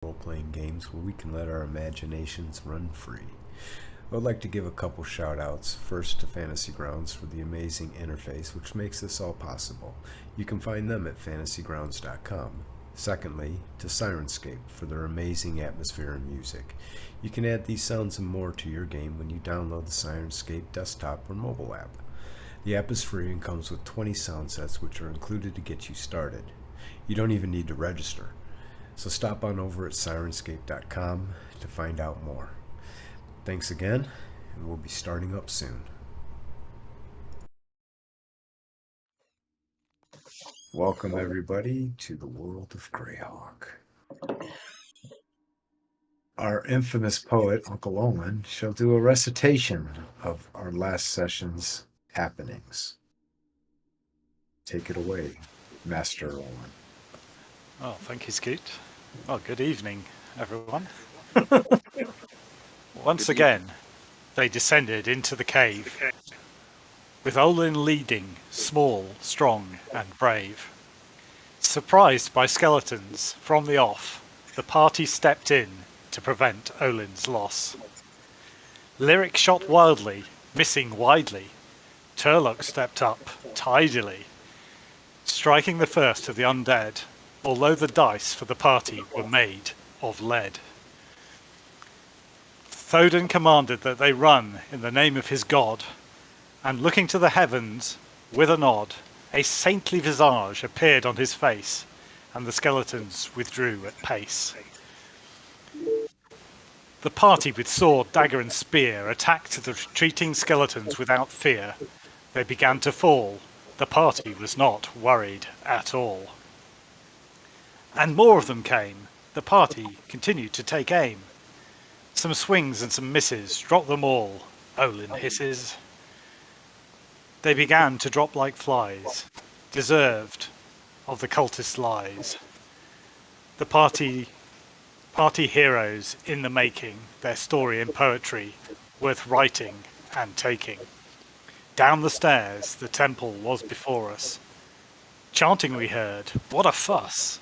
role-playing games where we can let our imaginations run free. I would like to give a couple shout outs. First to Fantasy Grounds for the amazing interface which makes this all possible. You can find them at fantasygrounds.com. Secondly, to Sirenscape for their amazing atmosphere and music. You can add these sounds and more to your game when you download the Sirenscape desktop or mobile app. The app is free and comes with 20 sound sets which are included to get you started. You don't even need to register. So stop on over at Sirenscape.com to find out more. Thanks again, and we'll be starting up soon. Welcome, everybody, to the World of Greyhawk. Our infamous poet, Uncle Owen, shall do a recitation of our last session's happenings. Take it away, Master Owen. Oh, thank you, Scoot. Well, good evening, everyone. Once again, they descended into the cave, with Olin leading, small, strong, and brave. Surprised by skeletons from the off, the party stepped in to prevent Olin's loss. Lyric shot wildly, missing widely. Turlock stepped up, tidily, striking the first of the undead, although the dice for the party were made of lead. Thodin commanded that they run in the name of his god, and looking to the heavens with a nod, a saintly visage appeared on his face, and the skeletons withdrew at pace. The party with sword, dagger, and spear attacked the retreating skeletons without fear. They began to fall. The party was not worried at all. And more of them came. The party continued to take aim. Some swings and some misses, drop them all, Olin hisses. They began to drop like flies, deserved of the cultist lies. The party heroes in the making, their story and poetry, worth writing and taking. Down the stairs, the temple was before us. Chanting we heard, what a fuss!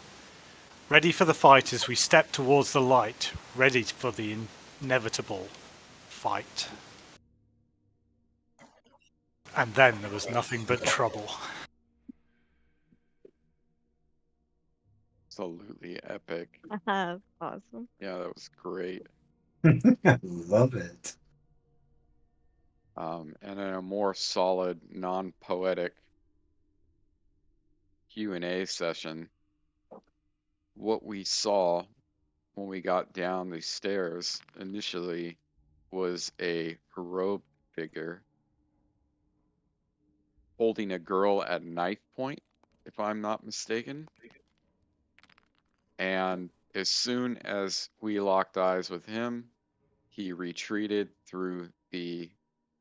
Ready for the fight as we stepped towards the light, ready for the inevitable fight. And then there was nothing but trouble. Absolutely epic. Awesome. Yeah, that was great. I love it. And in a more solid, non-poetic Q&A session, what we saw when we got down the stairs initially was a robed figure holding a girl at knife point, if I'm not mistaken. And as soon as we locked eyes with him, he retreated through the,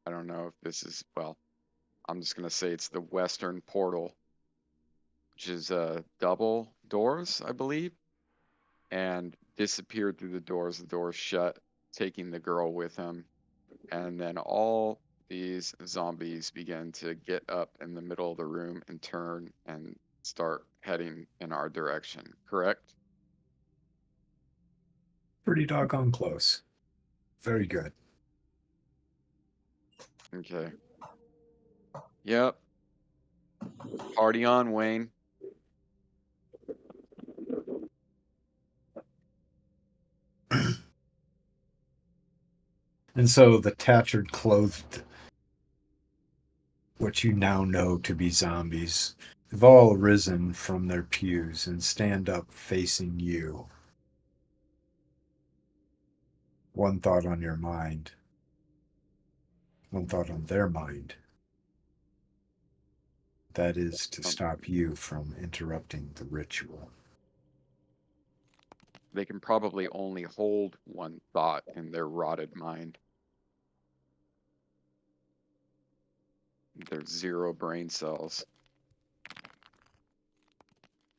I don't know if this is, well, I'm just going to say it's the western portal, which is double doors, I believe, and disappeared through the doors shut, taking the girl with him. And then all these zombies began to get up in the middle of the room and turn and start heading in our direction, correct? Pretty doggone close. Very good. Okay. Yep. Party on, Wayne. And so the tattered, clothed, what you now know to be zombies, have all risen from their pews and stand up facing you. One thought on your mind. One thought on their mind. That is to stop you from interrupting the ritual. They can probably only hold one thought in their rotted mind. There's 0 brain cells.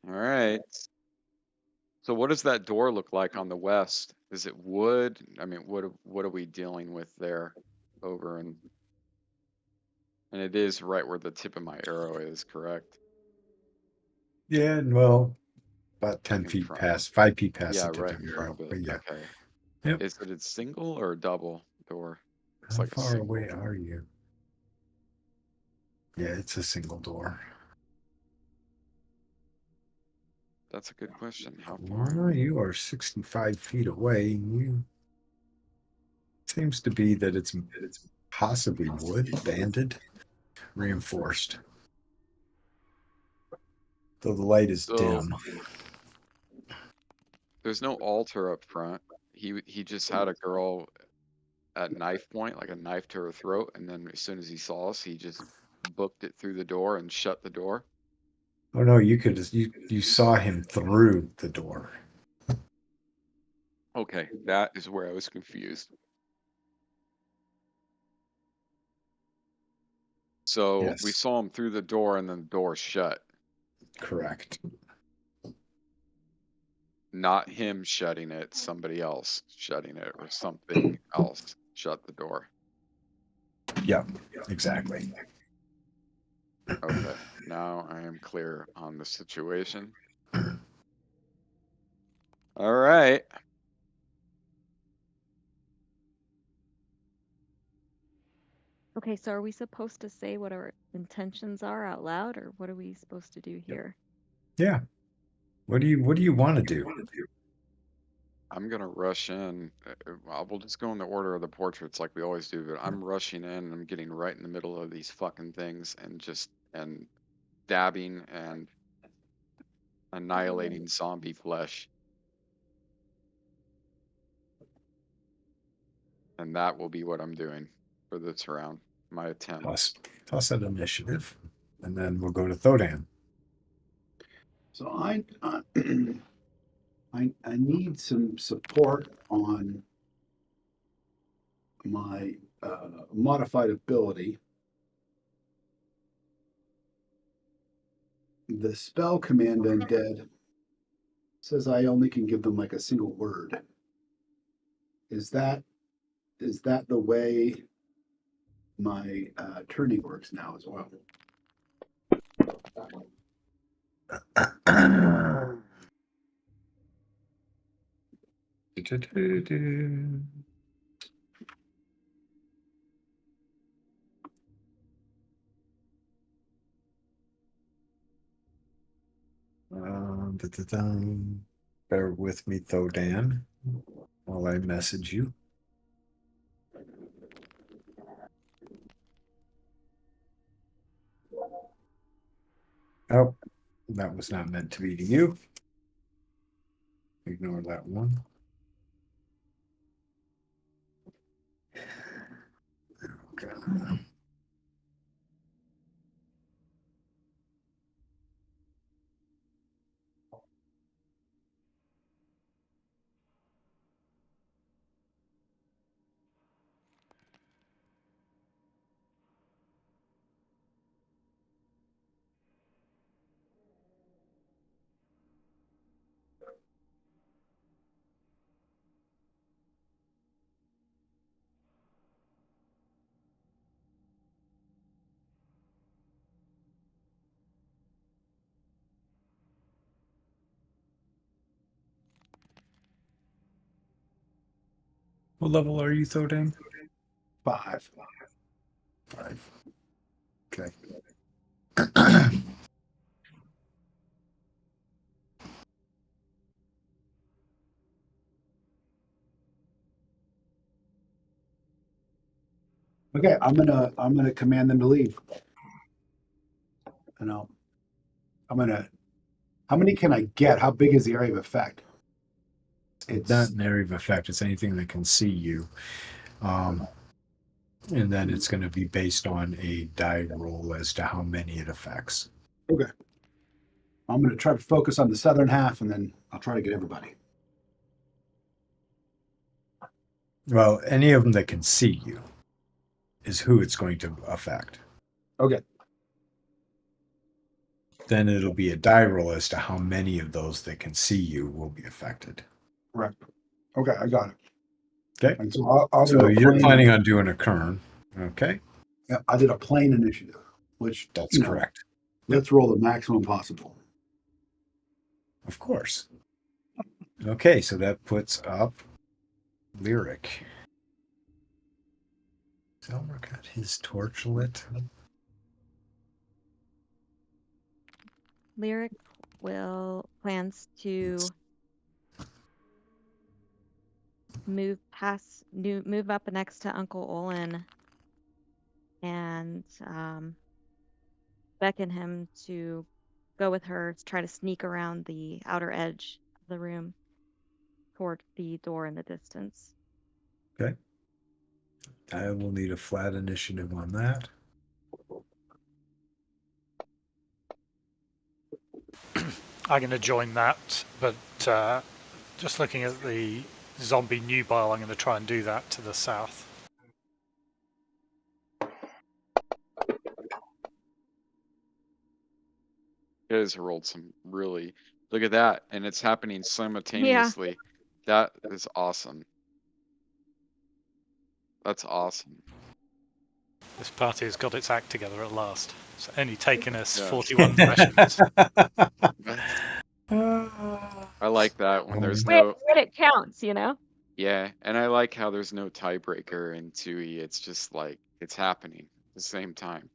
All right. So what does that door look like on the west? Is it wood? I mean, what are we dealing with there? Over and it is right where the tip of my arrow is, correct? Yeah, well, About 10 in feet front. past, 5 feet past Yeah, the tip right of in your front arrow. of it. But yeah. Okay. Yep. Is it a single or a double door? It's How like a far single. away are you? Yeah, it's a single door. That's a good question. How far? Well, you are 65 feet away. You seems to be that it's possibly wood, banded, reinforced. Though the light is So dim. there's no altar up front. He just had a girl at knife point, like a knife to her throat, and then as soon as he saw us, he just booked it through the door and shut the door. Oh no, you saw him through the door. Okay, that is where I was confused. So we Yes, saw him through the door and then the door shut. correct. Not him shutting it, somebody else shutting it, or something else shut the door. Yep, exactly. Okay, now I am clear on the situation. All right. Okay, so are we supposed to say what our intentions are out loud, or what are we supposed to do here? Yeah. What do you want to do? I'm gonna rush in. We'll just go in the order of the portraits like we always do, but I'm rushing in and I'm getting right in the middle of these fucking things and dabbing and annihilating zombie flesh. And that will be what I'm doing for this round. My attempt. Toss that initiative, and then we'll go to Thodan. So I need some support on my modified ability. The spell command undead says I only can give them like a single word. Is that the way my turning works now as well? Bear with me, Thodan, while I message you. Oh, that was not meant to be to you. Ignore that one. Okay. What level are you, Thodan? 5. 5. Okay. Okay, I'm gonna command them to leave. And I'm gonna. How many can I get? How big is the area of effect? It's not an area of effect. It's anything that can see you. And then it's going to be based on a die roll as to how many it affects. Okay. I'm going to try to focus on the southern half, and then I'll try to get everybody. Well, any of them that can see you is who it's going to affect. Okay. Then it'll be a die roll as to how many of those that can see you will be affected. Right. Okay, I got it. Okay. And so I'll So do a you're plain, planning on doing a kern. Okay. Yeah, I did a plain initiative, which That's correct. Let's roll the maximum possible. Of course. Okay, so that puts up Lyric. Zelmer got his torch lit. Lyric plans to move up next to Uncle Olin and beckon him to go with her to try to sneak around the outer edge of the room toward the door in the distance. Okay. I will need a flat initiative on that. I'm going to join that, but just looking at the zombie nubile, I'm going to try and do that to the south. You guys rolled some really. Look at that, and it's happening simultaneously. That is awesome. That's awesome. This party has got its act together at last. It's only taken us Yeah. 41 sessions. I like that when there's When no. it counts, you know? Yeah, and I like how there's no tiebreaker in 2E. It's just like it's happening at the same time.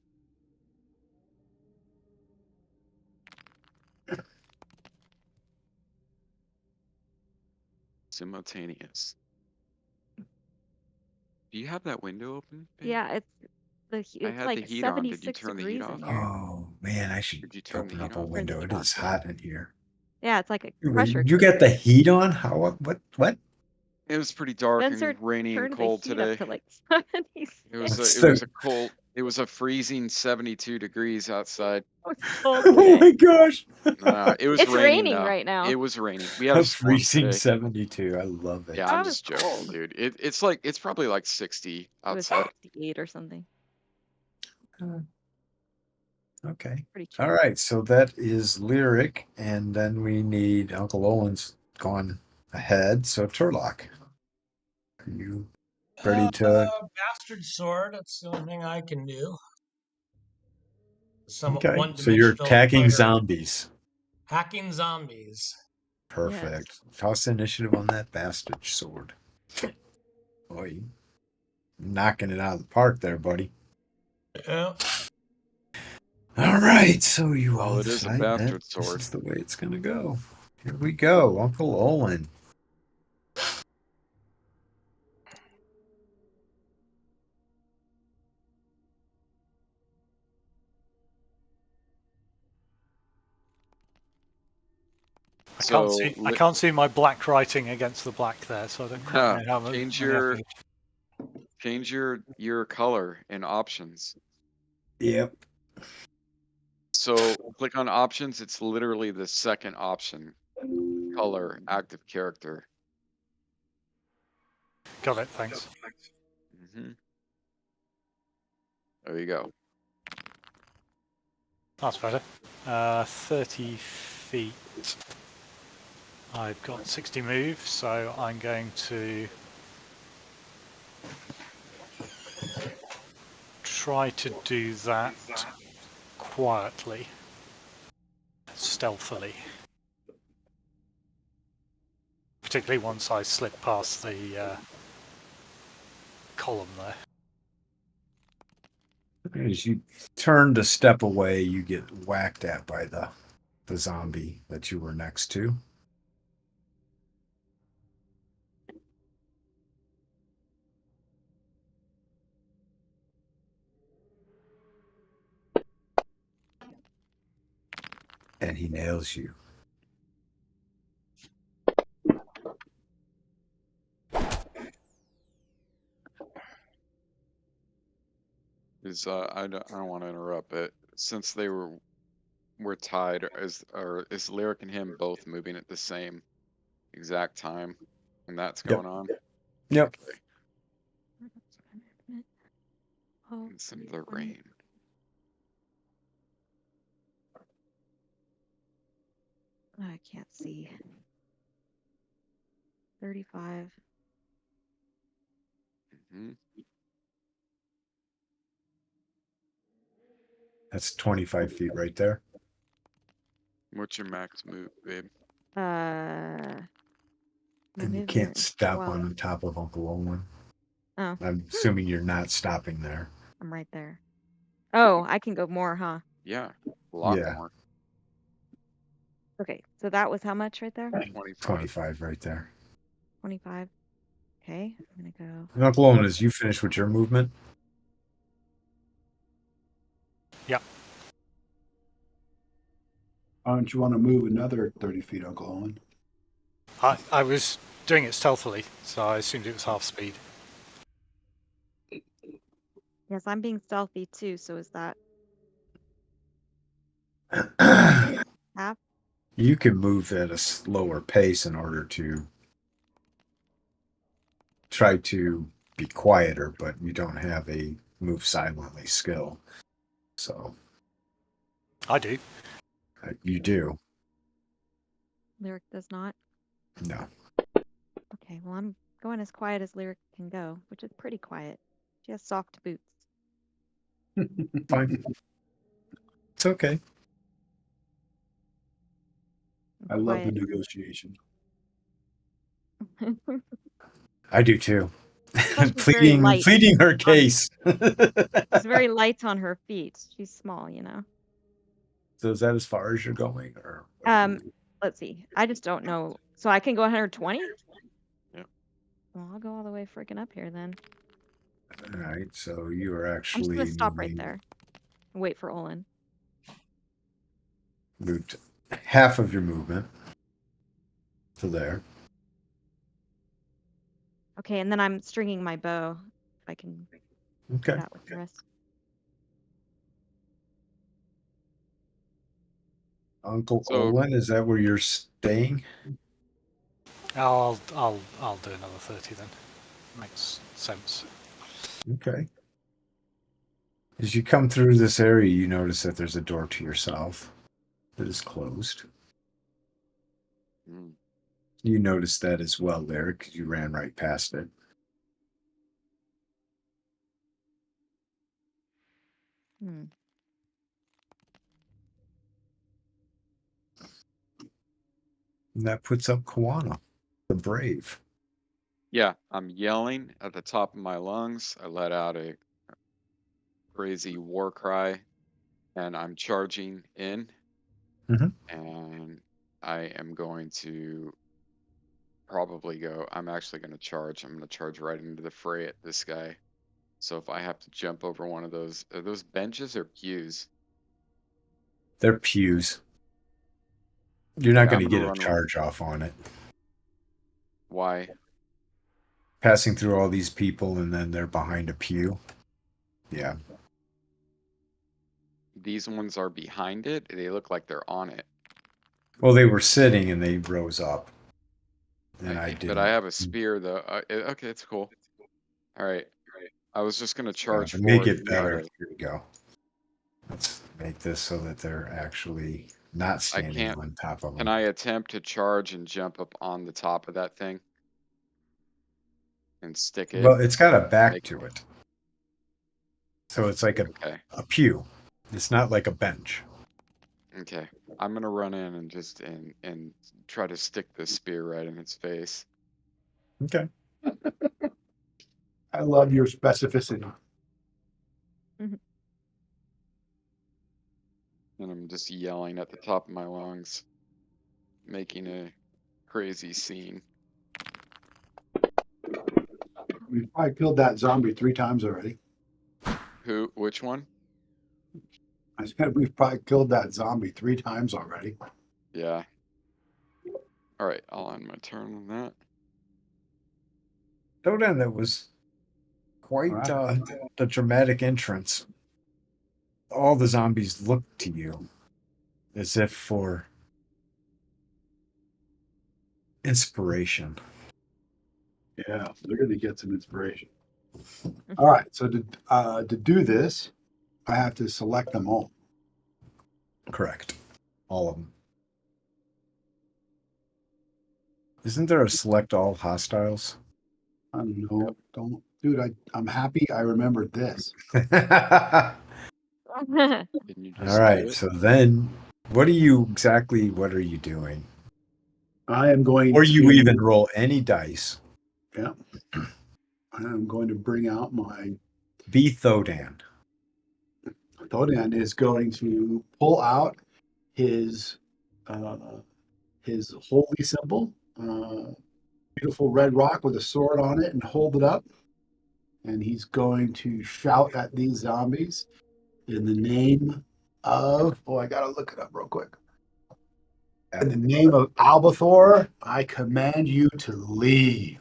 Simultaneous. Do you have that window open, babe? Yeah, I it's had like the heat on. Did you 76 turn the heat degrees off? in here. Oh man, I should Did you turn the open heat up a off? window. It is hot in here. Yeah, it's like a Wait, pressure you got the heat on? How? What? It was pretty dark Spencer and rainy and turned the cold heat up today. to like 76. It was What's a cold. It was a freezing 72 degrees outside. It was cold Oh today. my gosh! It was It's raining raining though. right now. It was raining. We had A a storm freezing today. 72. I love it. Yeah, Oh, I'm it was just joking, cold. dude. It's probably like 60 It was outside. 68 or something. Okay. Pretty chill. All right. So that is Lyric, and then we need Uncle Owen's gone ahead. So Turlock, are you ready to? Bastard sword. That's the only thing I can do. Some Okay. So one-dimensional you're attacking fighter. zombies. Hacking zombies. Perfect. Toss the initiative on that bastard sword. Boy, you knocking it out of the park there, buddy. Yeah. All right, so you Well, all it is a decide that bastard this sword. is the way it's gonna go. Here we go, Uncle Olin. I can't see my black writing against the black there, so I don't quite know how much. Change your color in options. Yep. So click on options. It's literally the second option. Color, active character. Got it, thanks. There you go. That's better. 30 feet. I've got 60 moves, so I'm going to try to do that quietly, stealthily. Particularly once I slip past the column there. As you turn to step away, you get whacked at by the zombie that you were next to. And he nails you. I don't want to interrupt, but since they were tied, is Lyric and him both moving at the same exact time, and that's going on? Yep. Okay. Oh, It's in the rain. I can't see. 35. That's 25 feet right there. What's your max move, babe? My And you movement can't is stop 12. on the top of Uncle Owen. Oh, I'm assuming you're not stopping there. I'm right there. Oh, I can go more, huh? Yeah, a lot Yeah. more. Okay, so that was how much right there? 25. 25 right there. 25. Okay, I'm gonna go. And Uncle Owen, as you finish with your movement, Why don't you want to move another 30 feet, Uncle Owen? I was doing it stealthily, so I assumed it was half speed. Yes, I'm being stealthy too, so is that half? you can move at a slower pace in order to try to be quieter, but you don't have a move silently skill. So I do. you do. Lyric does not. No. Okay, well, I'm going as quiet as Lyric can go, which is pretty quiet. She has soft boots. Fine. It's okay. I love the Quiet. negotiation. I do too. Plus, she's very light. pleading her case. She's very light on her feet. She's small, you know. So is that as far as you're going, or Let's see. I just don't know. So I can go 120? Yep. Well, I'll go all the way freaking up here then. all right? So you are I'm just actually gonna stop right moving- there. Wait for Olin. moved half of your movement to there. Okay, and then I'm stringing my bow. If I can do Okay. that with the rest. Uncle So- Owen, is that where you're staying? I'll do another 30 then. Makes sense. Okay. As you come through this area, you notice that there's a door to your south that is closed. Mm. You noticed that as well there because you ran right past it. Hmm. And that puts up Kawana, the brave. Yeah, I'm yelling at the top of my lungs. I let out a crazy war cry, and I'm charging in. Mhm. And I am going to probably go. I'm actually going to charge. I'm going to charge right into the fray at this guy. So if I have to jump over one of those, are those benches or pews? They're pews. You're not Yeah, going to I'm get gonna a run charge off on it. Why? Passing through all these people and then they're behind a pew. Yeah. These ones are behind it. They look like they're on it. Well, they were sitting and they rose up. And I didn't. But I have a spear though. Okay, it's cool. All right. I was just gonna charge to make forward it better. and Here we go. Let's make this so that they're actually not standing can't- on top of them. Can I attempt to charge and jump up on the top of that thing? And stick it? Well, it's got a back Like- to it. So it's like Okay. a pew. It's not like a bench. Okay. I'm gonna run in and just and try to stick the spear right in its face. Okay. I love your specificity. And I'm just yelling at the top of my lungs, making a crazy scene. We've probably killed that zombie 3 times already. Who? Which one? I said we've probably killed that zombie 3 times already. Yeah. All right, I'll end my turn on that. Dodan, that was quite the dramatic entrance. All the zombies looked to you as if for inspiration. Yeah, really get some inspiration. All right, so to do this, I have to select them all. Correct. All of them. Isn't there a select all hostiles? I don't know. Don't, dude. I'm happy I remembered this. Can you just All right. do it? So then, what are you doing? I am going Or to. you even roll any dice. Yeah. I'm going to bring out my. Be Thodan. Thodan is going to pull out his uh, his holy symbol, beautiful red rock with a sword on it, and hold it up. And he's going to shout at these zombies in the name of. Oh, I gotta look it up real quick. In the name of Albathor, I command you to leave.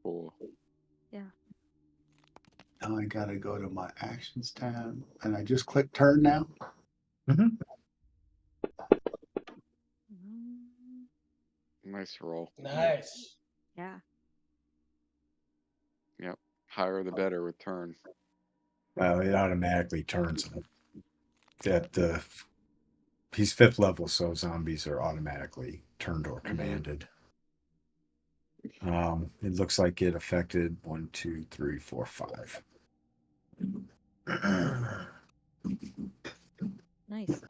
Cool. Now I gotta go to my actions tab, and I just click turn now. Mhm. Mm, Nice roll. Nice. yeah. Yep. Higher the better with turn. Well, it automatically turns him. He's 5th level, so zombies are automatically turned or commanded. It looks like it affected 1, 2, 3, 4, 5. Nice.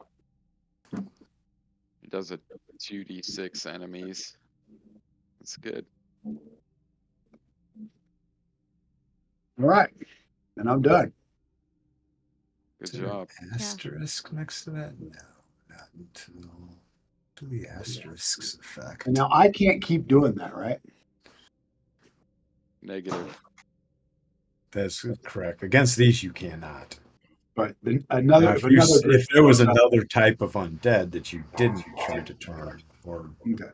It does a 2d6 enemies. That's good. All right, and I'm done. Good Is there job. an asterisk next to that? No, not until the asterisk's effect. And now I can't keep doing that, right? Negative. That's correct. Against these, you cannot. But Now, another, if there was another type of undead that you didn't try to turn, or okay.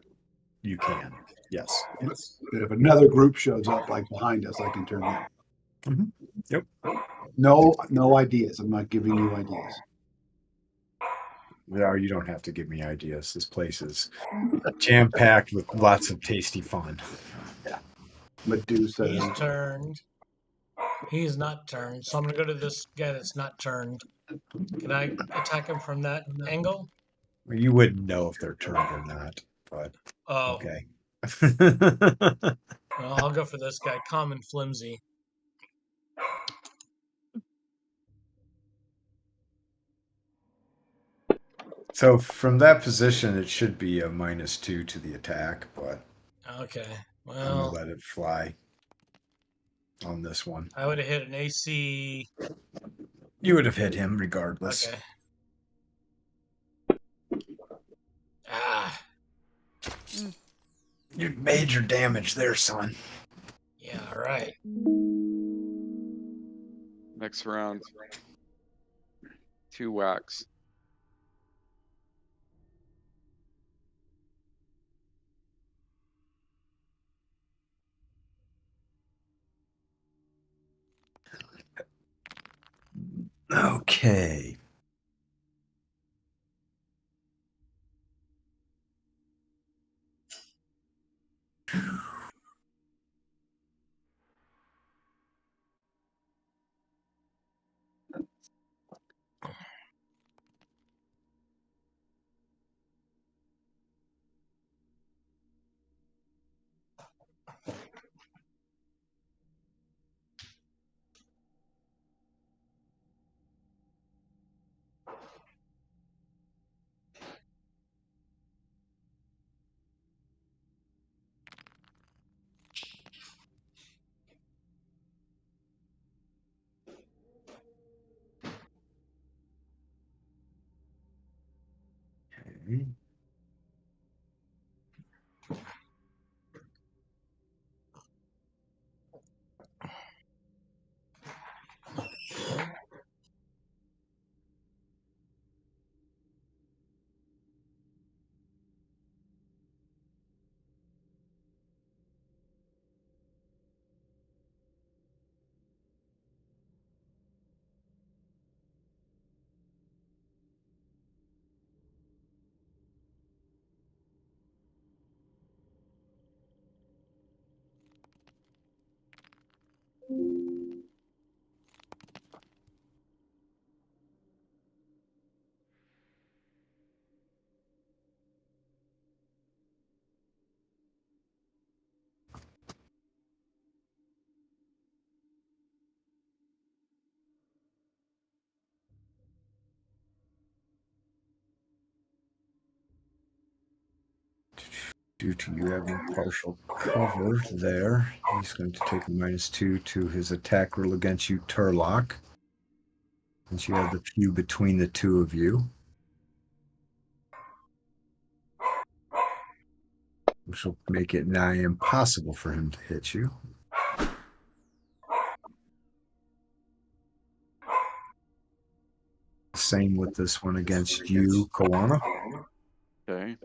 you can, yes. But if another group shows up like behind us, I can turn them. Mhm. Yep. No ideas. I'm not giving you ideas. No, you don't have to give me ideas. This place is jam packed with lots of tasty fun. Medusa. He's turned. He's not turned. So I'm going to go to this guy that's not turned. Can I attack him from that angle? You wouldn't know if they're turned or not, but Oh, okay. well, I'll go for this guy. Common Flimsy. So from that position, it should be a -2 to the attack, but Okay. I'm gonna Well, let it fly on this one. I would have hit an AC. You would have hit him regardless. Okay. Ah, You made your damage there, son. yeah, right. Next round. 2 whacks. Okay. Okay. Due to you having partial cover there, he's going to take a -2 to his attack roll against you, Turlock. Since you have the few between the two of you. Which will make it nigh impossible for him to hit you. Same with this one against you, Kawana. Okay.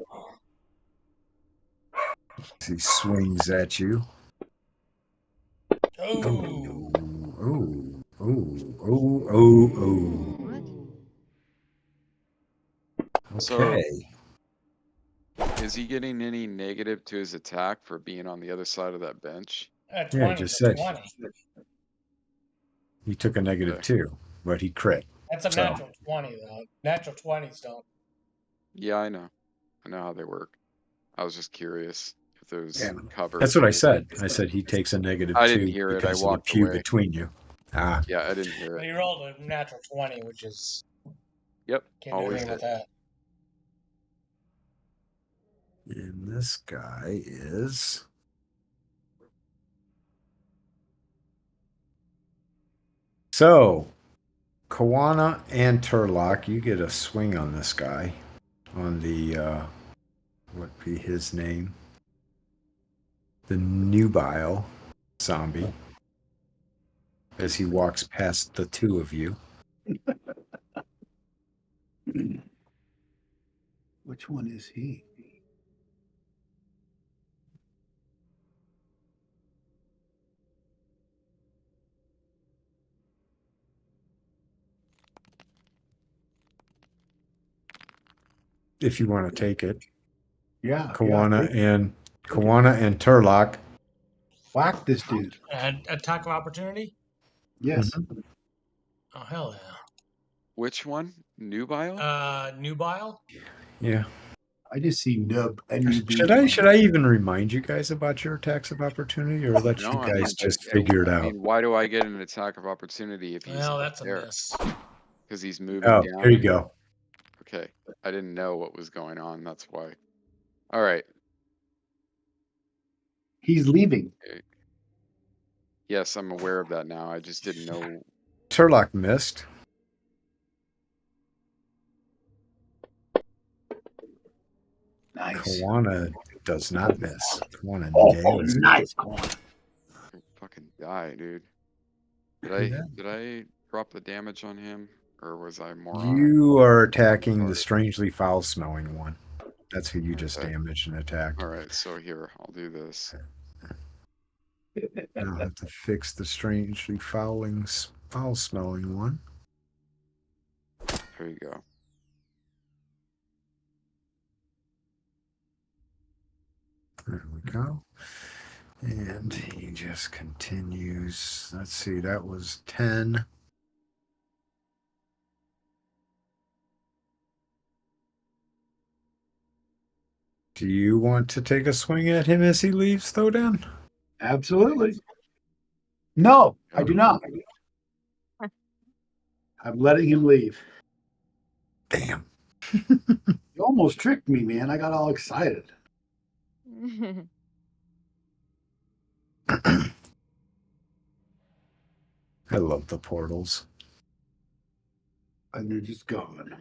He swings at you. Oh. What? So- Okay. Is he getting any negative to his attack for being on the other side of that bench? At Yeah, 20, just it's said. 20. He took a -2, but he crit. That's a So- natural 20, though. Natural 20s don't. Yeah, I know. I know how they work. I was just curious if there was Yeah, cover. That's what I said. I said he takes a -2 I didn't hear it. I because of the walked pew away. between you. Ah, Yeah, I didn't hear But it. he rolled a natural 20, which is. Yep, Can't do always anything with did. that. and this guy is. So, Kawana and Turlock, you get a swing on this guy. On the, what would be his name? The nubile zombie. As he walks past the two of you. Which one is he? If you want to take it. Yeah. Kawana Yeah. and Turlock. Whack this dude. Attack of opportunity? Yes. Oh, hell yeah. Which one? Nubile? Nubile? Yeah. I just see nub. Should I even remind you guys about your attacks of opportunity, or let you No, I mean, guys just figure it I out? mean, why do I get an attack of opportunity if he's Well, not that's a there? miss. Because he's moving Oh, down. here you go. Okay, I didn't know what was going on. That's why. All right. He's leaving. Yes, I'm aware of that now. I just didn't know. Turlock missed. Nice. Kawana does not miss. Kawana Oh, nails it. nice, Kawana. Fucking die, dude. Yeah. Did I drop the damage on him, or was I more on? You are attacking the strangely foul-smelling one. That's who you just Okay. damaged and attacked. All right, so here I'll do this. Now I have to fix the strangely foul-smelling one. Here you go. There we go. And he just continues. Let's see, that was 10. Do you want to take a swing at him as he leaves, though, Dan? Absolutely. No, I do not. I'm letting him leave. Damn. You almost tricked me, man. I got all excited. I love the portals. And they're just gone.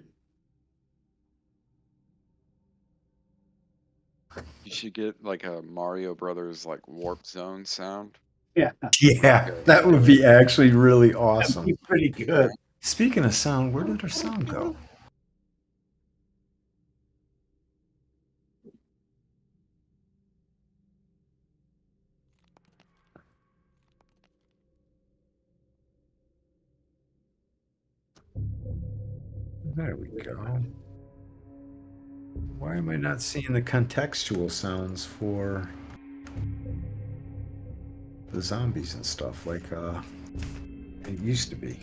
You should get like a Mario Brothers like warp zone sound. Yeah. Yeah, that would be actually really awesome. That'd be pretty good. Speaking of sound, where did our sound go? There we go. Why am I not seeing the contextual sounds for the zombies and stuff like it used to be?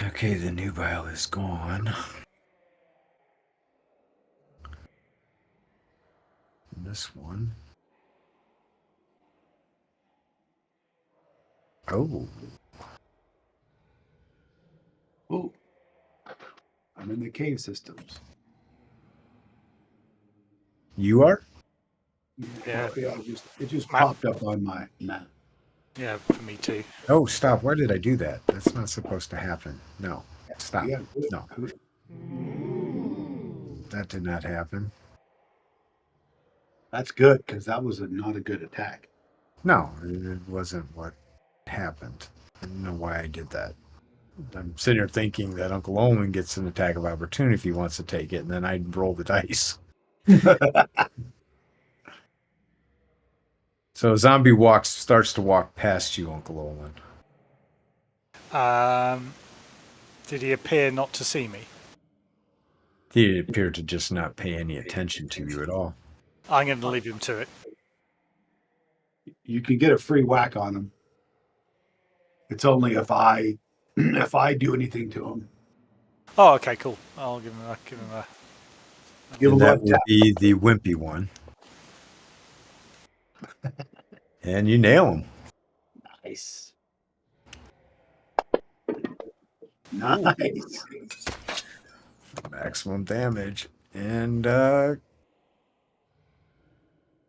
Okay, the nubile is gone. this one. Oh. Oh, I'm in the cave systems. You are? Yeah. It just Map. popped up on my map. Yeah, for me too. Oh, stop. Why did I do that? That's not supposed to happen. No. Stop. Yeah, No. That did not happen. that's good because that was not a good attack. No, it wasn't what happened. I don't know why I did that. I'm sitting here thinking that Uncle Owen gets an attack of opportunity if he wants to take it, and then I'd roll the dice. So a zombie starts to walk past you, Uncle Owen. Did he appear not to see me? He appeared to just not pay any attention to you at all. I'm going to leave him to it. You can get a free whack on him. It's only if I do anything to him. Oh, okay, cool. I'll give him a. Give And him that a will tap. be the wimpy one. And you nail him. Nice. Nice. Maximum damage. And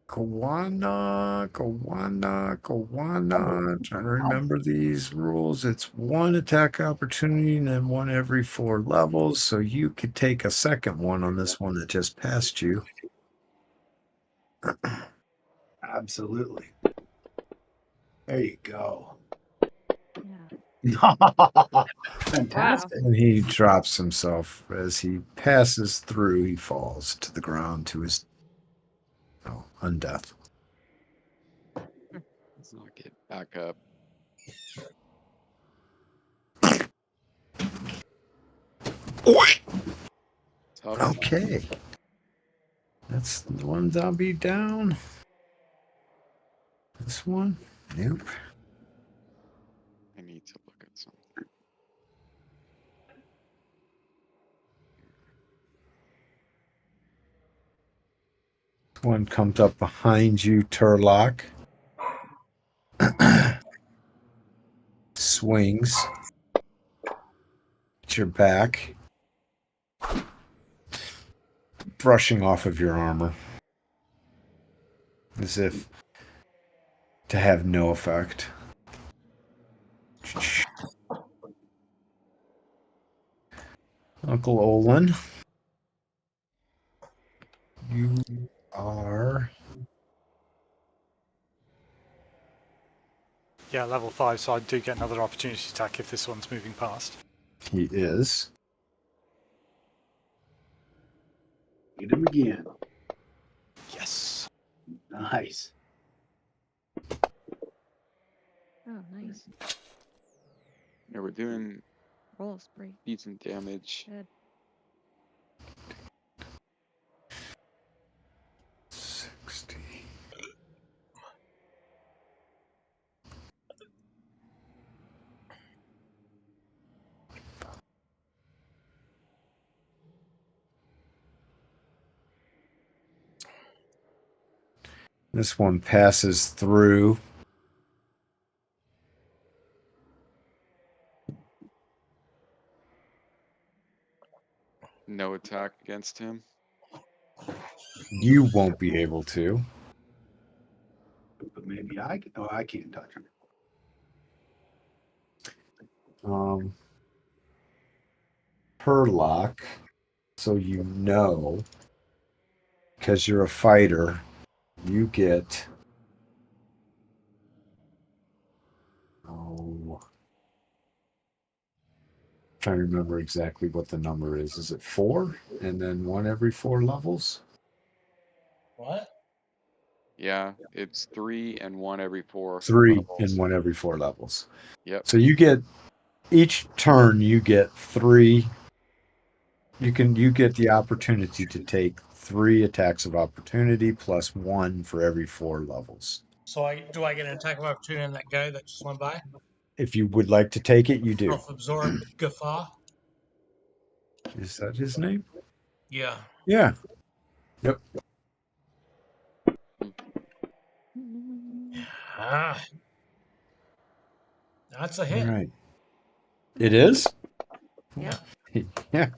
Kawana. Trying to remember these rules. It's one attack opportunity and then one every 4 levels. So you could take a second one on this one that just passed you. Absolutely. There you go. Yeah. Fantastic. And he drops himself. As he passes through, he falls to the ground to his undeath. Let's not get back up. Tough. Okay. That's one zombie down. This one? Nope. I need to look at something. This one comes up behind you, Turlock. Swings at your back, brushing off of your armor as if to have no effect. Uncle Olin, you are Yeah, level 5, so I do get another opportunity attack if this one's moving past. he is. Hit him again. Yes. Nice. Oh, nice. Yeah, we're doing Roll spree. decent damage. Good. 60. This one passes through. No attack against him. You won't be able to. But maybe I can. Oh, I can't touch him. Herlock, so you know, because you're a fighter, you get trying to remember exactly what the number is. Is it 4 and then 1 every 4 levels? What? Yeah, it's 3 and 1 every 4. 3 levels. and 1 every 4 levels. Yep. So you get each turn you get 3. You get the opportunity to take 3 attacks of opportunity plus 1 for every 4 levels. So do I get an attack of opportunity on that guy that just went by? If you would like to take it, you do. Self-absorbed guffaw. Is that his name? Yeah. Yeah. Yep. Ah, that's a All hit. right. It is? Yeah. Yeah.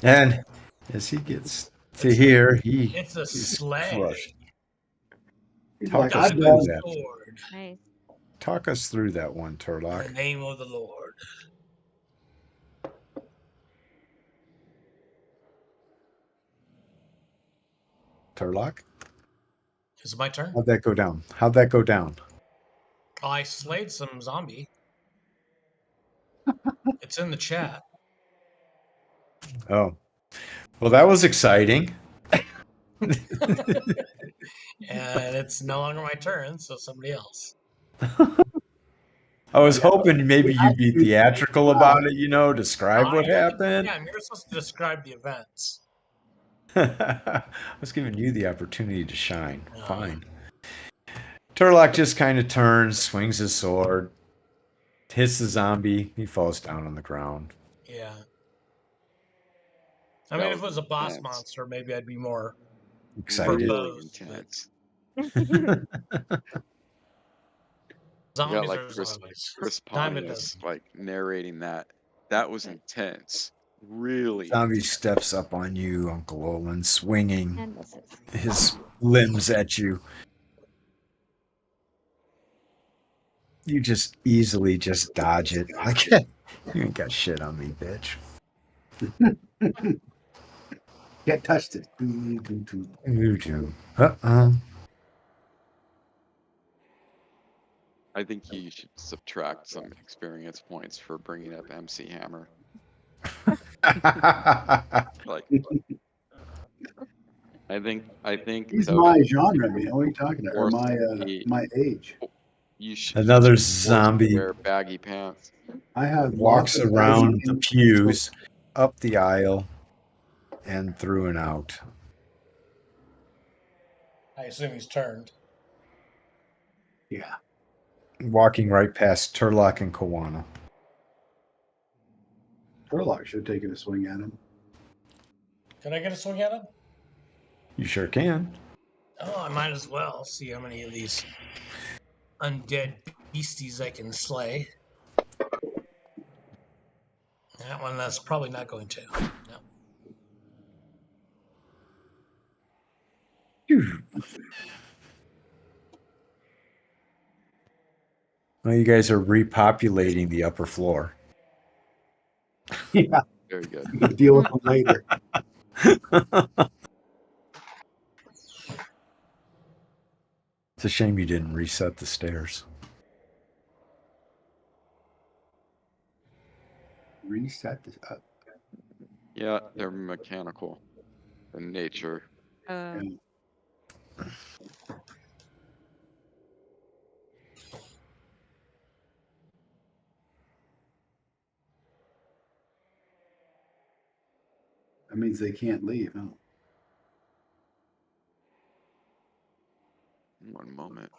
And as he gets to It's here, it's a he's slay. crushed. He's Talk like, us I'm through Diamond done. that. sword Nice. Talk us through that one, in the Turlock. name of the Lord. Turlock? Is it my turn? How'd that go down? How'd that go down? I slayed some zombie. It's in the chat. Oh. Well, that was exciting. And it's no longer my turn, so somebody else. I was Yeah. hoping maybe you'd be theatrical about it, describe Ah, what you're happened. you're supposed to describe the events. I was giving you the opportunity to shine. Ah. Fine. Turlock just kind of turns, swings his sword, hits the zombie. He falls down on the ground. Yeah. I That mean, if it was was a boss intense. monster, maybe I'd be more Excited. Really verbose. But intense. You got zombies like are zombies. Chris Diamond Pontius doesn't. like narrating that. That was intense. Really Zombie intense. steps up on you, Uncle Olin, swinging And misses. his limbs at you. You just easily just dodge it. Like, you ain't got shit on me, bitch. Can't touch this. Doo, doo, doo. You do. Uh-uh. I think you should subtract some experience points for bringing up MC Hammer. Like, I think He's that my would genre, man. What are you talking about? Or force my the my age. you should Another be forced to zombie wear baggy pants. I have lots walks of around the baggy pews, up the aisle, and through and out. I assume he's turned. Yeah. Walking right past Turlock and Kawana. Turlock should have taken a swing at him. Can I get a swing at him? You sure can. Oh, I might as well see how many of these undead beasties I can slay. That one, that's probably not going to. No. Phew. Well, you guys are repopulating the upper floor. Yeah. Very good. We can deal with him later. It's a shame you didn't reset the stairs. Reset this up. Yeah, they're mechanical in nature. And that means they can't leave, huh? One moment.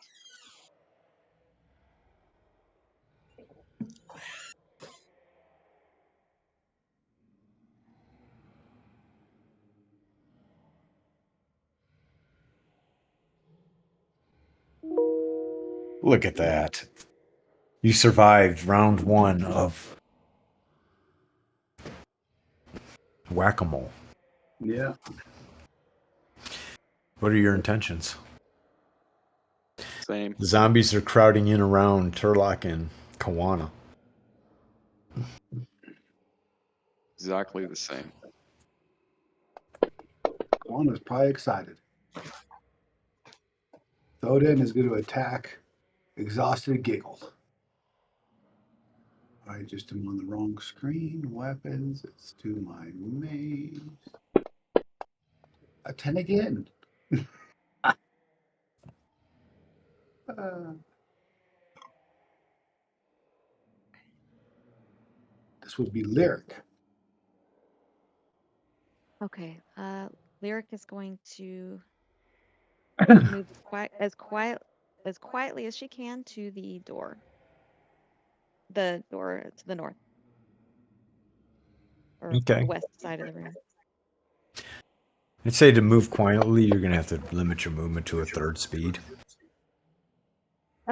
Look at that. You survived round 1 of whack-a-mole. Yeah. What are your intentions? Same. The zombies are crowding in around Turlock and Kawana. Exactly the same. Juan is probably excited. Thodin is going to attack. Exhausted giggle. I just am on the wrong screen. Weapons. It's to my maze. A 10 again. This would be lyric. Okay. Lyric is going to move as quietly as she can to the door. The door to the north. Or Okay. the west side of the room. I'd say to move quietly, you're going to have to limit your movement to a 3rd speed.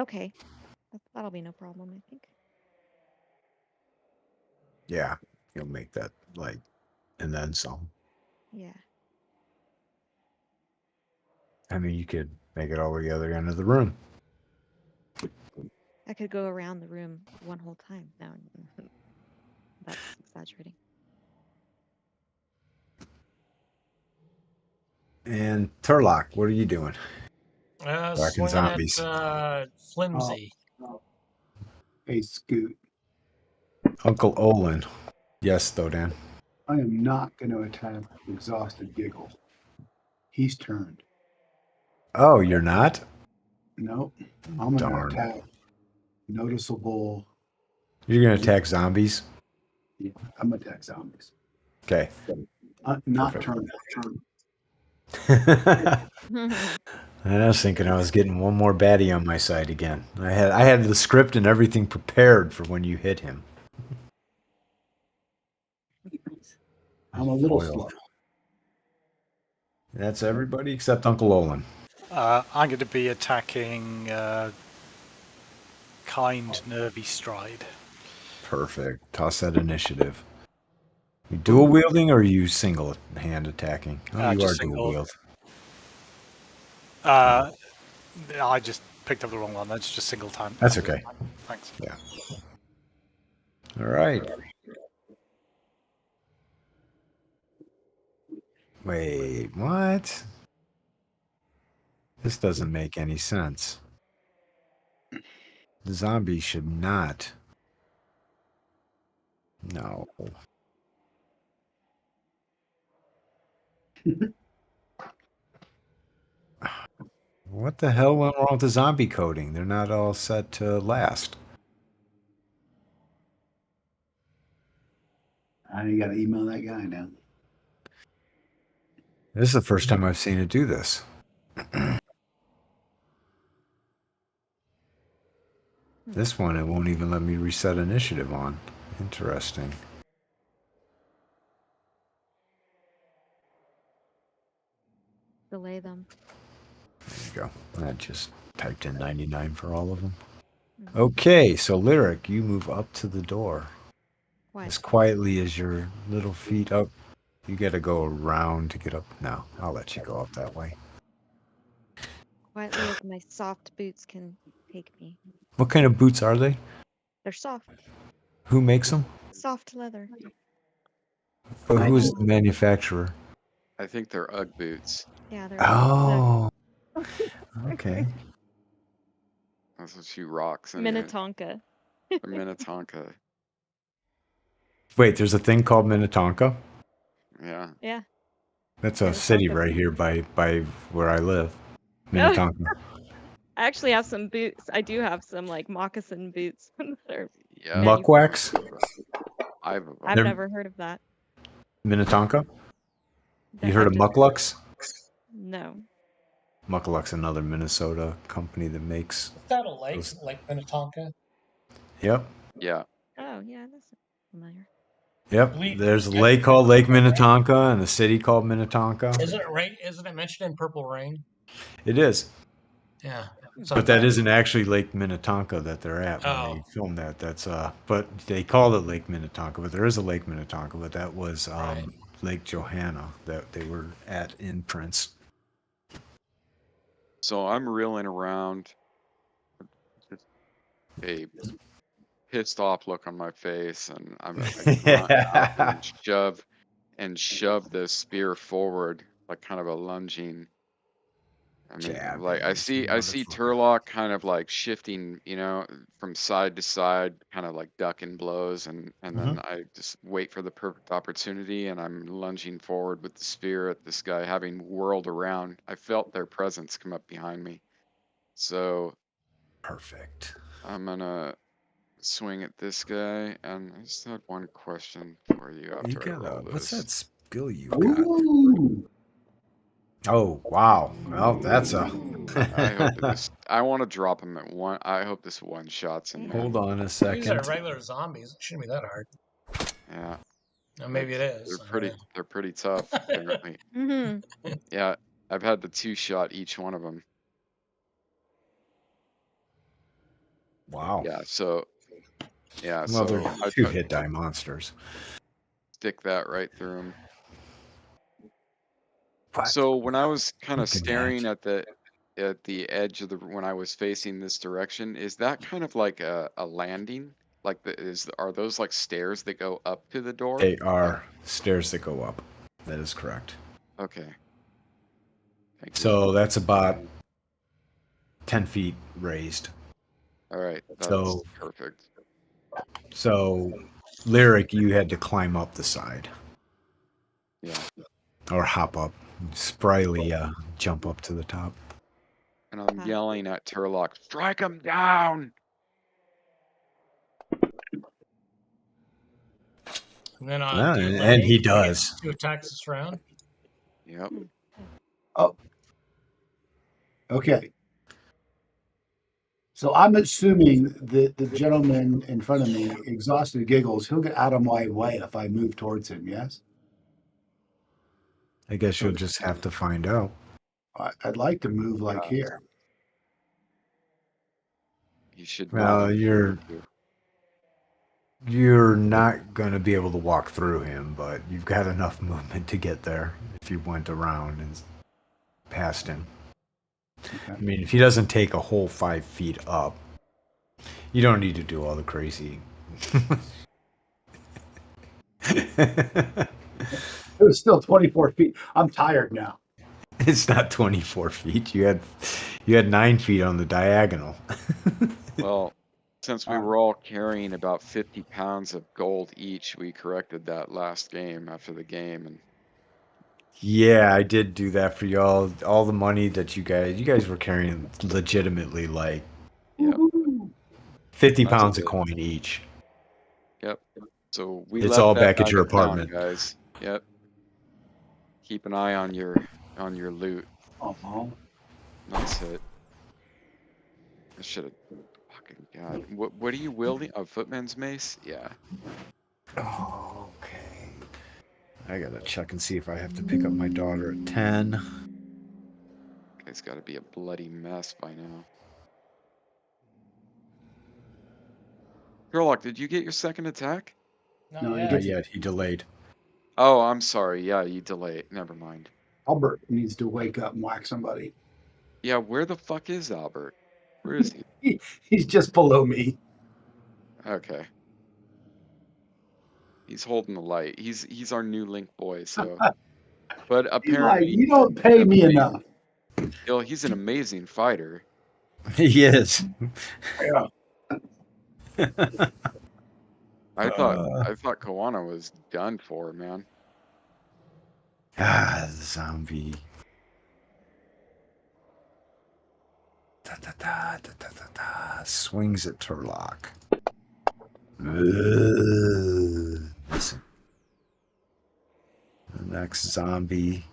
Okay. That'll be no problem, I think. Yeah, you'll make that, like, and then some. Yeah. I mean, you could make it all the way to the other end of the room. I could go around the room one whole time. No, that's exaggerating. And Turlock, what are you doing? Tracking Swinging zombies. at Flimsy. Hey, Scoot, Uncle Olin. Yes, Thodan. I am not going to attack Exhausted Giggle. He's turned. Oh, you're not? Nope. I'm going to Darn. attack Noticeable. You're going to attack zombies? Yeah, I'm going to attack zombies. Okay. Not Perfect. turn. I was thinking I was getting one more baddie on my side again. I had the script and everything prepared for when you hit him. I'm a little Foil. slow. That's everybody except Uncle Olin. I'm going to be attacking Kind Nervy Stride. Perfect. Toss that initiative. You dual wielding or are you single hand attacking? Oh, you are Just dual single. wield. I just picked up the wrong one. That's just single time. That's okay. Thanks. Yeah. All right. Wait, what? This doesn't make any sense. The zombie should not. No. What the hell went wrong with the zombie coding? They're not all set to last. I got to email that guy now. This is the first time I've seen it do this. This one, it won't even let me reset initiative on. Interesting. Delay them. There you go. I just typed in 99 for all of them. Mhm. Okay, so Lyric, you move up to the door. Why? As quietly as your little feet up. You gotta go around to get up. No, I'll let you go up that way. Quietly as my soft boots can take me. What kind of boots are they? They're soft. Who makes them? Soft leather. Who's the manufacturer? I think they're Ugg boots. Yeah, they're Oh, okay. That's what she rocks the anyway. Minnetonka. The Minnetonka. Wait, there's a thing called Minnetonka? Yeah. Yeah. That's a city right here by where I live. Minnetonka. I actually have some boots. I do have some like moccasin boots that are Yeah. Muckwax? I've They're- never heard of that. Minnetonka? You That heard of I've just- Mucklux? No. Mucklux, another Minnesota company that makes. Is that a lake? Lake Minnetonka? Yep. yeah. Oh, yeah, that's familiar. Yep. There's a lake called Lake Minnetonka and a city called Minnetonka. Isn't it rain? Isn't it mentioned in Purple Rain? It is. Yeah. But that isn't actually Lake Minnetonka that they're at when they filmed that. That's but they called it Lake Minnetonka, but there is a Lake Minnetonka, but that was Lake Johanna that they were at in Prince. So I'm reeling around, just a pissed off look on my face, and I'm gonna shove the spear forward, like kind of a lunging. I mean, Jab like I hands, see motherfucker. Turlock kind of like shifting, from side to side, kind of like ducking blows, and then I just wait for the perfect opportunity, and I'm lunging forward with the spear at this guy, having whirled around. I felt their presence come up behind me, so Perfect. I'm gonna swing at this guy, and I just had one question for you after You I got roll what's this. that skill you've got? Ooh. Oh wow! Well, that's a. I hope this. I want to drop him at one. I hope this one shots him. Hold on a These are second. regular zombies. It shouldn't be that hard. Yeah. Now, maybe it is. They're pretty tough, apparently. Yeah, I've had the 2-shot each one of them. Wow. Yeah, so Well, so they're I two hit die monsters. stick that right through him. What? So when I was kind of Fucking staring heck. at the edge of the when I was facing this direction, is that kind of like a landing? Like are those like stairs that go up to the door? They are stairs that go up. That is correct. Okay. Thank you. So that's about 10 feet raised. All right, that's So, perfect. so Lyric, you had to climb up the side Yeah. or hop up. Spryly jump up to the top. And I'm Huh. yelling at Turlock, strike him down. And then Ah, delay and he to get does. 2 attacks this round. Yep. Oh, okay. So I'm assuming that the gentleman in front of me, exhausted giggles, he'll get out of my way if I move towards him. Yes. I guess you'll just have to find out. I'd like to move like here. You should Well, move. you're not going to be able to walk through him, but you've got enough movement to get there if you went around and past him. Okay. I mean, if he doesn't take a whole 5 feet up, you don't need to do all the crazy. It was still 24 feet. I'm tired now. It's not 24 feet. You had 9 feet on the diagonal. Well, since we were all carrying about 50 pounds of gold each, we corrected that last game after the game, and Yeah, I did do that for y'all. All the money that you guys were carrying legitimately like yep, 50 that's pounds a good. coin each. Yep. So we It's left all that back at your nugget down, apartment. guys. Yep. Keep an eye on your loot. Uh-huh. Nice hit. I should have. Fucking God. What are you wielding? A footman's mace? Yeah. Oh, okay. I gotta check and see if I have to pick up my daughter at 10. It's got to be a bloody mess by now. Sherlock, did you get your second attack? Not No, he yet. Not gets yet. He delayed. Oh, I'm sorry. Yeah, you delayed. Never mind. Albert needs to wake up and whack somebody. Yeah, where the fuck is Albert? Where is he? He's just below me. Okay. He's holding the light. He's our new Link boy, so but Eli, apparently you don't pay me enough. he's an amazing fighter. He is. Yeah. I thought Koana was done for, man. Zombie. Da, da, da, da, da, da, da. Swings at Turlock. Listen. The next zombie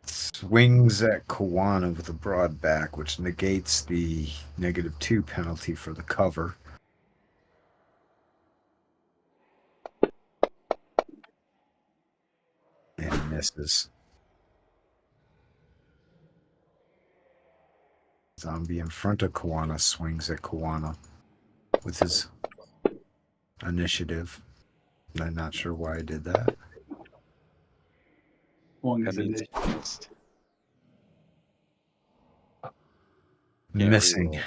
swings at Koana with a broad back, which negates the -2 penalty for the cover. And misses. Zombie in front of Koana swings at Koana with his initiative. I'm not sure why I did that. Long That as it means is. he missed. Missing.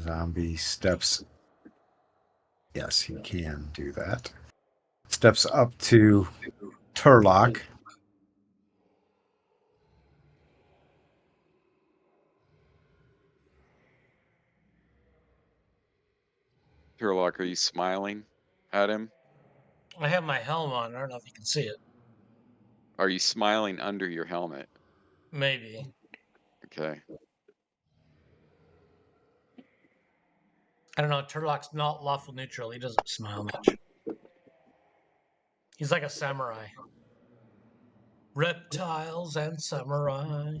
Zombie steps. Yes, he can do that. Steps up to Turlock. Sherlock, are you smiling at him? I have my helm on. I don't know if you can see it. Are you smiling under your helmet? Maybe. Okay. I don't know. Turlock's not lawful neutral. He doesn't smile much. He's like a samurai. Reptiles and samurai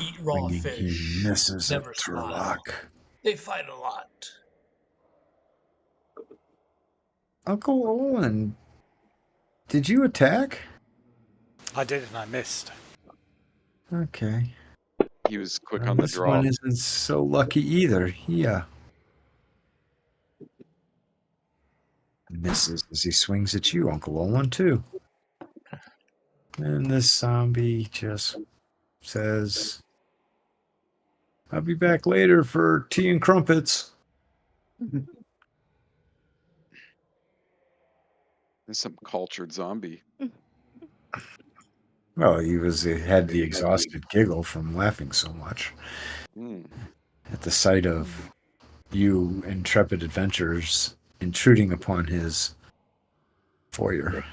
eat raw He fish. misses Never at smile. Turlock. They fight a lot. Uncle Owen, did you attack? I did and I missed. Okay. He was quick on the This draw. one isn't so lucky either. Yeah. Misses as he swings at you, Uncle Olin, too. And this zombie just says, I'll be back later for tea and crumpets. There's some cultured zombie. Well, he had the exhausted giggle from laughing so much Mm. at the sight of you intrepid adventurers intruding upon his foyer.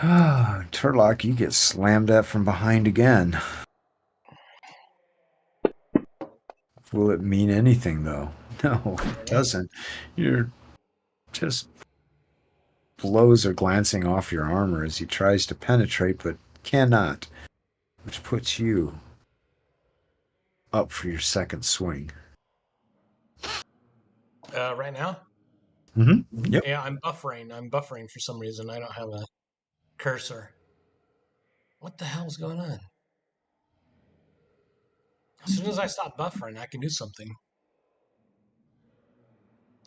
Ah, Turlock, you get slammed at from behind again. Will it mean anything, though? No, it doesn't. You're just blows are glancing off your armor as he tries to penetrate, but cannot, which puts you up for your second swing. Right now? Mm-hmm. Yep. Yeah, I'm buffering. I'm buffering for some reason. I don't have a cursor. What the hell's going on? As soon as I stop buffering, I can do something.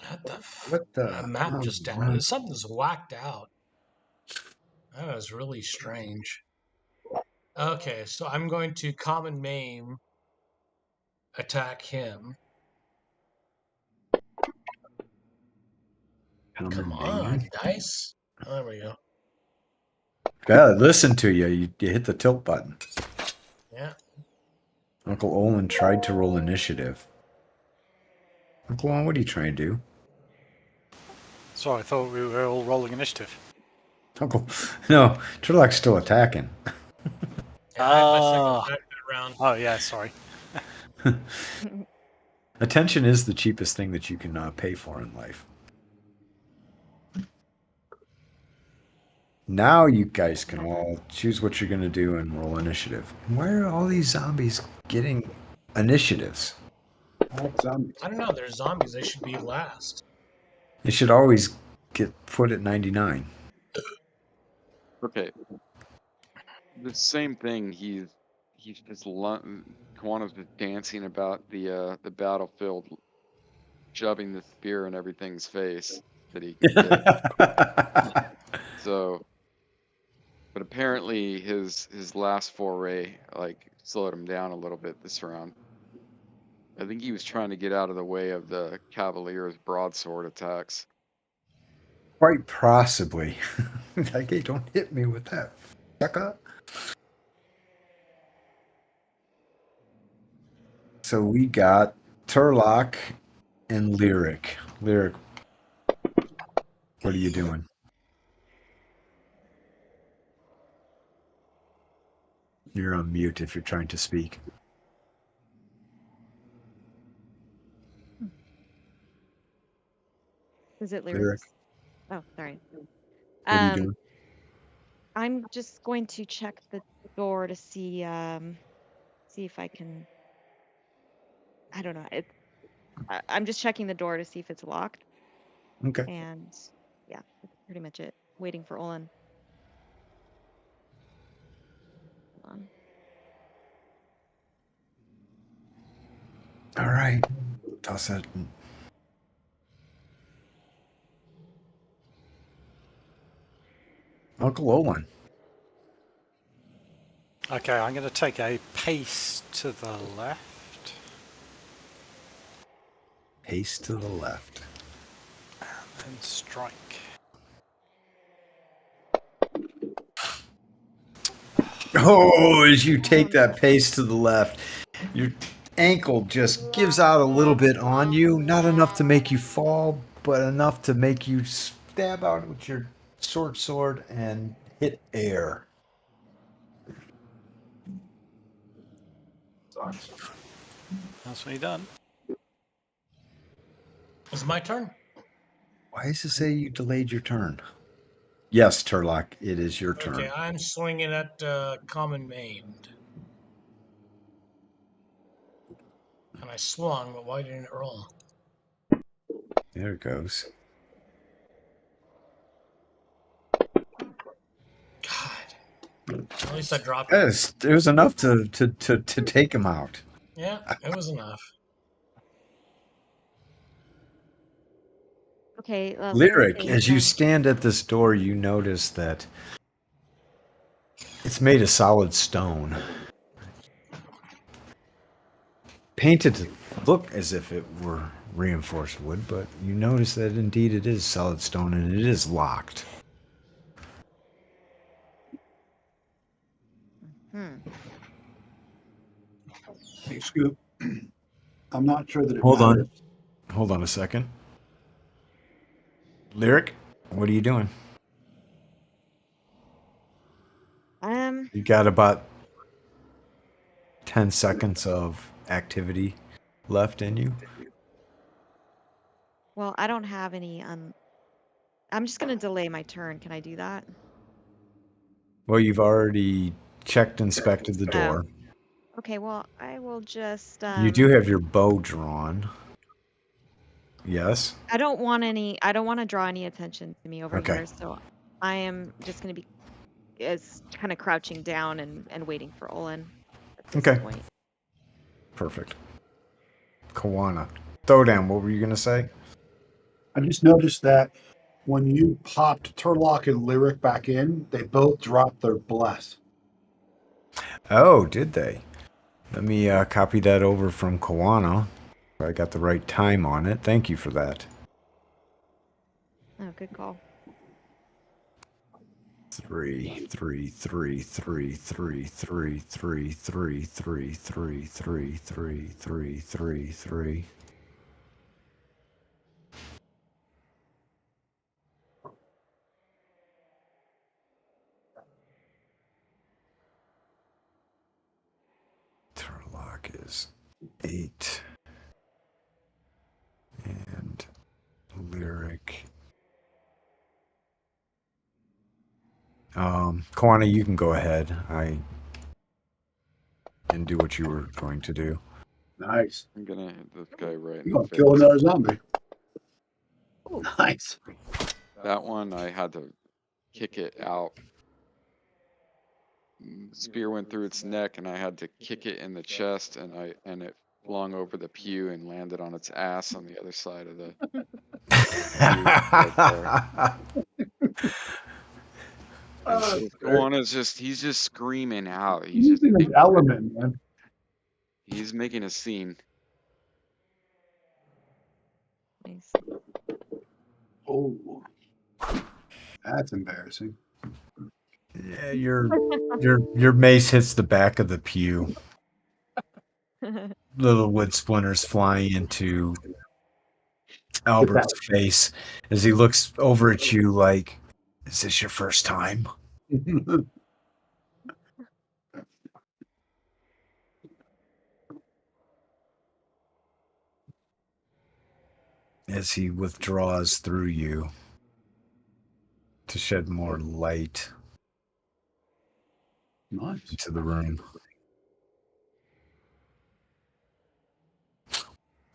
What the? What the? My map just Oh, down. Something's whacked out. That was really strange. Okay, so I'm going to common maim attack him. Come on, dice. Oh, there we go. God, listen to you. You hit the tilt button. Yeah. Uncle Olin tried to roll initiative. Uncle Olin, what are you trying to do? So I thought we were all rolling initiative. Uncle, no, Turlock's still attacking. Yeah, I had my second attack that round. Oh, yeah, sorry. Attention is the cheapest thing that you can pay for in life. Now you guys can all choose what you're going to do and roll initiative. Why are all these zombies getting initiatives? Zombies. I don't know. They're zombies. They should be last. They should always get put at 99. Okay. The same thing. He's just Kawano's just dancing about the battlefield, shoving the spear in everything's face that he can get. So, but apparently his last foray like slowed him down a little bit this round. I think he was trying to get out of the way of the Cavalier's broadsword attacks. Quite possibly. Like, hey, don't hit me with that, sucker. So we got Turlock and Lyric. Lyric, what are you doing? You're on mute if you're trying to speak. Is it Lyric, lyrics? Oh, sorry. what are you doing? I'm just going to check the door to see if I can. I don't know. I'm just checking the door to see if it's locked, Okay. and yeah, that's pretty much it. Waiting for Olin. Hold on. All right. Toss that. Uncle Olin. Okay, I'm going to take a pace to the left. Pace to the left. And strike. Oh, as you take that pace to the left, your ankle just gives out a little bit on you. Not enough to make you fall, but enough to make you stab out with your short sword and hit air. That's me done. It's my turn. Why does it say you delayed your turn? Yes, Turlock, it is your turn. Okay, I'm swinging at common maimed. And I swung, but why didn't it roll? There it goes. At least I dropped it. Yes, it was enough to take him out. Yeah, it was enough. Okay, Lyric, is, as you stand at this door, you notice that it's made of solid stone. Painted to look as if it were reinforced wood, but you notice that indeed it is solid stone and it is locked. hmm. Hey, Scoop. I'm not sure that it Hold matters. on. Hold on a second. Lyric, what are you doing? You got about 10 seconds of activity left in you. Well, I don't have any. I'm just gonna delay my turn. Can I do that? Well, you've already checked, inspected the Oh. door. Okay. Well, I will just. You do have your bow drawn. Yes? I don't want any. I don't want to draw any attention to me over Okay. here. So I am just gonna be as kind of crouching down and waiting for Olin at this Okay. point. Perfect. Kawana. Throwdown, what were you going to say? I just noticed that when you popped Turlock and Lyric back in, they both dropped their bless. Oh, did they? Let me copy that over from Kawana. I got the right time on it. Thank you for that. Oh, good call. 3, 3, 3, 3, 3, 3, 3, 3, 3, 3, 3, 3, 3, 3, 3. Turlock is 8. And Lyric. Kawana, you can go ahead. I and do what you were going to do. Nice. I'm gonna hit this guy right in You're the going to face. kill another zombie. Nice. That one I had to kick it out. Spear went through its neck, and I had to kick it in the chest, and it flung over the pew and landed on its ass on the other side of the he's just screaming out. He's using his element, man. He's making a scene. Nice. Oh, that's embarrassing. Yeah, your mace hits the back of the pew. Little wood splinters flying into Albert's face as he looks over at you like, "Is this your first time?" As he withdraws through you to shed more light Nice. into the room.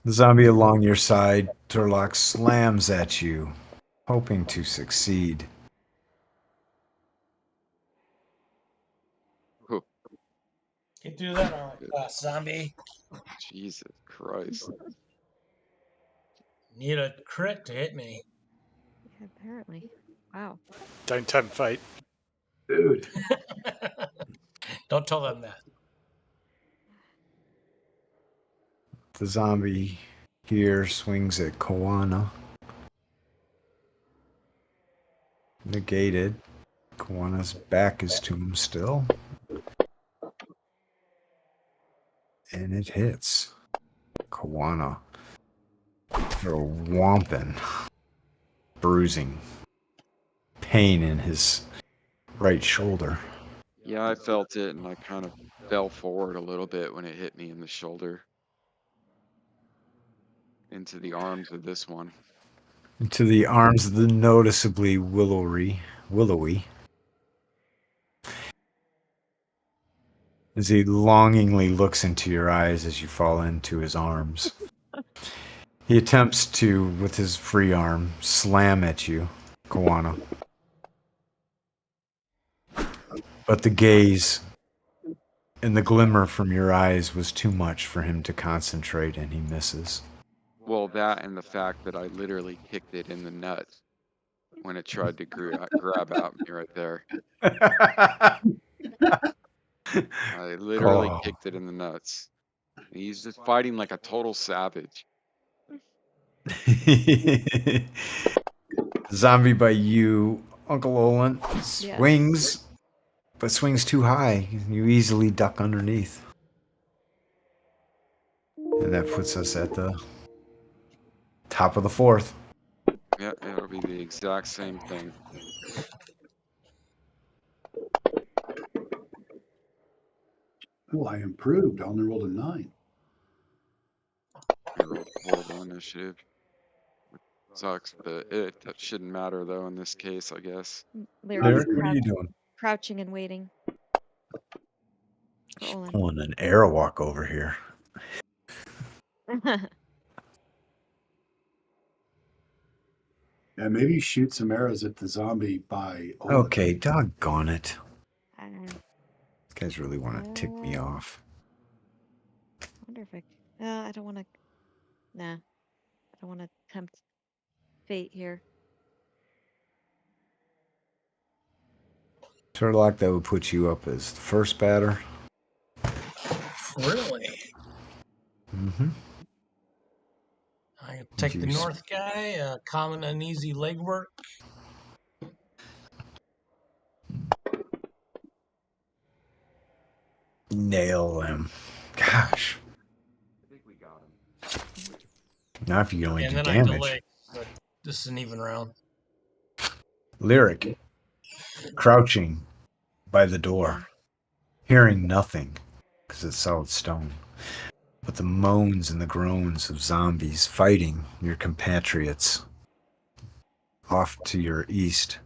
The zombie along your side, Turlock, slams at you, hoping to succeed. Oh, You do that on zombie. Jesus Christ. Need a crit to hit me. Yeah, apparently. Wow. Don't tempt fate. Dude. Don't tell them that. The zombie here swings at Kawana. Negated. Kawana's back is to him still. And it hits. Kawana. For a whomping. Bruising. Pain in his right shoulder. Yeah, I felt it, and I kind of fell forward a little bit when it hit me in the shoulder. Into the arms of this one. Into the arms of the noticeably willowy. As he longingly looks into your eyes as you fall into his arms. He attempts to, with his free arm, slam at you, Kawana. But the gaze and the glimmer from your eyes was too much for him to concentrate, and he misses. Well, that and the fact that I literally kicked it in the nuts when it tried to grab at me right there. I literally Oh. kicked it in the nuts. He's just fighting like a total savage. Zombie by you, Uncle Olin, swings, but swings too high. You easily duck underneath. And that puts us at the top of the fourth. Yeah, it'll be the exact same thing. Oh, I improved. I only rolled a 9. I rolled horrible initiative. Sucks, but that shouldn't matter though in this case, I guess. Lyric, what are you doing? Crouching and waiting. For Olin. Pulling an airwalk over here. Yeah, maybe shoot some arrows at the zombie by Olin. Okay, doggone it. I These guys really want to tick me off. wonder if I don't want to. Nah, I don't want to tempt fate here. Turlock, that would put you up as the first batter. Really? Mm-hmm. I take the north guy, common uneasy legwork. Nail him. Gosh. I think we got him. Now if you can only And do then I damage. delay, but this is an even round. Lyric. Crouching by the door. Hearing nothing, because it's solid stone. But the moans and the groans of zombies fighting your compatriots off to your east.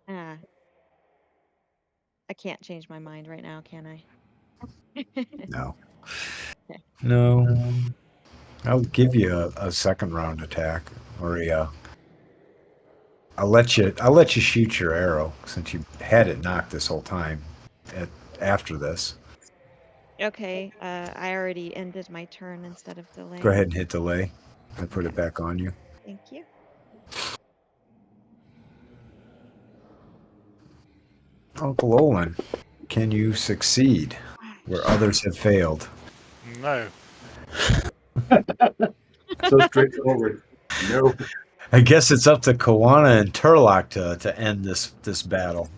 I can't change my mind right now, can I? No. Okay. No. I'll give you a second round attack, or I'll let you shoot your arrow since you had it knocked this whole time. After this, Okay. I already ended my turn instead of delaying. go ahead and hit delay. I put it back on you. Thank you. Uncle Olin, can you succeed where others have failed? No. So straightforward. No. I guess it's up to Kawana and Turlock to end this battle.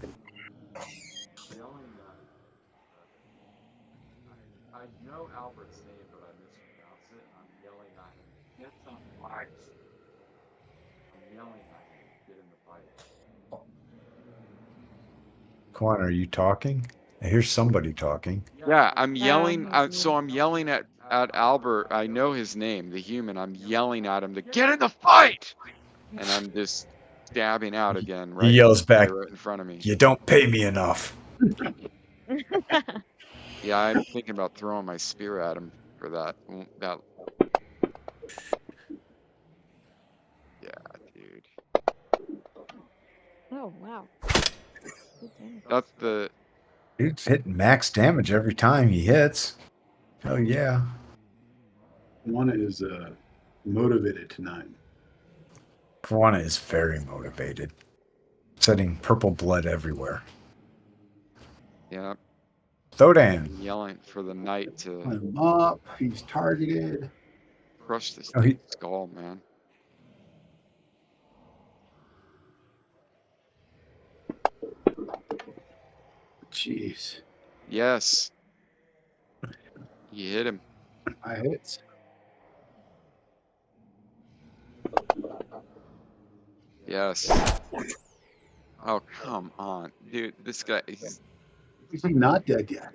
I know Albert's name, but I mispronounce it, and I'm yelling at him, get some fights. I'm yelling at him, get in the fight. Kawana, are you talking? I hear somebody talking. Yeah, I'm yelling, that's so I'm yelling at Albert, I know his name, the human, I'm yelling at him to get in the fight! And I'm just stabbing out again, right? He yells back, right in front of me. "You don't pay me enough." Yeah, I'm thinking about throwing my spear at him for that. Yeah, dude. Oh wow. Good damage. That's the. Dude's hitting max damage every time he hits. Hell yeah. One is motivated tonight. Kawana is very motivated. Setting purple blood everywhere. Yeah. Thodan. I'm yelling for the knight to I'm up. He's targeted. crush this Oh, thing's skull, man. Jeez. Yes. You hit him. I hit. Yes. Oh, come on. Dude, this guy, Is he not dead yet?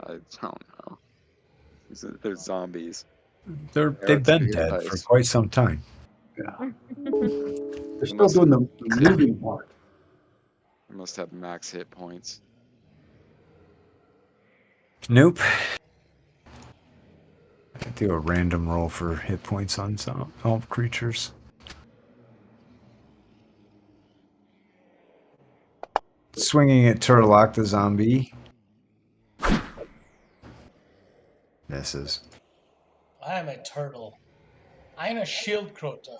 I don't know. They're zombies. They've been dead for quite some time. Yeah. They're still doing the moving part. They must have max hit points. Nope. I can do a random roll for hit points on all creatures. Swinging at Turlock the zombie. Misses. I am a turtle. I am a shield crota.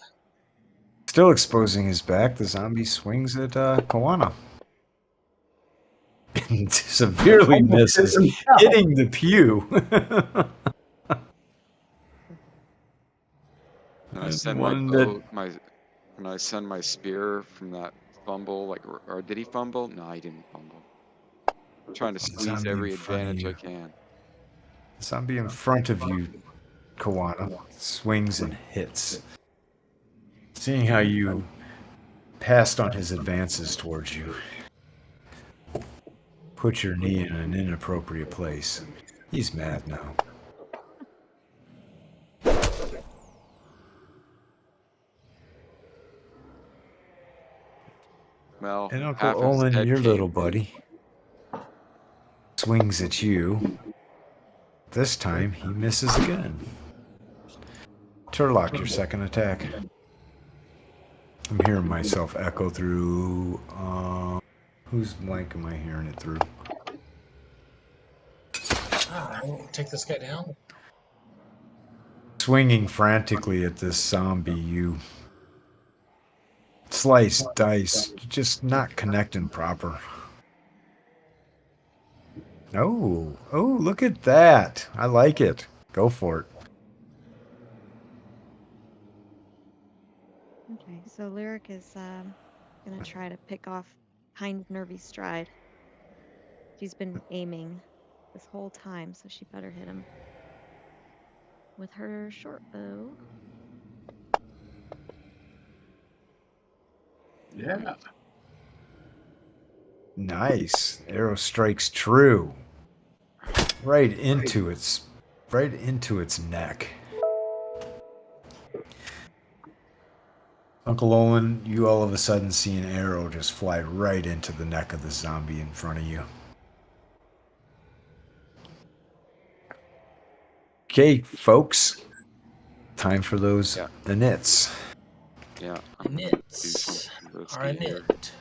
Still exposing his back, the zombie swings at Koana. And severely Almost hit misses, himself. hitting the pew. Can I That's send my one bow, can I send my spear from that fumble? Like, or did he fumble? No, he didn't fumble. I'm trying to squeeze Zombie every in front of advantage you. I can. Zombie in front of you, Koana, swings and hits. Seeing how you passed on his advances towards you, put your knee in an inappropriate place. He's mad now. Well, And Uncle half of his Olin, head your caved little in. buddy, swings at you. This time, he misses again. Turlock, your second attack. I'm hearing myself echo through... whose mic am I hearing it through? I won't take this guy down. Swinging frantically at this zombie, you slice, dice, just not connecting proper. Oh, look at that. I like it. Go for it. Okay, so Lyric is gonna try to pick off Hind Nervy Stride. She's been aiming this whole time, so she better hit him with her short bow. Yeah. Nice. Arrow strikes true. Right into its neck. Uncle Olin, you all of a sudden see an arrow just fly right into the neck of the zombie in front of you. Okay, folks. Time for those inits. Yeah. Nits. Are a nit.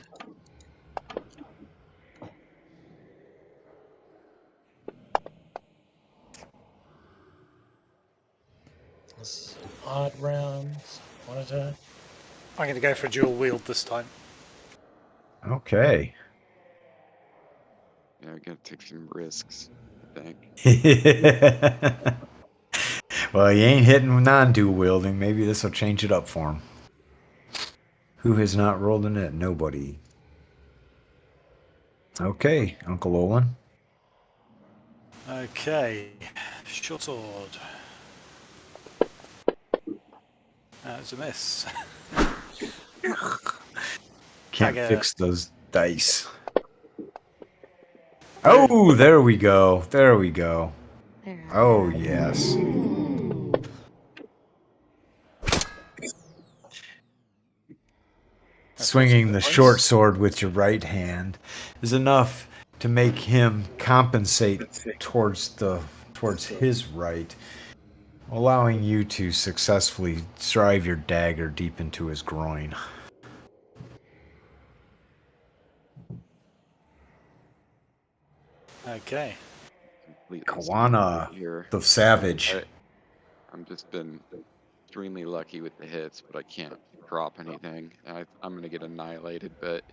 This is odd rounds. One attack. I'm going to go for a dual wield this time. Okay. Yeah, we gotta take some risks, I think. Well, he ain't hitting non-dual wielding. Maybe this will change it up for him. Who has not rolled in it? Nobody. Okay, Uncle Olin. Okay, short sword. That's a miss. Can't Dagger. fix those dice. Oh, there we go. There we go. There. Oh, yes. Swinging the short sword with your right hand is enough to make him compensate towards his right, allowing you to successfully drive your dagger deep into his groin. Okay. Completely Koana, here. the savage. I'm just been extremely lucky with the hits, but I can't drop anything. I'm gonna get annihilated, but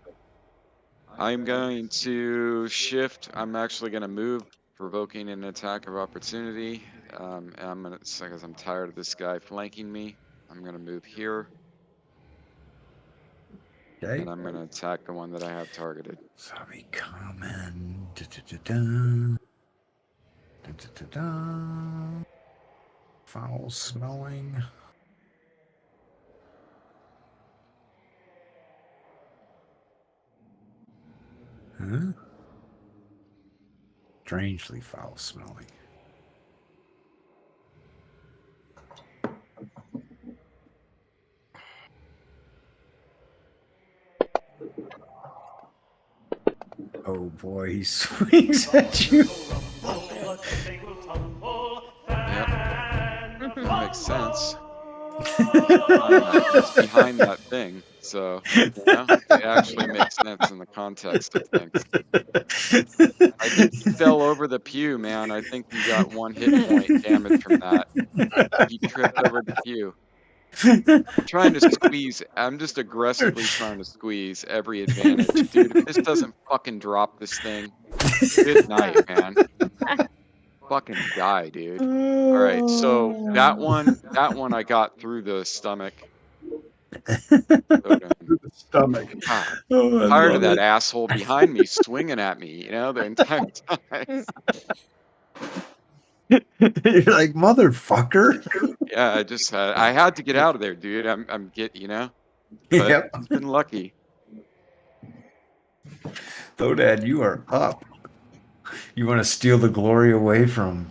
I'm going to shift. I'm actually gonna move, provoking an attack of opportunity. And I'm gonna, because I'm tired of this guy flanking me, I'm gonna move here, Okay. and I'm gonna attack the one that I have targeted. Sorry, common. Da-da-da-da. Da-da-da-da. Foul smelling. Huh? Strangely foul smelling. Oh boy, he swings at you. Yep, that makes sense. He's behind that thing, so it actually makes sense in the context of things. I think he fell over the pew, man. I think he got 1 hit point damage from that. He tripped over the pew. Trying to squeeze. I'm just aggressively trying to squeeze every advantage. Dude, if this doesn't fucking drop this thing, good night, man. Fucking die, dude. All right, so that one I got through the stomach. Totem. Through the stomach. God, Oh, I tired of love that it. asshole behind me swinging at me, the entire time. You're like, motherfucker. Yeah, I had to get out of there, dude. I'm but Yep. it's been lucky. Dodad, you are up. You want to steal the glory away from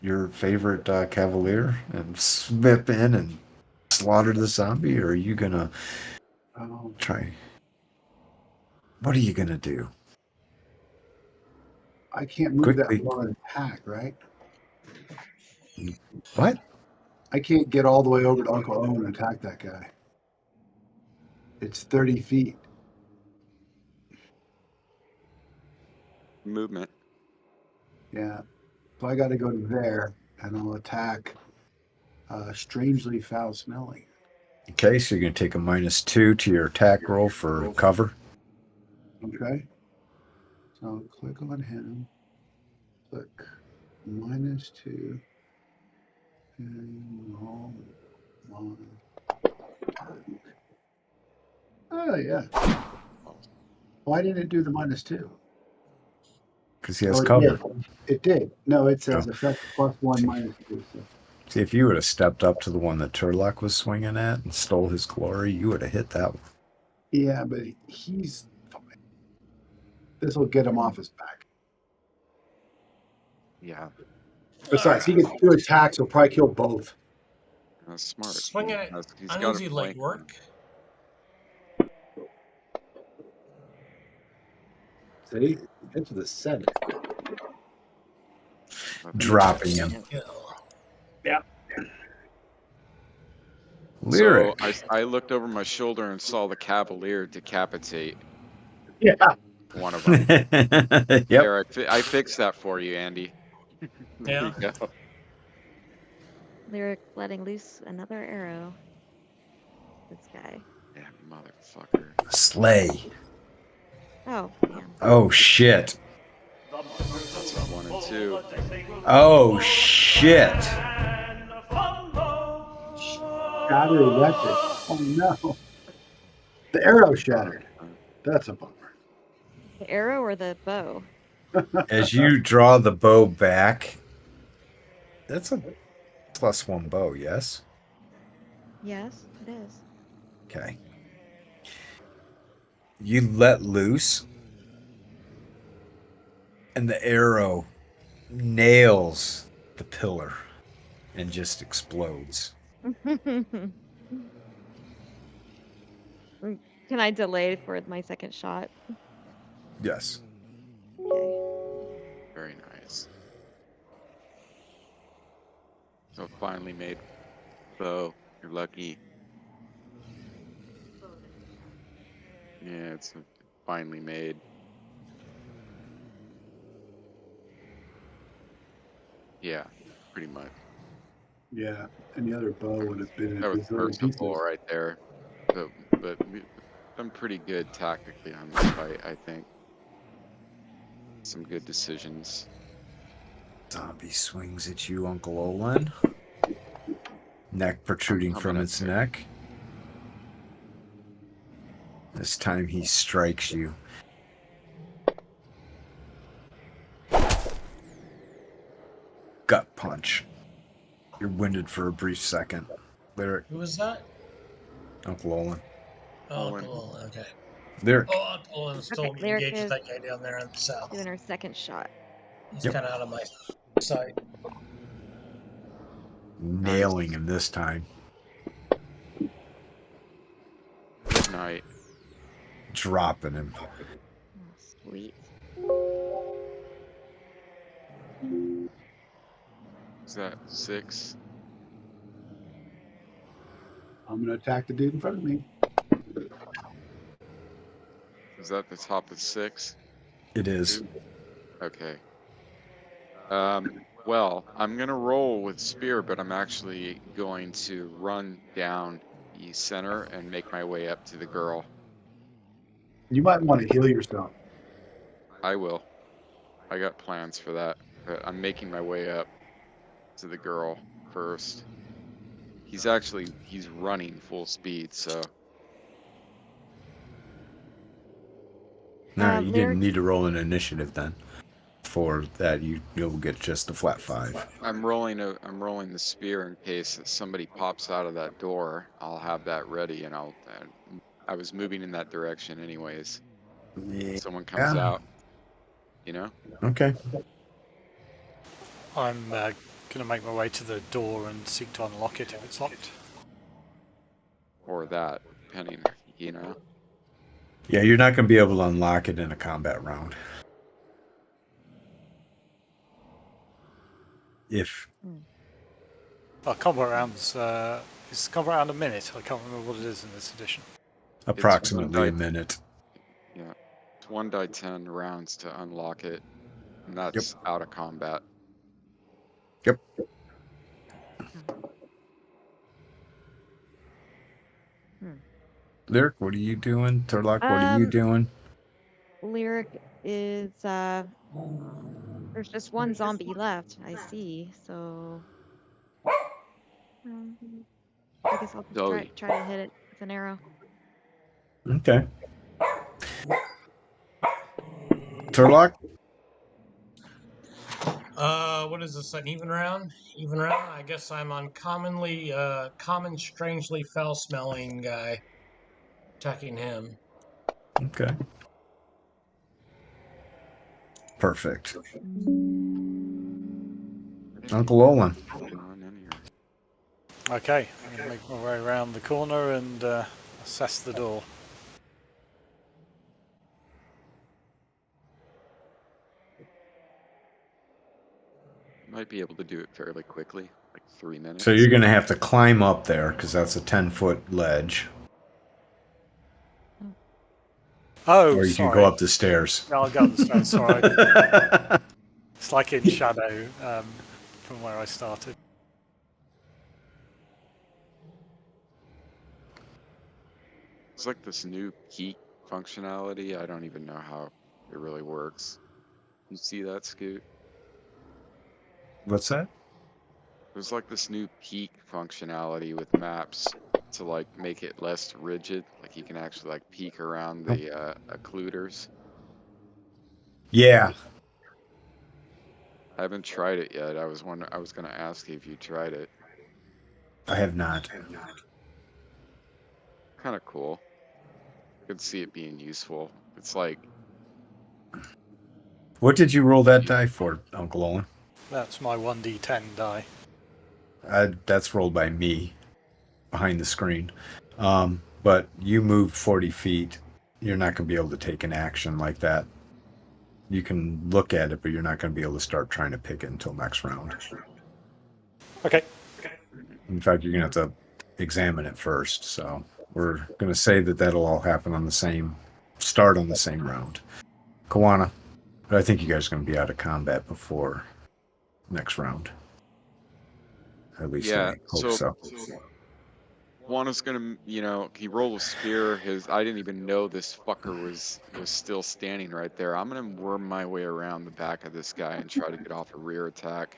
your favorite cavalier and slip in and slaughter the zombie, or are you gonna Oh, try? What are you gonna do? I can't move that Quickly. far and attack, right? What? I can't get all the way over to Uncle Owen and attack that guy. It's 30 feet. Movement. Yeah. So I got to go to there and I'll attack strangely foul smelling. Okay, so you're gonna take a -2 to your attack roll for cover. Okay. So click on him. Click -2. And roll 1. Oh, yeah. Why didn't it do the -2? Because he has Oh, it cover. did. It did. No, it says Oh. effect +1 -2. So. See, if you would have stepped up to the one that Turlock was swinging at and stole his glory, you would have hit that one. Yeah, but he's fine. This will get him off his back. Yeah, Besides, he gets 2 attacks. He'll probably kill both. that's smart. Swinging at He's got uneasy a leg flank. work. See? Into the 7. Dropping him. Yeah. So Lyric. I looked over my shoulder and saw the cavalier decapitate Yeah. one of them. Yep. Eric, I fixed that for you, Andy. There Yeah. you go. Lyric letting loose another arrow. This guy. Yeah, motherfucker. Slay. Oh, man. Oh, shit. That's 1 and 2. Oh, shit. Shattered weapon. Oh, no. The arrow shattered. That's a bummer. The arrow or the bow? As you draw the bow back, that's a +1 bow, yes? Yes, it is. Okay. You let loose, and the arrow nails the pillar and just explodes. Can I delay for my second shot? Yes. Okay. Very nice. So finally made bow. You're lucky. Yeah, it's finally made. Yeah, pretty much. Yeah. And the other bow would have been in That a was bazillion merciful pieces. right there. But we've done pretty good tactically on this fight, I think. Some good decisions. Zombie swings at you, Uncle Olin. Neck protruding I'm from coming its in there. neck. This time he strikes you. Gut punch. You're winded for a brief second. Lyric, Who was that? Uncle Olin. Oh, Owen. cool. Okay. Lyric. Oh, Uncle Owen's still Okay, Lyric engaged with is that guy down there in the south. doing her second shot. He's Yep. kind of out of my sight. Nailing him this time. Good night. Dropping him. Oh, sweet. Is that 6? I'm going to attack the dude in front of me. Is that the top of 6? It is. Okay. Well, I'm gonna roll with spear, but I'm actually going to run down the center and make my way up to the girl. You might want to heal yourself. I will. I got plans for that, but I'm making my way up to the girl first. He's running full speed, so All right, you Lyric, didn't need to roll an initiative then. For that, you'll get just a flat 5. I'm rolling the spear in case somebody pops out of that door. I'll have that ready, and I was moving in that direction anyways. Someone comes Yeah. out, you know, Okay. I'm going to make my way to the door and seek to unlock it if it's locked. or that, depending, you know. Yeah, you're not going to be able to unlock it in a combat round. If Combat rounds is combat round a minute. I can't remember what it is in this edition. approximately a die- minute. Yeah, it's 1 die 10 rounds to unlock it, and Yep. that's out of combat. Yep. Lyric, what are you doing? Turlock, what are you doing? Lyric is there's just one zombie left, I see. So um, I guess I'll just Oh, try to hit it with an arrow. Okay. Turlock? What is this? An even round? Even round? I guess I'm on common, strangely foul-smelling guy. Attacking him. Okay. Perfect. Uncle Olin. Okay, I'm going to make my way around the corner and assess the door. might be able to do it fairly quickly, like 3 minutes. So you're going to have to climb up there because that's a 10-foot ledge. Oh, Or you sorry. can go up the stairs. I'll go up the stairs. Sorry. It's like in shadow from where I started. It's like this new peak functionality. I don't even know how it really works. You see that, Scoot? What's that? There's like this new peak functionality with maps to like make it less rigid. Like you can actually like peek around the occluders. Yeah. I haven't tried it yet. I was gonna ask you if you tried it. I have not. Kind of cool. Could see it being useful. It's like What did you roll that die for, Uncle Olin? That's my 1d10 die. That's rolled by me behind the screen. But you move 40 feet. You're not going to be able to take an action like that. You can look at it, but you're not going to be able to start trying to pick it until next round. Okay. In fact, you're going to have to examine it first. So we're going to say that that'll all happen on the same round. Kawana, but I think you guys are going to be out of combat before next round. At least yeah. I hope so. Juana's gonna, he rolled a spear. I didn't even know this fucker was still standing right there. I'm gonna worm my way around the back of this guy and try to get off a rear attack.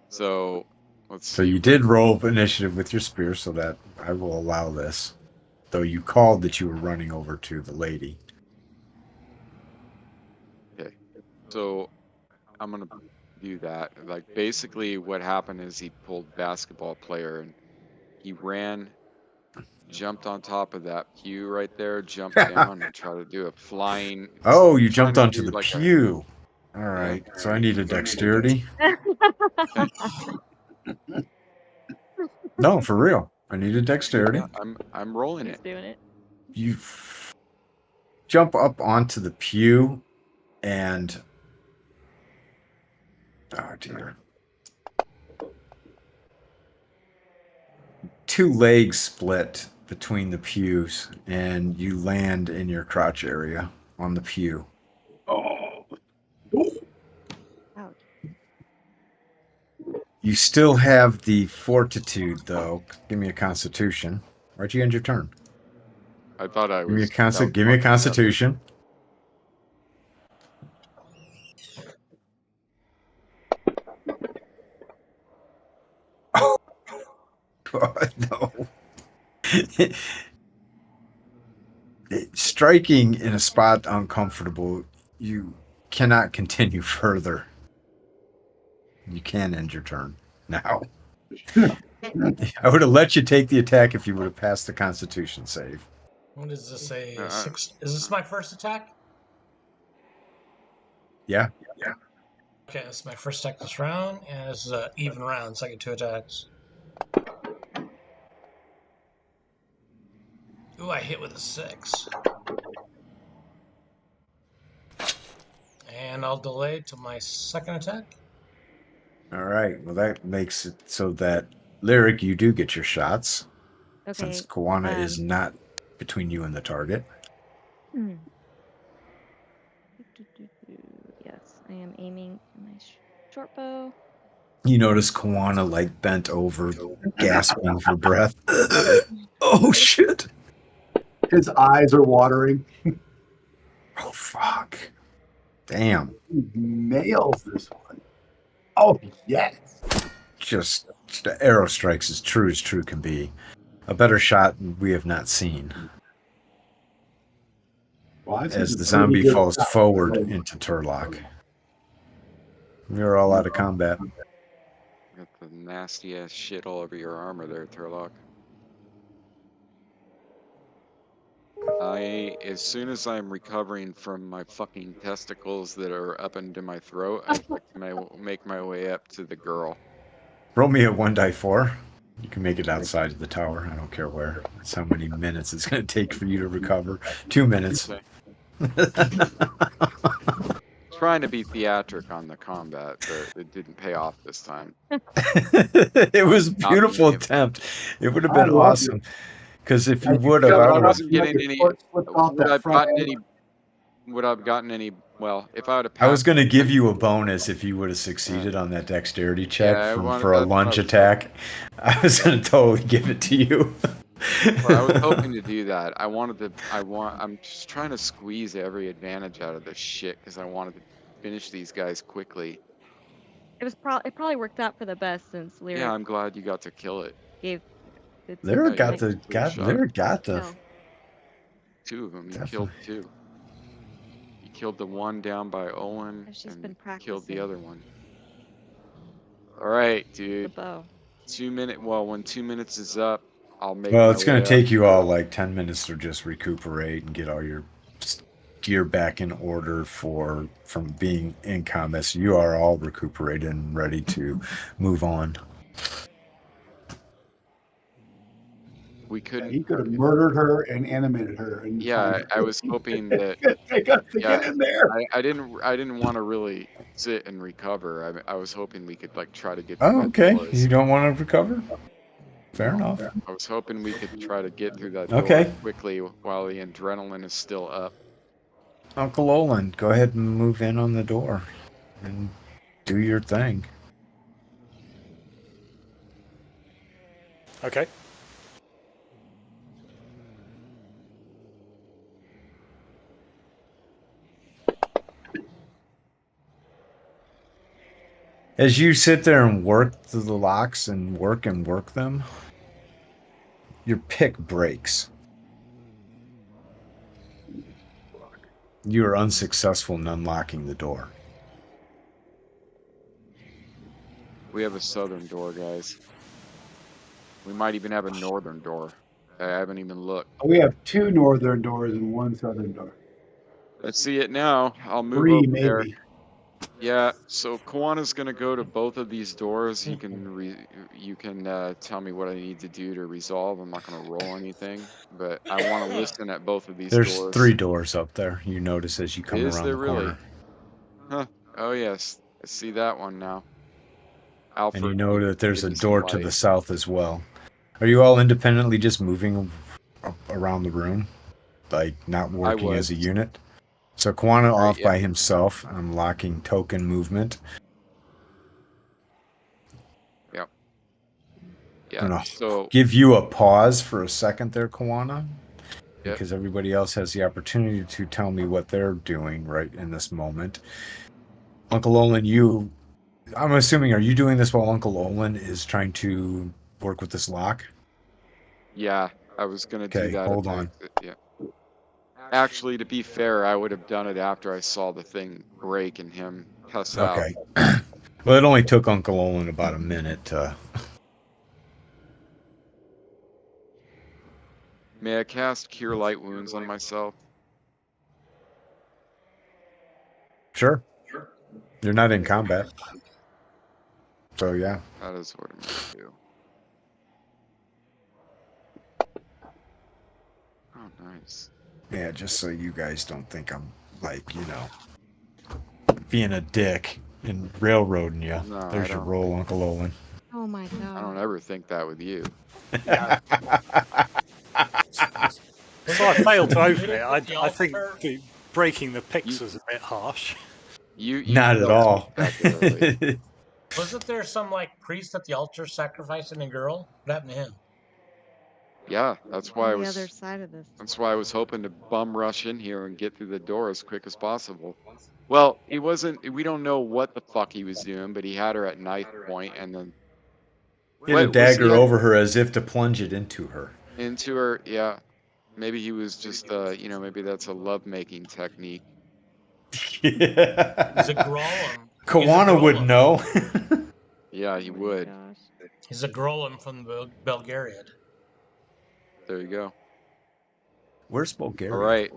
So let's see. So you did roll initiative with your spear, so that I will allow this. Though you called that you were running over to the lady. Okay. So I'm gonna do that. Like basically what happened is he pulled basketball player and he ran, jumped on top of that pew right there, jumped down and tried to do a flying. Oh, you trying jumped to onto do the like pew. All right. So I need a dexterity. No, for real. I need a dexterity. I'm rolling He's it. doing it. You jump up onto the pew and oh dear. two legs split between the pews, and you land in your crotch area on the pew. Oh. Ouch. You still have the fortitude, though. Give me a constitution. Why'd you end your turn? I thought I Give me a was. that was give me a fucking constitution. Oh, God, no. Striking in a spot uncomfortable, you cannot continue further. You can end your turn now. I would have let you take the attack if you would have passed the Constitution save. What does this say? Uh, Six. Is this my first attack? Yeah. Okay, this is my first attack this round, and this is an even round, so I get 2 attacks. Ooh, I hit with a 6. And I'll delay to my second attack. All right. Well, that makes it so that Lyric, you do get your shots. Okay. Since Kawana is not between you and the target. Yes, I am aiming my short bow. You notice Kawana like bent over, gasping for breath. Oh shit! His eyes are watering. Oh fuck! Damn! He nails this one. Oh yes. Just the arrow strikes as true can be. A better shot we have not seen. Well, I've As seen the some pretty zombie good falls stuff. forward into Turlock. You're all out of combat. Got the nasty ass shit all over your armor there, Turlock. As soon as I'm recovering from my fucking testicles that are up into my throat, I'd like to make my way up to the girl. Roll me a 1die4. You can make it outside of the tower. I don't care where. That's how many minutes it's going to take for you to recover. 2 minutes. Trying to be theatric on the combat, but it didn't pay off this time. It was a Not beautiful being able- attempt. It would have I been love awesome. Because if you Yeah, would have, Yeah, I but I would have. wasn't getting Like any. your foot slipped off Would that I've front gotten end. any? Would I've gotten any? Well, if I would have I was passed. going to give you a bonus if you would have succeeded on that dexterity check Yeah, for a that's what I lunge was attack. I was going to totally give it to you. Well, I was hoping to do that. I'm just trying to squeeze every advantage out of this shit because I wanted to finish these guys quickly. It probably worked out for the best since Lyric Yeah, I'm glad you got to kill it. gave it to Lyric Yeah, got the took a shot. Lyric got the kill. 2 of them. You Definitely. killed 2. You killed the one down by Owen I've just and been killed the practicing other one. All right, the dude. bow. 2 minute. Well, when 2 minutes is up, I'll make. Well, my it's going way to take up. you all like 10 minutes to just recuperate and get all your gear back in order from being in combat. So you are all recuperated and ready to move on. We couldn't. He could have murdered her and animated her. And Yeah, I was hoping that. Take us to Yeah, get in there. I didn't want to really sit and recover. I was hoping we could like try to get. Oh, through that okay. door. You don't want to recover? Fair enough. I was hoping we could try to get through that Okay. door quickly while the adrenaline is still up. Uncle Olin, go ahead and move in on the door and do your thing. Okay. As you sit there and work through the locks and work them, your pick breaks. You are unsuccessful in unlocking the door. We have a southern door, guys. We might even have a northern door. I haven't even looked. We have 2 northern doors and 1 southern door. Let's see it now. I'll move 3 over maybe. there. Yeah, so Kawana's gonna go to both of these doors. You can tell me what I need to do to resolve. I'm not gonna roll anything, but I want to listen at both of these There's doors. 3 doors up there. You notice as you come Is around there the really? corner. Huh. Oh yes, I see that one now. Alfred, And you know that there's give a me some door to light. the south as well. Are you all independently just moving around the room? Like, not working as a was. unit? So Kwana Right, off yeah. by himself, unlocking token movement. Yep. Yeah. Gonna So, give you a pause for a second there, Kwana, yep. because everybody else has the opportunity to tell me what they're doing right in this moment. Uncle Olin, I'm assuming, are you doing this while Uncle Olin is trying to work with this lock? Yeah, I was gonna do Okay, that. hold on. Yeah. Actually, to be fair, I would have done it after I saw the thing break and him pass out. Okay. Well, it only took Uncle Olin about a minute to... May I cast Cure Light Wounds on myself? Sure. You're not in combat. So, yeah. That is what I'm gonna do. Oh, nice. Yeah, just so you guys don't think I'm, like, being a dick and railroading you. No, There's I your don't. roll, Uncle Olin. Oh my I don't god. ever think that with you. Yeah. So I failed to open it. The I think altar- the breaking the picks was a bit harsh. You Not at failed all. spectacularly. Wasn't there some like priest at the altar sacrificing a girl? What happened to him? Yeah, that's why I On the other was. side of this. That's why I was hoping to bum rush in here and get through the door as quick as possible. Well, he wasn't. We don't know what the fuck he was doing, but he had her at knife point, and then He had a what was he dagger at, over her as if to plunge it into her. into her? Yeah, maybe he was just. Maybe that's a love-making technique. He's a golem. Kawana would know. Yeah, he Oh my would. gosh. He's a golem from Bulgaria. There you go. Where's Bulgaria? All right.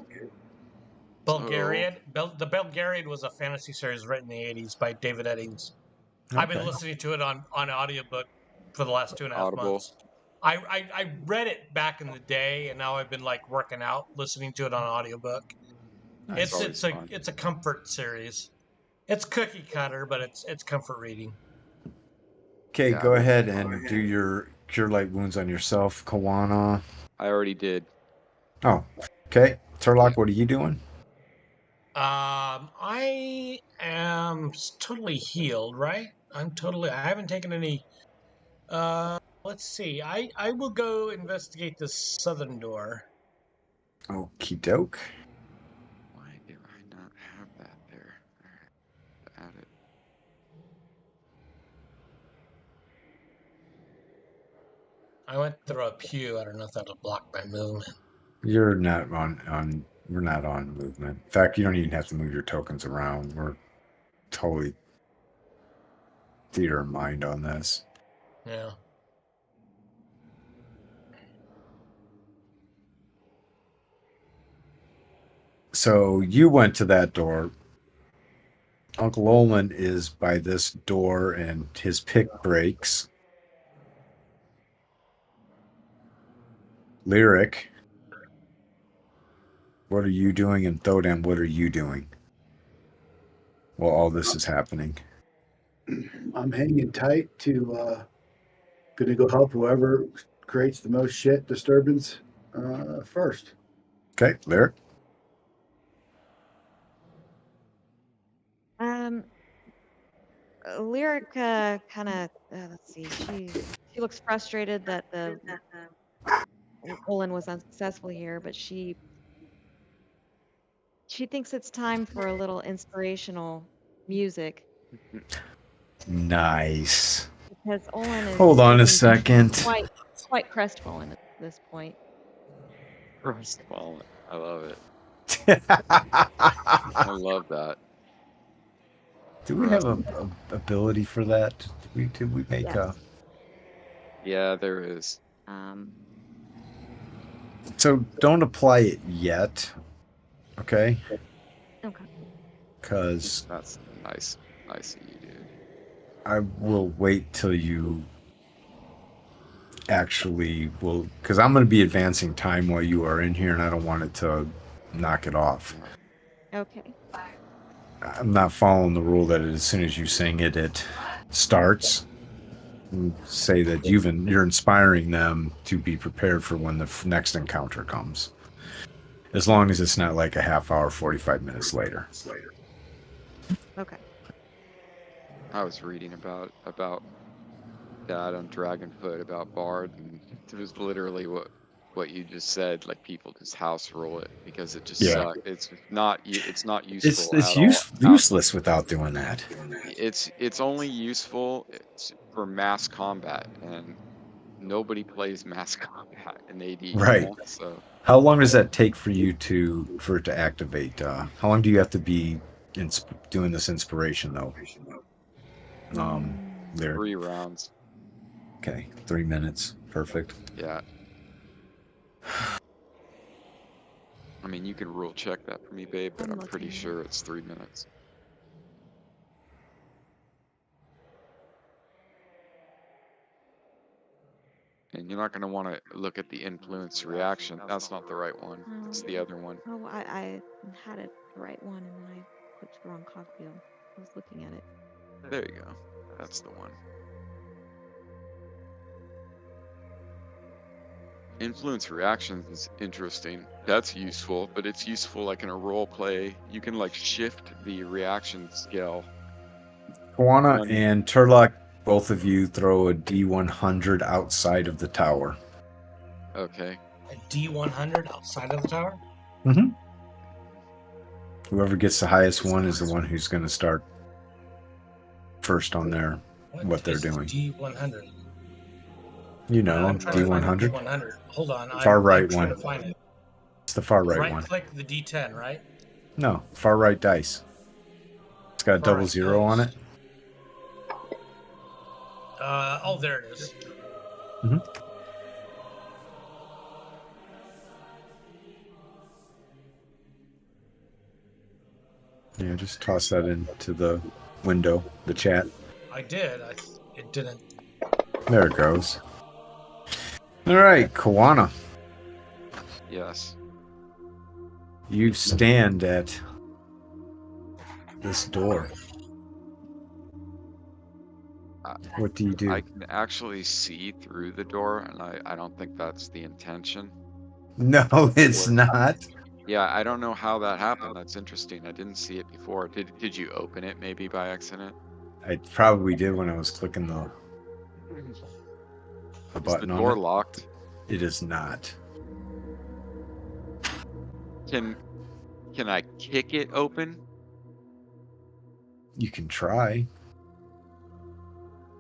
Bulgarian. The Bulgarian was a fantasy series written in the 80s by David Eddings. I've been Okay. listening to it on audiobook for the last 2.5 Audible. months. I read it back in the day, and now I've been like working out, listening to it on audiobook. Nice. It's a comfort series. It's cookie cutter, but it's comfort reading. Okay, Yeah, go ahead and do your Cure Light Wounds on yourself, Kawana. I already did. Oh, okay. Turlock, what are you doing? I am totally healed, right? I haven't taken any. Let's see. I will go investigate the southern door. Okie doke. Why do I not have that there? All right, add it. I went through a pew. I don't know if that'll block my movement. You're not on. We're not on movement. In fact, you don't even have to move your tokens around. We're totally theater of mind on this. Yeah. So you went to that door. Uncle Olin is by this door, and his pick breaks. Lyric, what are you doing? And Thodem, what are you doing while all this is happening? I'm hanging tight to gonna go help whoever creates the most shit disturbance first. Okay, Lyric. Lyric kind of let's see. She looks frustrated that the Olin was unsuccessful here, but she thinks it's time for a little inspirational music Nice. because Olin is Hold on a looking second. quite crestfallen at this point. Crestfallen. I love it. I love that. Do we have a ability for that? Did we make Yes. Yeah, there is. So don't apply it yet, okay? Okay. Because That's nice of you, dude. I will wait till you actually will, because I'm going to be advancing time while you are in here, and I don't want it to knock it off. Okay. I'm not following the rule that as soon as you sing it, it starts. say that you're inspiring them to be prepared for when the next encounter comes. As long as it's not like a half hour, 45 minutes later. Okay. I was reading about that on Dragonfoot about Bard, and it was literally what you just said. Like people just house rule it because it just Yeah. sucks. It's not useful It's at all. useless without doing that. It's only useful for mass combat, and nobody plays mass combat in AD. Right. You know? So How long does that take for it to activate? How long do you have to be doing this inspiration though? There. 3 rounds. Okay, 3 minutes. Perfect. Yeah. I mean, you can rule check that for me, babe, but I'm I'm pretty looking. sure it's 3 minutes. And you're not going to want to look at the influence reaction. That's not the right one. It's the other one. Oh, I had it the right one, and then I clicked the wrong cogwheel. I was looking at it. There you go. That's the one. Influence reactions is interesting. That's useful, but it's useful like in a role play. You can like shift the reaction scale. Kawana and Turlock, both of you throw a D100 outside of the tower. Okay. A D100 outside of the tower? Mm-hmm. Whoever gets the highest one is the one who's going to start first on what they're is doing. D100? You know, I'm trying to find the D100. D100. Hold on. Far right I'm trying one. to find it. It's the far right one. Right-click the D10, right? No, far right dice. It's got a Far double right zero on dice. it. Oh, there it is. Mm-hmm. Yeah, just toss that into the window, the chat. I did. It didn't. There it goes. All right, Kawana. Yes. You stand at this door. What do you do? I can actually see through the door, and I don't think that's the intention. No, it's not. Yeah, I don't know how that happened. That's interesting. I didn't see it before. Did you open it maybe by accident? I probably did when I was clicking the Is the button on door it. locked? It is not. Can I kick it open? You can try.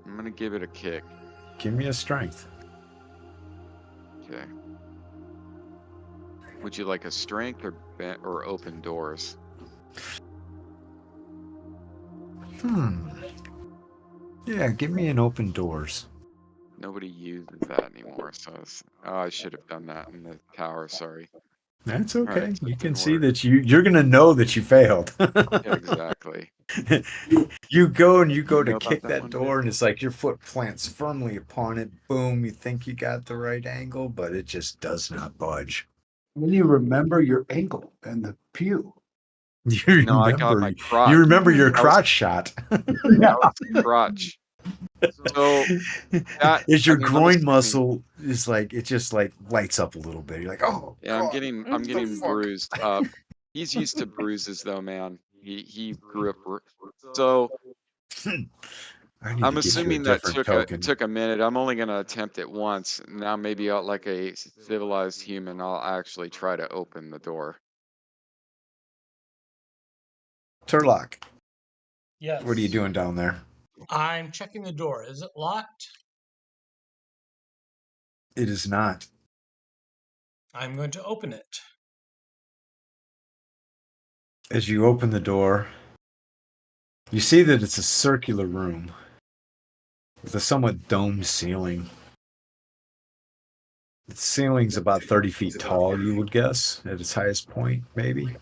I'm gonna give it a kick. Give me a strength. Okay. Would you like a strength or open doors? Yeah, give me an open doors. Nobody uses that anymore, so I should have done that in the tower. Sorry. That's All right, okay. so You it can didn't see work. that you're gonna know that you failed. Yeah, exactly. You go to know about kick that that one, door, babe? and it's like your foot plants firmly upon it. Boom! You think you got the right angle, but it just does not budge. When you remember your ankle and the pew. You No, I got my crotch. You remember your That was- crotch shot. That was the crotch. So that Is your I mean, I'm groin assuming- muscle is like it just like lights up a little bit. You're like, oh, Yeah, I'm God, getting what the fuck? bruised up. He's used to bruises though, man. He grew up. So I need I'm to get you a assuming that different took token. a minute. I'm only gonna attempt it once. Now maybe like a civilized human, I'll actually try to open the door. Turlock, Yes. what are you doing down there? I'm checking the door. Is it locked? It is not. I'm going to open it. As you open the door, you see that it's a circular room with a somewhat domed ceiling. The ceiling's about 30 feet tall, you would guess, at its highest point, maybe.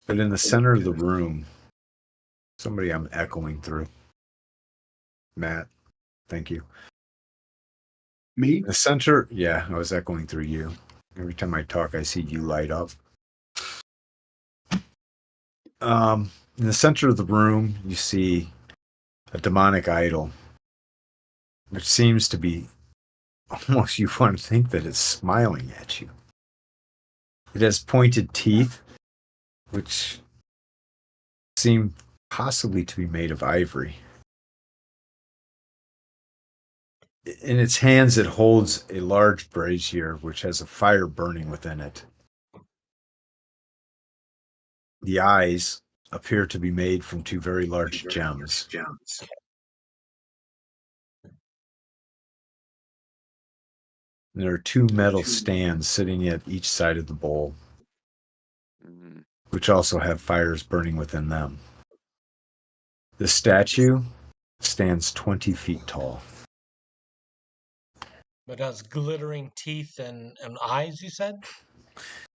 But in the center of the room, somebody I'm echoing through. Matt, thank you. Me? The center, yeah, I was echoing through you. Every time I talk, I see you light up. In the center of the room, you see a demonic idol which seems to be almost, you want to think that it's smiling at you. It has pointed teeth, which seem possibly to be made of ivory. In its hands, it holds a large brazier, which has a fire burning within it. The eyes appear to be made from two very large gems. There are two metal stands sitting at each side of the bowl, Mhm. which also have fires burning within them. The statue stands 20 feet tall. But has glittering teeth and eyes, you said?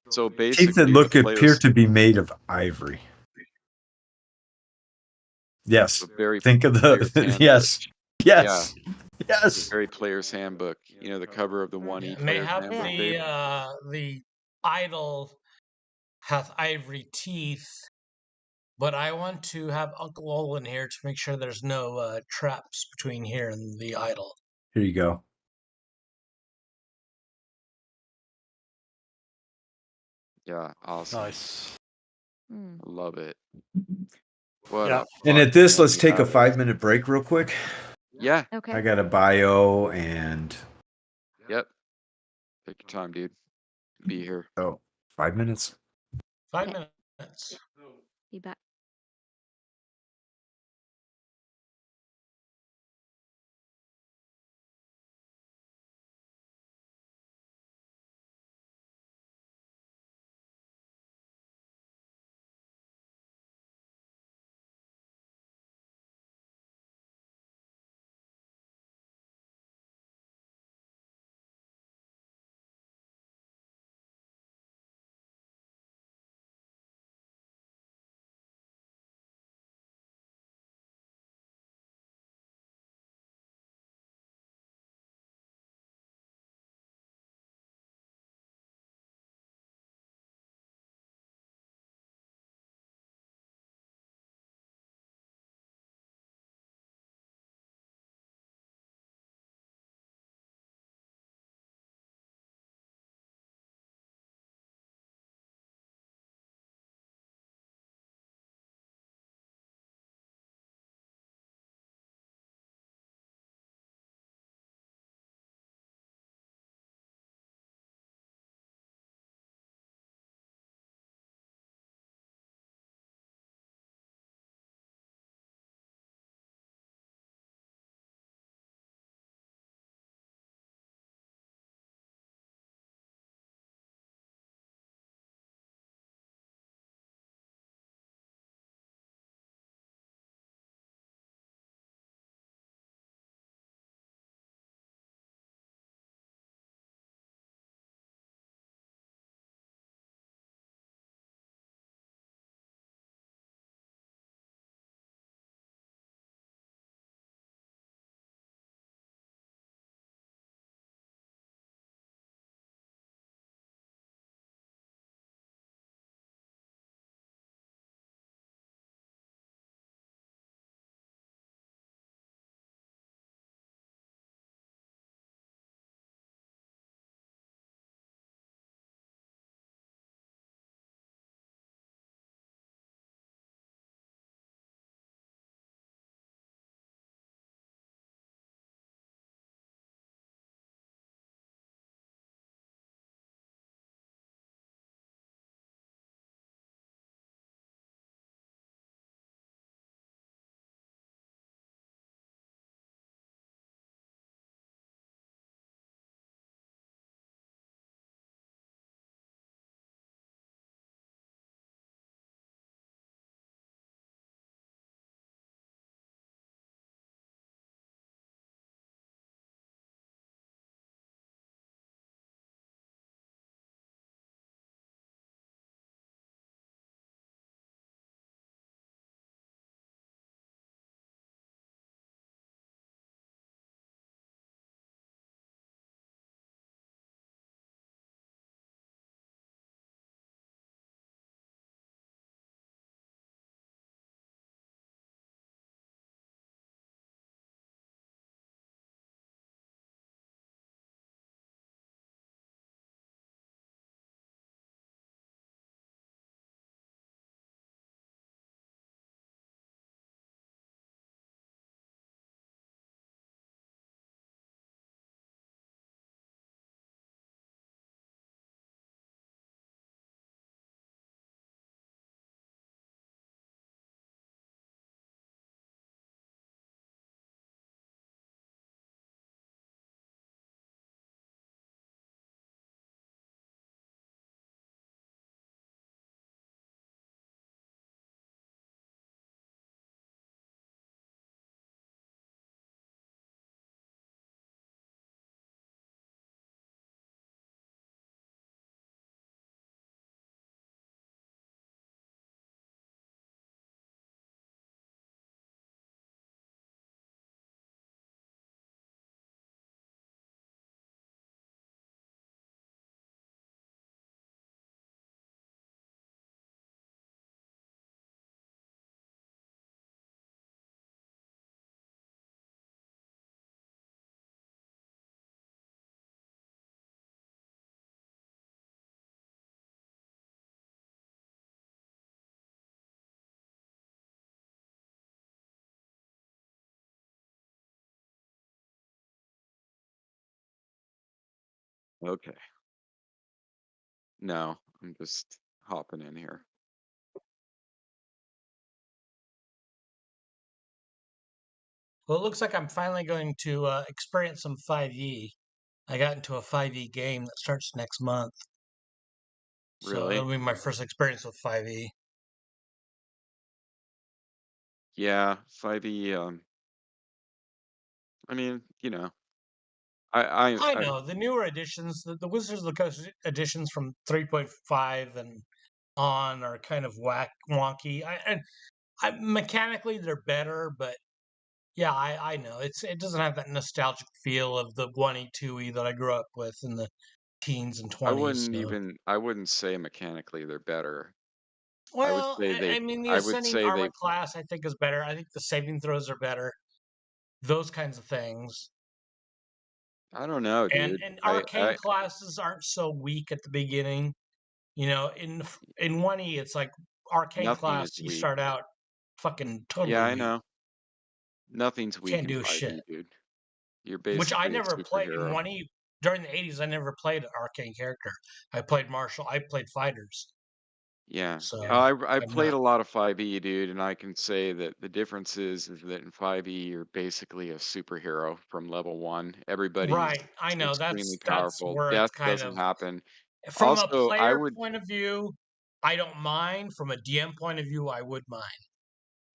So Teeth that basically, the appear players, to be made of ivory. Yes. the very Think of player's the handbook. yes. Yeah, Yes. the Yes. very player's handbook. You know, the cover of the Mm. 1E May player's have handbook, Yeah. Dave. the idol hath ivory teeth, but I want to have Uncle Olin here to make sure there's no traps between here and the idol. Here you go. Yeah, awesome. Nice. Mm. I love it. What Yeah. a And fucking at this, man let's you take a have. 5-minute break real quick. Yeah, Okay. I got a bio and yep. Take your time, dude. Be here. 5 minutes. 5 Okay. minutes. Be back. Okay. No, I'm just hopping in here. Well, it looks like I'm finally going to experience some 5e. I got into a 5e game that starts next month, so Really? it'll be my first experience with 5e. Yeah, 5e. I mean, I I know the newer editions, the Wizards of the Coast editions from 3.5 and on are kind of wonky. Mechanically they're better, but yeah, I know it doesn't have that nostalgic feel of the 1e 2e that I grew up with in the teens and I 20s. wouldn't So, even I wouldn't say mechanically they're better. I would well, say I mean the I would ascending say armor they class I think is better. I think the saving throws are better. Those kinds of things. I don't know, And dude. arcane classes aren't so weak at the beginning. You know, in 1e it's like arcane Nothing class is you weak. start out fucking Yeah, totally I weak. know. Nothing's weak Can't in do shit. 5e, dude. You're Which I basically a never played in superhero. 1e. During the 80s I never played an arcane character. I played martial, I played fighters. Yeah. So I I'm played not a lot of 5e, dude, and I can say that the difference is that in 5e you're basically a superhero from level 1. Everybody's right. I know extremely that's powerful. where it's Death kind doesn't of happen. from a Also, I player would point of view, I don't mind. From a DM point of view, I would mind.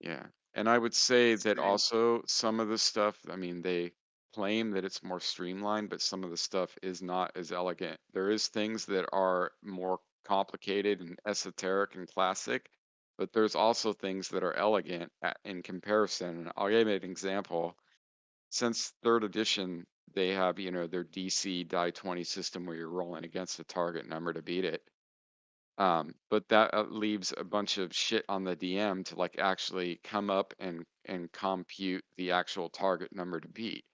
Yeah. And I would say that also some of the stuff, I mean, they claim that it's more streamlined, but some of the stuff is not as elegant. There is things that are more complicated and esoteric and classic, but there's also things that are elegant in comparison. And I'll give you an example. Since third edition, they have, their DC die 20 system where you're rolling against a target number to beat it. But that leaves a bunch of shit on the DM to like actually come up and compute the actual target number to beat.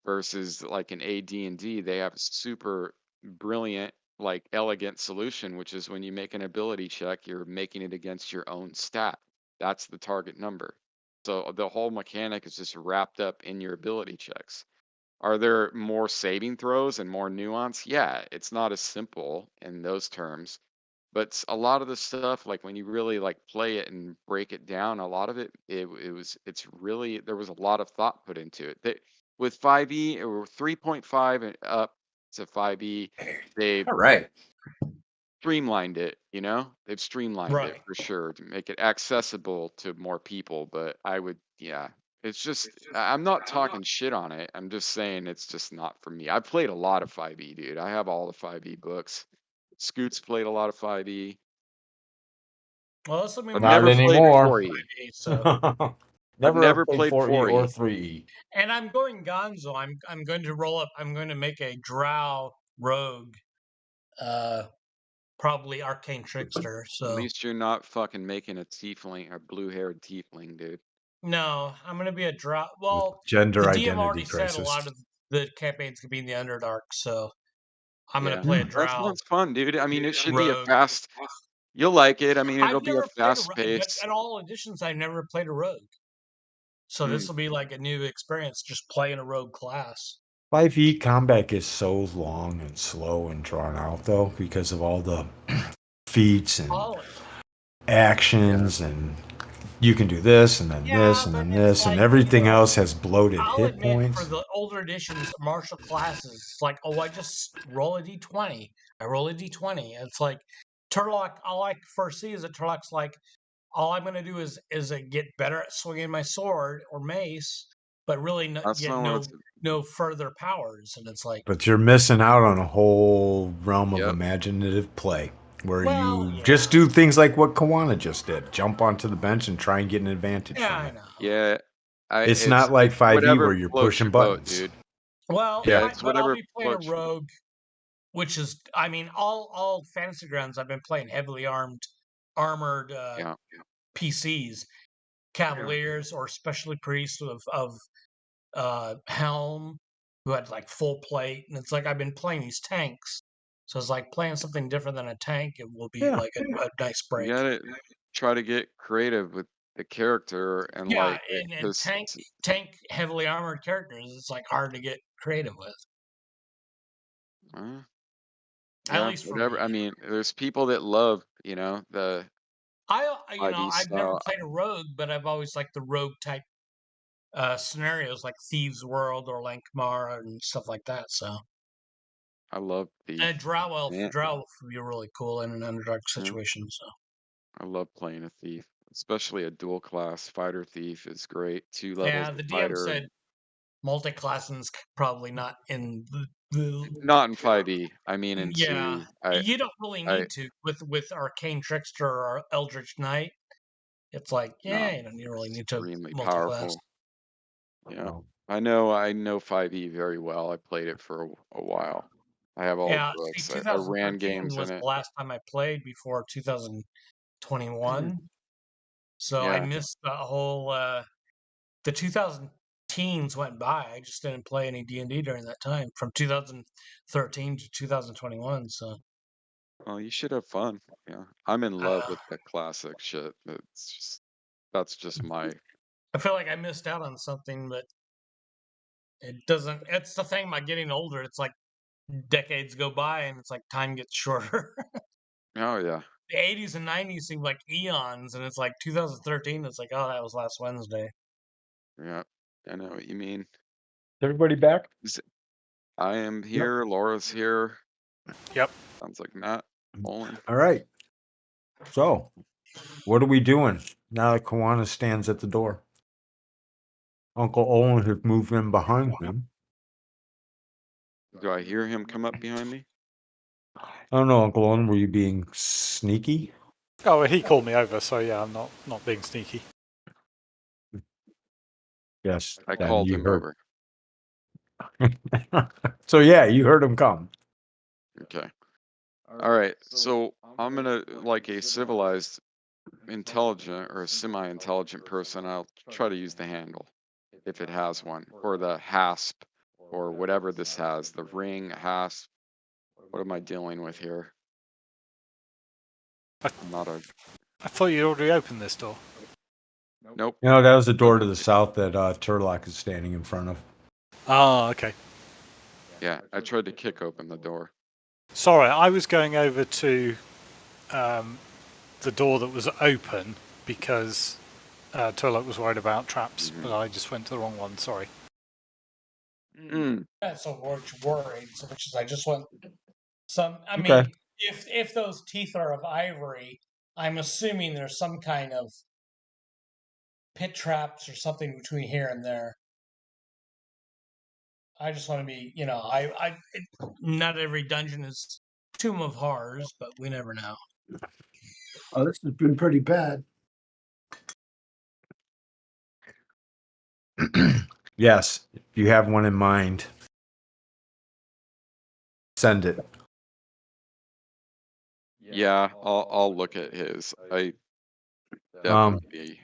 Versus like in AD&D, they have a super brilliant, like elegant solution, which is when you make an ability check, you're making it against your own stat. That's the target number. So the whole mechanic is just wrapped up in your ability checks. Are there more saving throws and more nuance? Yeah, it's not as simple in those terms, but a lot of the stuff, like when you really like play it and break it down, a lot of it's really, there was a lot of thought put into it. With 5e or 3.5 and up to 5e, they've All right. streamlined it. They've streamlined it Right. for sure to make it accessible to more people. But yeah, it's just I'm not talking shit on it. I'm just saying it's just not for me. I've played a lot of 5e, dude. I have all the 5e books. Scoots played a lot of 5e. Well, this will be I've my Not never first played experience anymore. with 4e. 5e, so I've Never never played played 4E or 4e. 3E. and I'm going Gonzo. I'm going to roll up. I'm going to make a Drow rogue, uh, probably arcane trickster. At So least you're not fucking making a tiefling, a blue-haired tiefling, dude. no, I'm going to be a Drow. With Well, gender the DM already identity said a crisis. lot of the campaigns could be in the Underdark, so I'm going to Yeah, play a that Drow sounds fun, dude. I mean, it should be a rogue. fast. You'll like it. I mean, it'll I've be a never played fast but pace. at all editions, I've never played a rogue. So this will be like a new experience, just playing a rogue class. 5e combat is so long and slow and drawn out, though, because of all the feats and Oh, actions, and you can do this, and then this, yeah, and but then it's this, and like, everything else has bloated I'll hit admit for points. the older editions, martial classes, it's like, oh, I just roll a d20. I roll a d20. It's like Turlock. All I foresee is that Turlock's like, all I'm going to do is get better at swinging my sword or mace, but really That's get not what it's. no further powers. And it's like, But you're missing out on a whole realm of Yep. imaginative play where well, you yeah, just do things like what Kawana just did: jump onto the bench and try and get an advantage yeah, from I it. know. Yeah. It's not like It's 5e whatever where you're floats pushing your boat, buttons. dude. Well, Yeah, Yeah. it's but I'll whatever be playing a floats. rogue, which is, I mean, all fantasy grounds. I've been playing heavily armored Yeah. PCs, cavaliers or specialty priests of helm who had like full plate, and it's like I've been playing these tanks, so it's like playing something different than a tank. It will be Yeah. like a nice You break. gotta try to get creative with the character and Yeah, like, and because tank heavily armored characters, it's like hard to get creative with. At Yeah, least for whatever. me. I mean, there's people that love, the I've 5e never style. played a rogue, but I've always liked the rogue type scenarios like Thieves World or Lankmar and stuff like that. So, I love and Thief. Yeah, Drow Elf would be really cool in an Underdark yeah, situation. So, I love playing a thief, especially a dual class fighter thief is great. 2 levels yeah, of the DM fighter, said multi-classing's probably not in the not in 5e. I mean, in yeah. 2, You don't really I need to with Arcane Trickster or Eldritch Knight. It's like, no, yeah, you don't really need to extremely multi-class. powerful. Yeah, Oh, I know 5e very well. I played it for a while. I have all the Yeah, see, books. I ran 2013 games in was it. the last time I played before 2021. So I Yeah, missed the whole the 2000 teens went by. I just didn't play any D&D during that time from 2013 to 2021. So well, you should have fun. Yeah, I'm in love uh, with the classic shit. That's just my. I feel like I missed out on something, but it doesn't. It's the thing about getting older. It's like decades go by and it's like time gets shorter. Oh yeah, The 80s and 90s seem like eons, and it's like 2013. It's like, oh, that was last Wednesday. yeah. I know what you mean. everybody back? Is- I am Yep. here. Laura's here. Yep. Sounds like Matt. Olin. All right. So, what are we doing now that Kawana stands at the door? Uncle Owen has moved in behind him. Do I hear him come up behind me? I don't know, Uncle Owen, were you being sneaky? Oh, well, he called me over, so yeah, I'm not being sneaky. Yes, I then called you him heard. over. So yeah, you heard him come. Okay. All right. So I'm gonna, like a civilized, intelligent, or a semi-intelligent person, I'll try to use the handle if it has one, or the hasp, or whatever this has. The ring, hasp. What am I dealing with here? I'm not a. I thought you'd already opened this door. Nope. You know, that was the door to the south that Turlock is standing in front of. Ah, okay. Yeah, I tried to kick open the door. Sorry, I was going over to the door that was open because Turlock was worried about traps, but I just went to the wrong one. Sorry. Mm. Yeah, so worried, so which is I just want some. I Okay. mean, if those teeth are of ivory, I'm assuming there's some kind of pit traps or something between here and there. I just want to be, not every dungeon is Tomb of Horrors, but we never know. Oh, this has been pretty bad. Yes, if you have one in mind, send it. Yeah, I'll look at his. I Um, definitely.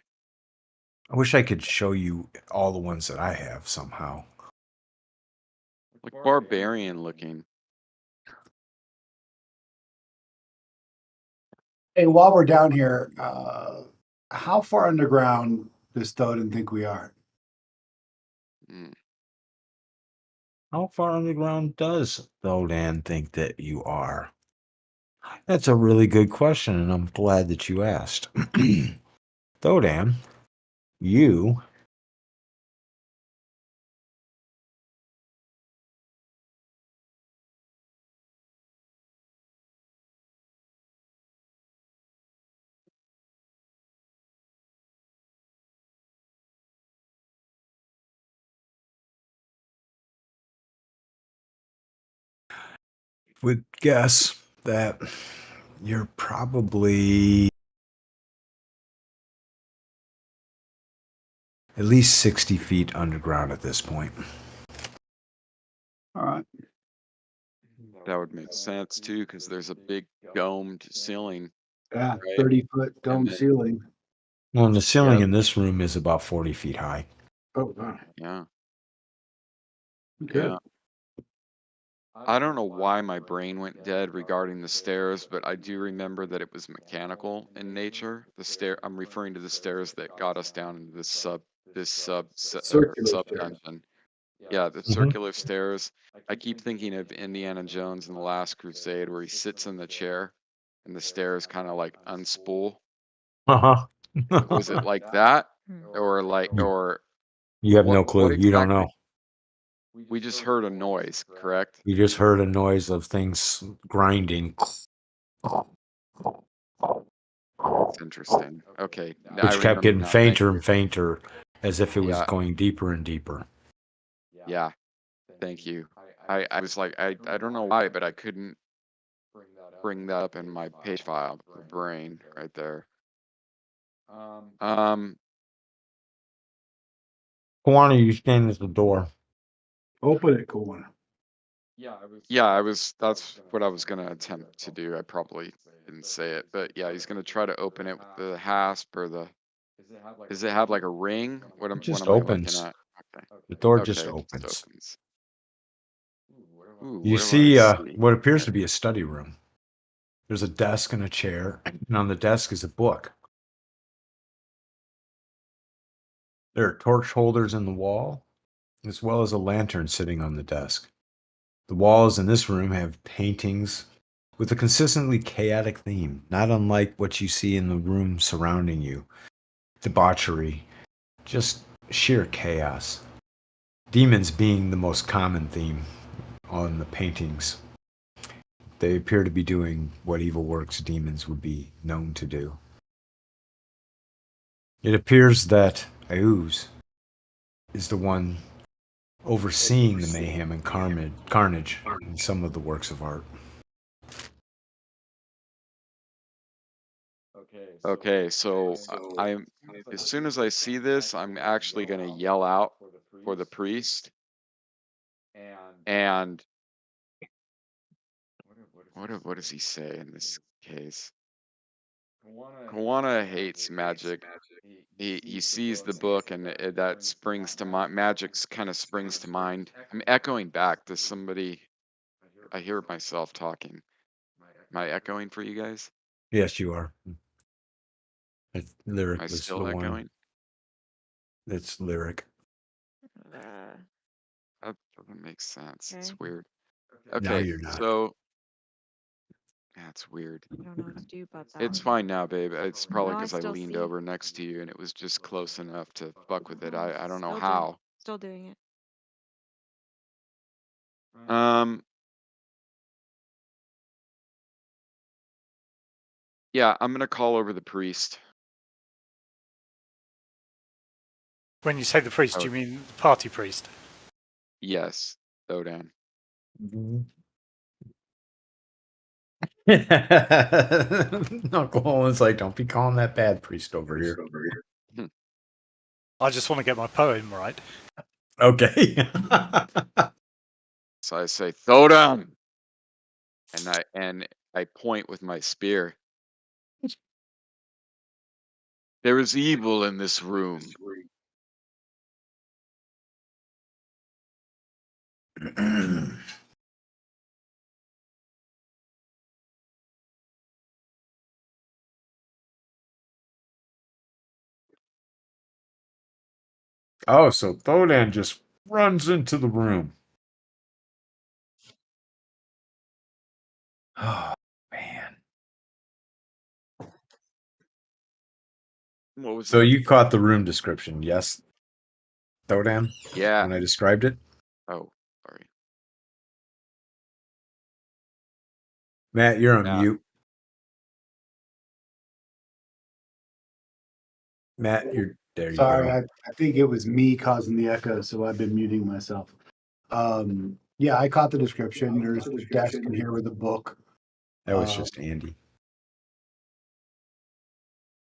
I wish I could show you all the ones that I have somehow. Like barbarian looking. Hey, while we're down here, how far underground does Thoden think we are? Mm. How far underground does Thodan think that you are? That's a really good question, and I'm glad that you asked. Thodan, you would guess that you're probably at least 60 feet underground at this point. All right. That would make sense too, because there's a big domed ceiling. Yeah, Right. 30-foot dome then- ceiling. Well, and the ceiling Yeah. in this room is about 40 feet high. Oh, wow. Yeah. Okay. Yeah. I don't know why my brain went dead regarding the stairs, but I do remember that it was mechanical in nature. I'm referring to the stairs that got us down into this sub Circular sub stairs. dungeon. Yeah, the Mhm. circular stairs. I keep thinking of Indiana Jones in The Last Crusade where he sits in the chair and the stairs kind of like unspool. Uh-huh. Was it like that? Hmm. Or like, You- or You have no what clue. You don't exactly? know. We just heard a noise, correct? You just heard a noise of things grinding, It's interesting. Okay, I which kept remember getting now. Thank fainter you. and fainter as if it was Yeah, going deeper and deeper. yeah, thank you. I was like, I don't know why, but I couldn't bring that up in my page file, the brain right there. Um, Kawana, you stand at the door. Open it, Kawana. yeah, that's what I was gonna attempt to do. I probably didn't say it, but yeah, he's gonna try to open it with the hasp or the. Does it have like a ring? What It am just I looking opens. at? Okay, The door just okay, it just opens. opens. Ooh, You what do I see see? what appears to be a study room. There's a desk and a chair, and on the desk is a book. There are torch holders in the wall, as well as a lantern sitting on the desk. The walls in this room have paintings with a consistently chaotic theme, not unlike what you see in the room surrounding you. Debauchery, just sheer chaos. Demons being the most common theme on the paintings. They appear to be doing what evil works demons would be known to do. It appears that Ayuz is the one overseeing the mayhem and carnage in some of the works of art. Okay, so I'm as soon as I see this, I'm actually gonna yell out for the priest. And what does he say in this case? Kawana hates magic. He sees the book and that springs to mind. Magic's kind of springs to mind. I'm echoing back to somebody. I hear myself talking. Am I echoing for you guys? Yes, you are. Am Lyric I was the still one echoing? that's lyric. Uh, That doesn't make sense. okay. It's weird. Now Okay, you're not. so that's weird. I don't know what to do about that It's one. fine now, babe. It's probably No, I because I still leaned see. over next to you and it was just close enough to fuck with it. I don't know Still how. Still doing it. Um, yeah, I'm gonna call over the priest. When you say the priest, do Oh, you mean the party priest? yes, Dodan. Uncle Owen's like, don't be calling that bad priest over here. I just want to get my poem right. Okay. So I say, Thodan, and I point with my spear. There is evil in this room. Oh, so Thodan just runs into the room. Oh, man. What was So that? you caught the room description, yes, Thodan? Yeah. When I described it? Oh, sorry. Matt, you're on Yeah. mute. Matt, there you Sorry, go. I think it was me causing the echo, so I've been muting myself. Yeah, I caught the description. There's a desk in here with a book. That was just Andy.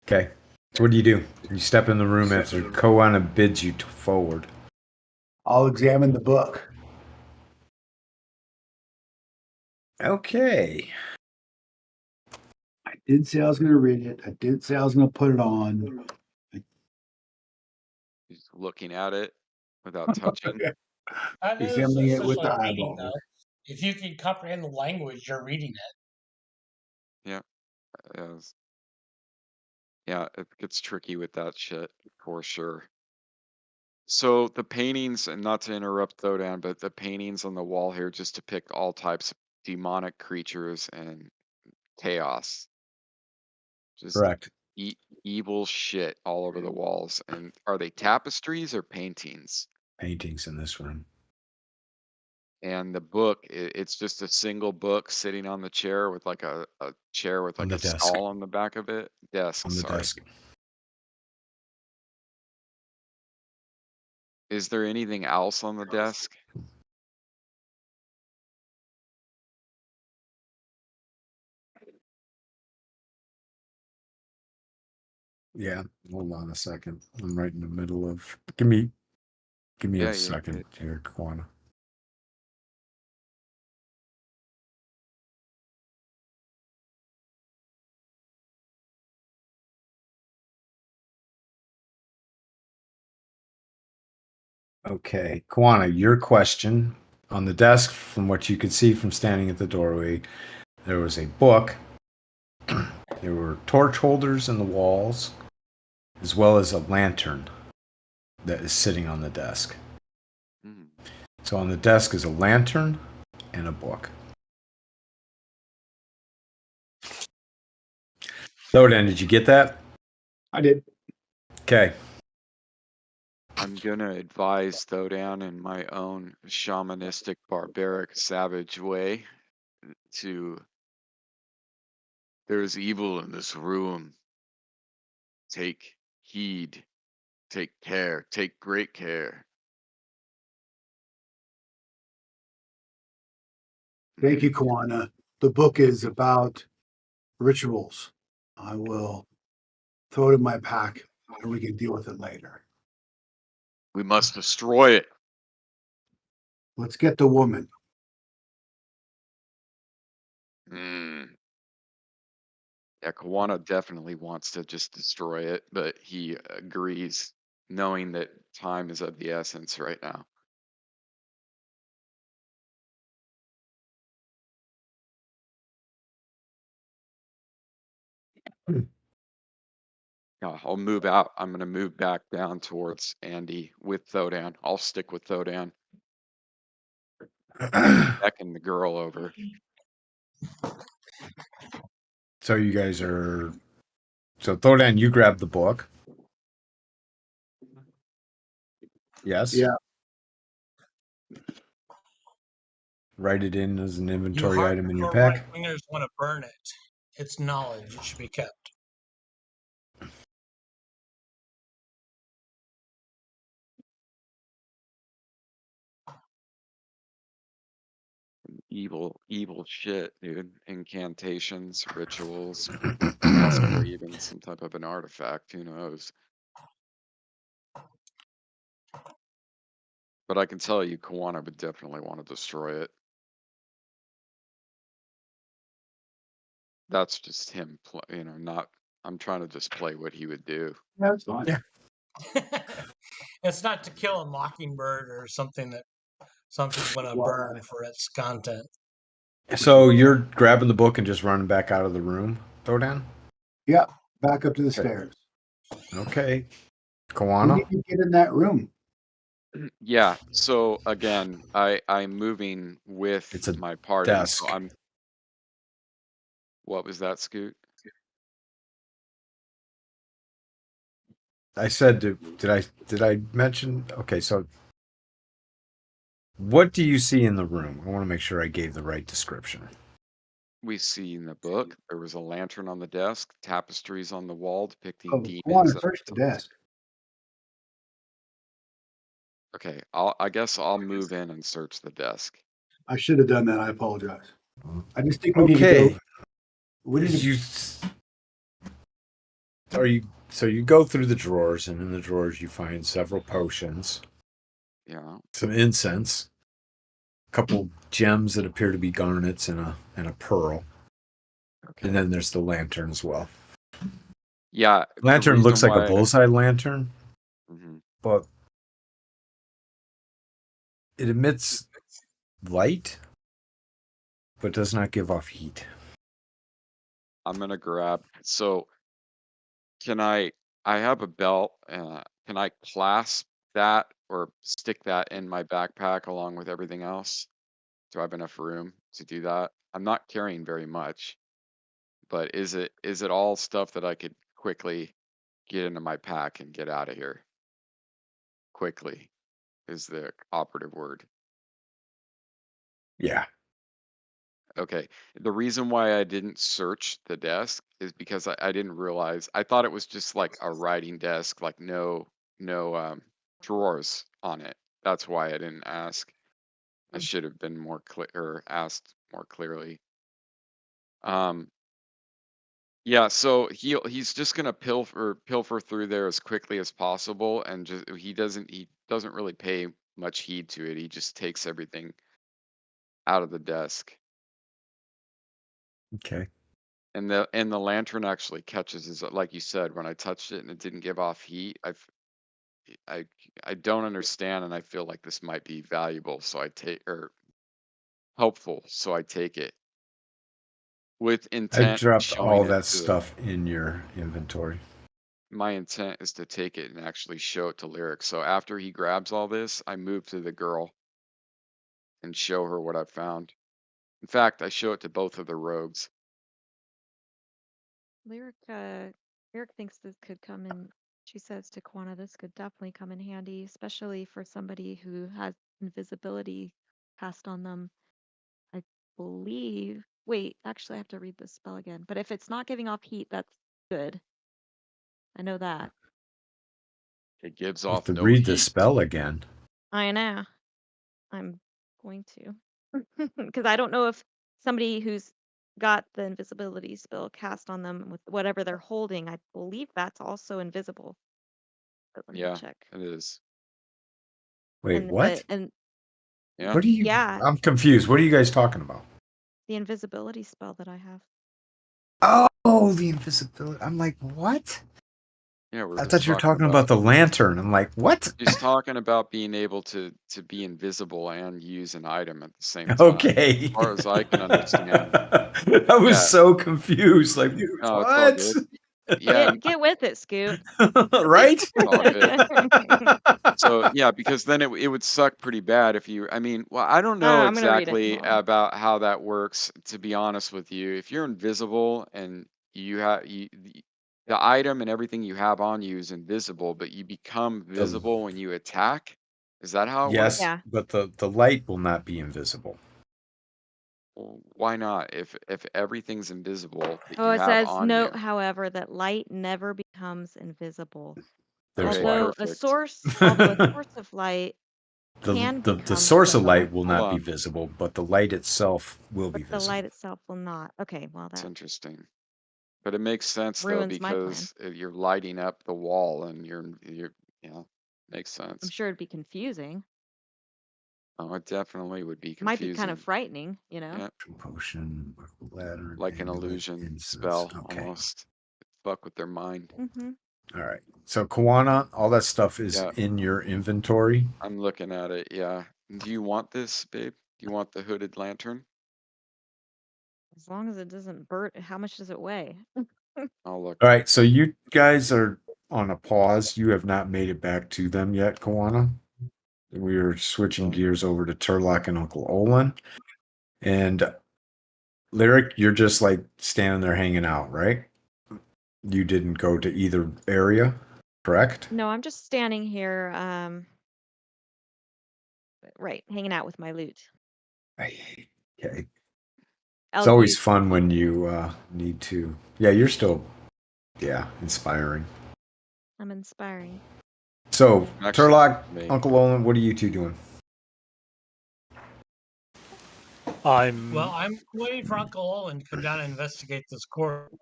Okay. So what do? You step in the room after Koana bids you forward. I'll examine the book. Okay. I did say I was going to read it. I did say I was going to put it on. Just looking at it without touching. That is Examining it with essentially the reading, eyeballs. though. If you can comprehend the language, you're reading it. Yeah. Yes. Yeah, it gets tricky with that shit for sure. So the paintings, and not to interrupt Thodan, but the paintings on the wall here just depict all types of demonic creatures and chaos. Just Correct. evil shit all over the walls. And are they tapestries or paintings? Paintings in this room. And the book, it's just a single book sitting on the chair with like a chair with On like the a desk. skull on the back of it. Desk, On the sorry. desk. Is there anything else on the desk? Yeah. Hold on a second. I'm right in the middle of. Give me Yeah, a you're second good. here, Kwana. Okay, Kwana, your question on the desk, from what you could see from standing at the doorway, there was a book. There were torch holders in the walls, as well as a lantern that is sitting on the desk. Mhm. So on the desk is a lantern and a book. Thodan, did you get that? I did. Okay. I'm gonna advise Thodan in my own shamanistic, barbaric, savage way to. There's evil in this room. Take heed. Take care. Take great care. Thank you, Kawana. The book is about rituals. I will throw it in my pack and we can deal with it later. We must destroy it. Let's get the woman. Mm. Yeah, Kawana definitely wants to just destroy it, but he agrees, knowing that time is of the essence right now. Yeah, I'll move out. I'm gonna move back down towards Andy with Thodan. I'll stick with Thodan. Beckon the girl over. So you guys are. So Thodan, you grabbed the book. Yes. Yeah. Write it in as an You inventory item in your hardcore pack. right-wingers want to burn it. It's knowledge. It should be kept. Evil shit, dude. Incantations, rituals, possibly even some type of an artifact. Who knows? But I can tell you, Kawana would definitely want to destroy it. That's just him, not. I'm trying to just play what he would do. That's fine. Yeah. It's not to kill a mockingbird or something that some people want to Well, burn for its content. So you're grabbing the book and just running back out of the room, Thodan? Yeah, back up to the Okay. stairs. Okay. We Kawana? need to get in that room. Yeah. So again, I'm moving with It's a my party. desk. So I'm. What was that, Scoot? I said, did I mention? Okay, so what do you see in the room? I want to make sure I gave the right description. We see in the book there was a lantern on the desk, tapestries on the wall depicting Oh, demons. Kawana, search the desk. Okay, I guess I'll move in and search the desk. I should have done that. I apologize. I just think we need to Okay. go. We need to. So you go through the drawers, and in the drawers you find several potions, Yeah. some incense, a couple gems that appear to be garnets, and a pearl. Okay. And then there's the lantern as well. Yeah. Lantern looks like a bullseye lantern, but it emits light, but does not give off heat. I'm gonna grab. So, can I have a belt? Can I clasp that or stick that in my backpack along with everything else? Do I have enough room to do that? I'm not carrying very much, but is it all stuff that I could quickly get into my pack and get out of here? Quickly is the operative word. Yeah. Okay. The reason why I didn't search the desk is because I didn't realize. I thought it was just like a writing desk, like no drawers on it. That's why I didn't ask. I should have been more clear or asked more clearly. Yeah, so he's just gonna pilfer through there as quickly as possible, and just he doesn't really pay much heed to it. He just takes everything out of the desk. Okay. And the lantern actually catches his, like you said, when I touched it and it didn't give off heat. I I don't understand, and I feel like this might be valuable, so I take or helpful, so I take it with I intent of dropped showing all it that to the. stuff in your inventory. My intent is to take it and actually show it to Lyric. So after he grabs all this, I move to the girl and show her what I found. In fact, I show it to both of the rogues. Lyric thinks this could come in. She says to Quana, this could definitely come in handy, especially for somebody who has invisibility cast on them. I believe. Wait, actually, I have to read this spell again. But if it's not giving off heat, that's good. I know that. It gives You have off to no read the heat. spell again. I know. I'm going to. Because I don't know if somebody who's got the invisibility spell cast on them with whatever they're holding, I believe that's also invisible. But let me Yeah, check. it is. Wait, what? And Yeah. What are you? yeah, I'm confused. What are you guys talking about? the invisibility spell that I have. Oh, the invisibility. I'm like, what? Yeah, we're I just thought you were talking talking about the lantern. I'm like, what? just talking about being able to be invisible and use an item at the same time. Okay. As far as I can understand. I was Yeah. so confused. Like, Oh, it's all what? good. Yeah, Get with it, Scoot. Right? it's all good. So yeah, because then it would suck pretty bad if you. I mean, well, I don't know I'm gonna read it. exactly Hold on. about how that works. To be honest with you, if you're invisible and you have the item and everything you have on you is invisible, but you become visible when you attack. Is that how it Yes, works? Yeah. but the light will not be invisible. Well, why not? If everything's invisible that Oh, you it have says on you. note, however, that light never becomes invisible. There's Okay, why. perfect. Although a source of light can The become source of visible, light will Hold not be on. visible, but the light itself will be but the light visible. itself will not. Okay, well It's that interesting. But it makes sense though ruins my plan. because you're lighting up the wall and yeah, makes I'm sense. sure it'd be confusing. Oh, it definitely would be Might be kind of confusing. frightening, you know? Yeah, Potion, ladder, like an amulet, illusion incense. spell Okay. almost. Fuck with their mind. Mm-hmm. All right. So Kawana, all that stuff is Yeah, in your inventory. I'm looking at it. Yeah. Do you want this, babe? Do you want the hooded lantern? As long as it doesn't burn, how much does it weigh? I'll look. All right. So you guys are on a pause. You have not made it back to them yet, Kawana. We are switching gears over to Turlock and Uncle Olin. And Lyric, you're just like standing there hanging out, right? You didn't go to either area, correct? No, I'm just standing here, right, hanging out with my loot. Okay. It's I'll always use fun when you need to. Yeah, you're still, inspiring. I'm inspiring. So, Actually, Turlock, me. Uncle Olin, what are you two doing? Well, I'm waiting for Uncle Olin to come down and investigate this court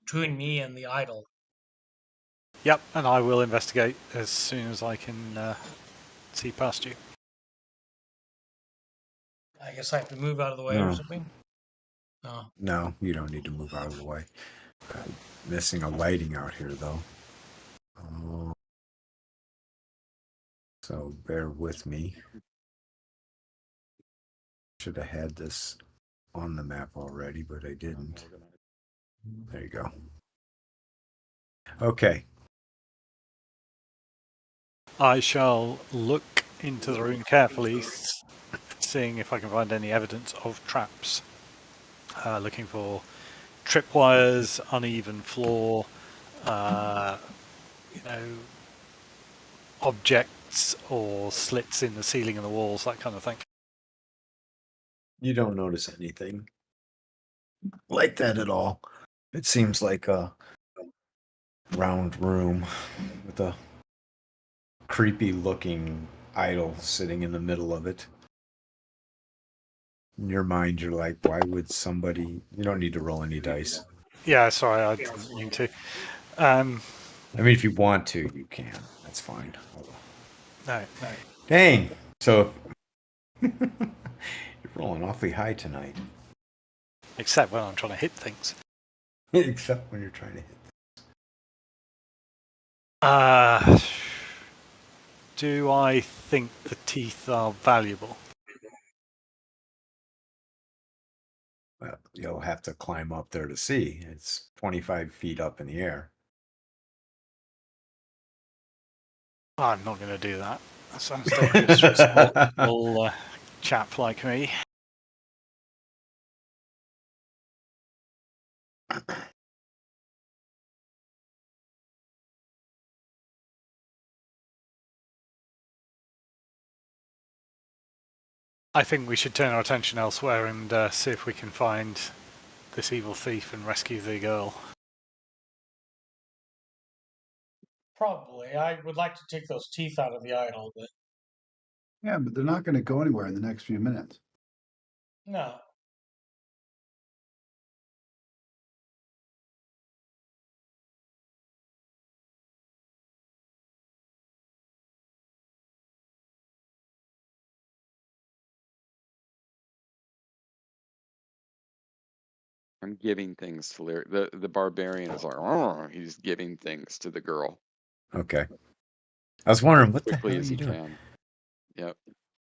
between me and the idol. Yep, and I will investigate as soon as I can see past you. I guess I have to move out of the way or No. something. Oh. No, you don't need to move out of the way. Missing a lighting out here, though. So bear with me. Should have had this on the map already, but I didn't. There you go. Okay. I shall look into the room carefully, seeing if I can find any evidence of traps. Looking for tripwires, uneven floor, objects or slits in the ceiling and the walls, that kind of thing. You don't notice anything like that at all. It seems like a round room with a creepy looking idol sitting in the middle of it. In your mind, you're like, why would somebody... You don't need to roll any dice. Yeah, sorry, I didn't mean to. I mean, if you want to, you can. That's fine. No. Dang. So, you're rolling awfully high tonight. Except when I'm trying to hit things. Except when you're trying to hit. Do I think the teeth are valuable? Well, you'll have to climb up there to see. It's 25 feet up in the air. I'm not going to do that. That sounds dangerous for a small chap like me. I think we should turn our attention elsewhere and see if we can find this evil thief and rescue the girl. Probably. I would like to take those teeth out of the idol, but Yeah, but they're not going to go anywhere in the next few minutes. no. I'm giving things to Lyric. The barbarian is like, oh, he's giving things to the girl Okay. I was wondering, what the hell quickly are as you he doing? can. Yep.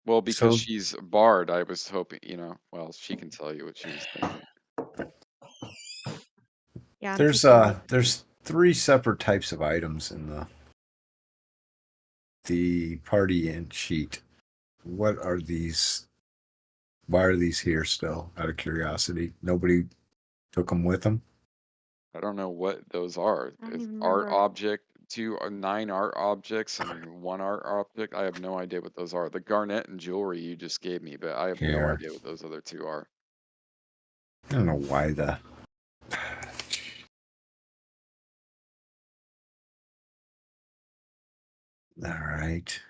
Well, because So- she's a bard, I was hoping, well, she can tell you what she was thinking. Yeah, I'm There's taking a look. there's 3 separate types of items in the party in sheet. What are these? Why are these here still? Out of curiosity, nobody took them with them. I don't know what those are. I don't It's even art remember. object, 9 art objects and 1 art object. I have no idea what those are. The garnet and jewelry you just gave me, but I have no Here. idea what those other 2 are. I don't know why the... All right.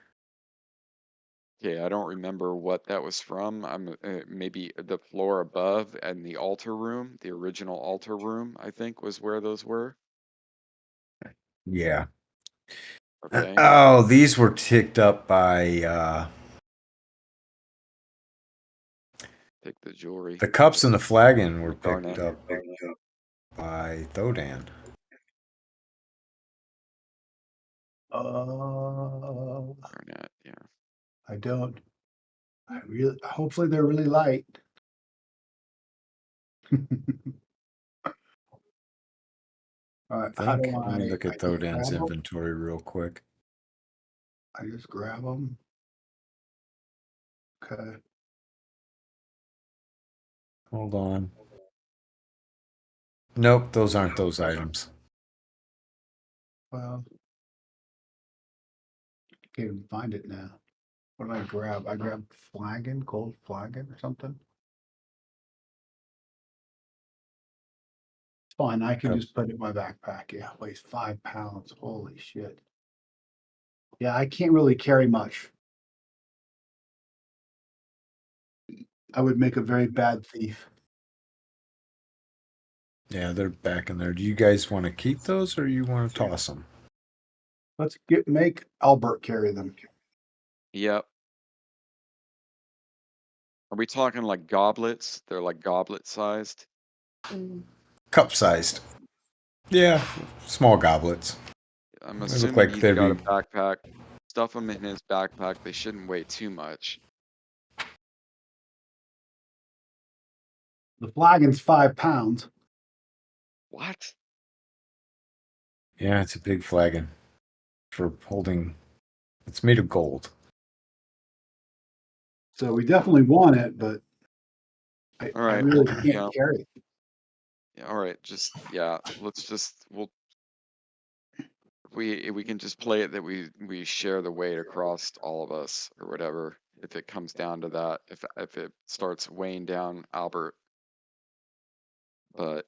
Okay, I don't remember what that was from. I'm maybe the floor above and the altar room, the original altar room, I think was where those were. Yeah. Okay. Oh, these were ticked up by Take the jewelry. the cups and the flagon were Garnet. picked up by Thodan. Garnet, yeah. I don't. Hopefully they're really light. All right, how do Let me I? look I at just Thodan's grab 'em? inventory real quick. I just grab them. Okay. Hold on. Nope, those aren't those items. Well, can't even find it now. What did I grab? I grabbed flagon, gold flagon or something. It's fine. I can Oh. just put it in my backpack. Yeah, it weighs 5 pounds. Holy shit. Yeah, I can't really carry much. I would make a very bad thief. Yeah, they're back in there. Do you guys want to keep those or you want to toss them? Let's make Albert carry them. Yep. Are we talking like goblets? They're like goblet sized. Cup sized. Yeah, small goblets. I'm look assuming like he's they'd got a be- backpack. Stuff them in his backpack. They shouldn't weigh too much. The flagon's 5 pounds. What? Yeah, it's a big flagon for holding It's made of gold. So we definitely want it, but I Alright, really well, can't yeah. carry it. Yeah, alright, we can just play it that we share the weight across all of us or whatever, if it comes down to that, if it starts weighing down Albert. But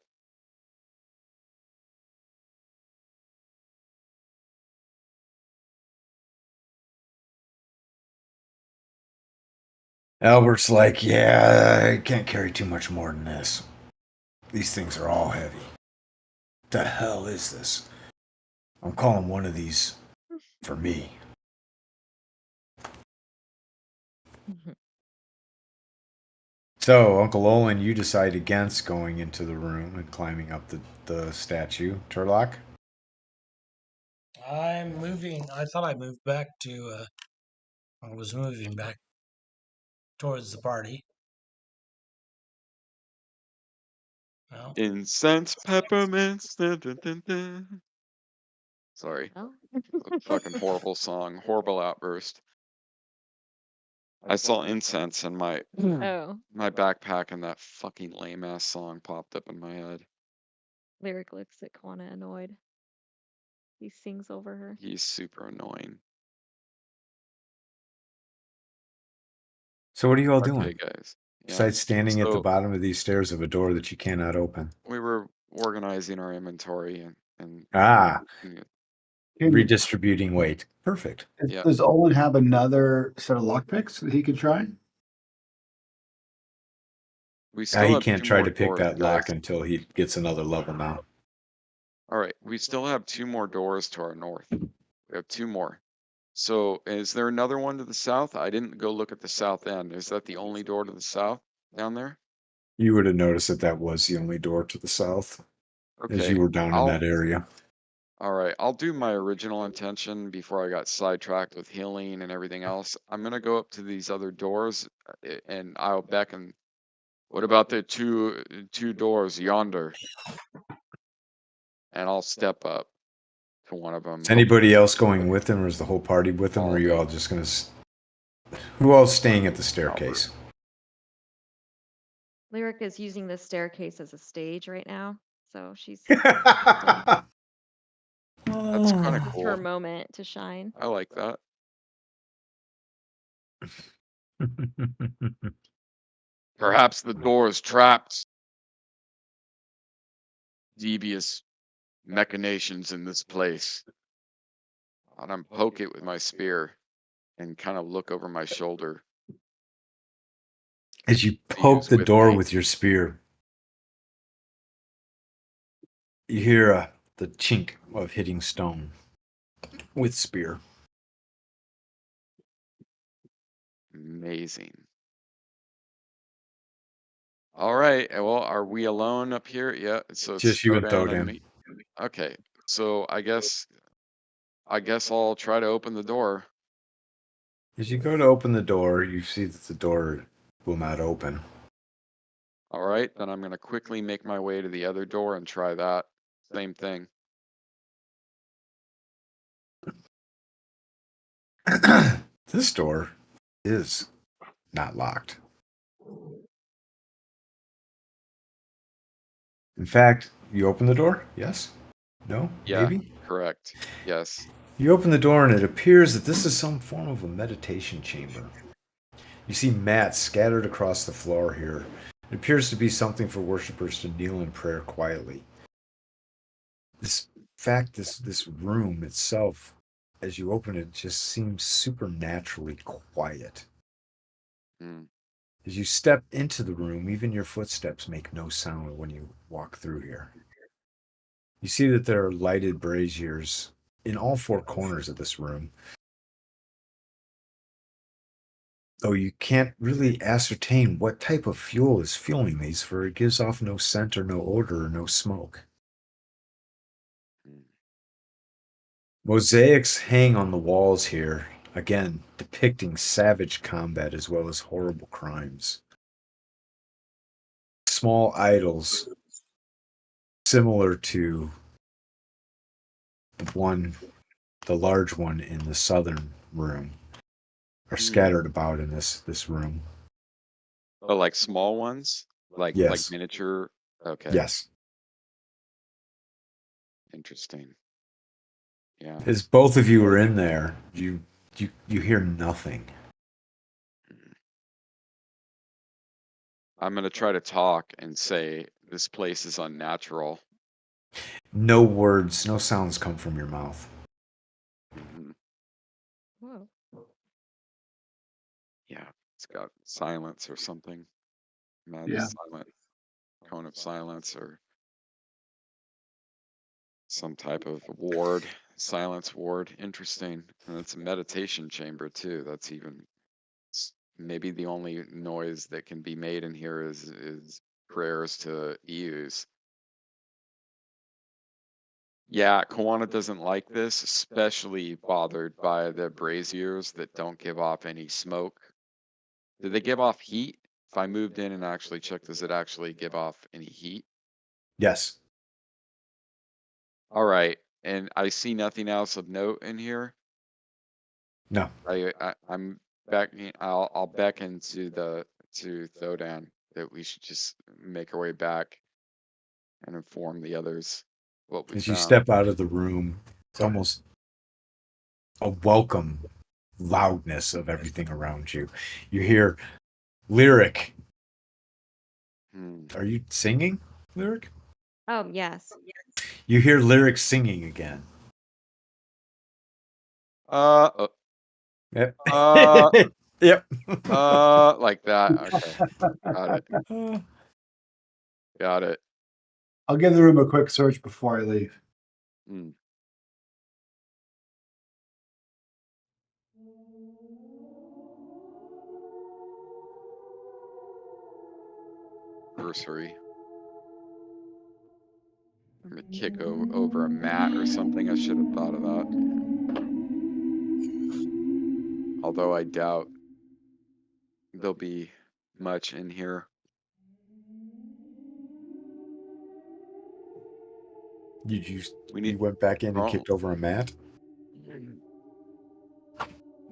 Albert's like, yeah, I can't carry too much more than this. These things are all heavy. The hell is this? I'm calling one of these for me. So, Uncle Olin, you decide against going into the room and climbing up the statue. Turlock? I'm moving. I thought I moved back to. I was moving back towards the party. No. incense, peppermints. Dun, dun, dun, dun. Sorry, Oh. a fucking horrible song, horrible outburst. I saw incense and Oh, my backpack and that fucking lame ass song popped up in my head. Lyric looks at Kwana annoyed. He sings over her. He's super annoying. So what are you all Okay, doing? guys. Yeah. Besides standing at the So bottom of these stairs of a door that you cannot open. we were organizing our inventory and Ah, yeah, redistributing weight. Perfect. Yeah. Does Olin have another set of lockpicks that he could try? we still He have can't two try more to pick doors, that lock guys. until he gets another level now. All right, we still have two more doors to our north. We have two more. So is there another one to the south? I didn't go look at the south end. Is that the only door to the south down there? You would have noticed that that was the only door to the south as Okay. you were down in that area. All right, I'll do my original intention before I got sidetracked with healing and everything else. I'm gonna go up to these other doors and I'll beckon. What about the two doors yonder? And I'll step up to one of them. Is anybody else going with him, or is the whole party with him, or are you all just going to... Who all's staying at the staircase? Lyric is using the staircase as a stage right now, so she's That's kind of this is her moment to shine. I like that. Perhaps the door is trapped. Devious machinations in this place. And I'm poke it with my spear and kind of look over my shoulder. As you poke the with door me. with your spear, you hear the chink of hitting stone with spear. Amazing. All right. Well, are we alone up here? Yeah. So Just you and Stodan Thodan. me. Okay. So I guess I'll try to open the door. As you go to open the door, you see that the door will not open. All right. Then I'm going to quickly make my way to the other door and try that. Same thing. This door is not locked. In fact, you open the door? Yes? No? Yeah. Maybe? Correct. Yes. You open the door and it appears that this is some form of a meditation chamber. You see mats scattered across the floor here. It appears to be something for worshippers to kneel in prayer quietly. This room itself, as you open it, just seems supernaturally quiet. Mm. As you step into the room, even your footsteps make no sound when you walk through here. You see that there are lighted braziers in all four corners of this room, though you can't really ascertain what type of fuel is fueling these, for it gives off no scent or no odor or no smoke. Mosaics hang on the walls here, again depicting savage combat as well as horrible crimes. Small idols similar to the large one in the southern room, are Hmm. scattered about in this room. Oh, like small ones? Like Yes. miniature? Okay. Yes. Interesting. Yeah. As both of you are in there, you hear nothing. I'm gonna try to talk and say this place is unnatural. No words, no sounds come from your mouth. Mhm. Whoa. Yeah, it's got silence or something. Mad Yeah. silent cone of silence or some type of ward, silence ward. Interesting. And it's a meditation chamber too. That's even maybe the only noise that can be made in here is prayers to Eus. Yeah, Kawana doesn't like this, especially bothered by the braziers that don't give off any smoke. Do they give off heat? If I moved in and actually checked, does it actually give off any heat? Yes. All right, and I see nothing else of note in here. No. I'm beckoning. I'll beckon to Thodan that we should just make our way back and inform the others what we As you found. step out of the room, it's almost a welcome loudness of everything around you. You hear lyric. Hmm. Are you singing, lyric? Oh, yes. You hear lyric singing again. Yep. Yep. Like that. Okay, got it. Got it. I'll give the room a quick search before I leave. Hmm. Cursory. I'm gonna kick over a mat or something. I should have thought of that. Although I doubt there'll be much in here. You went back in and Oh. kicked over a mat?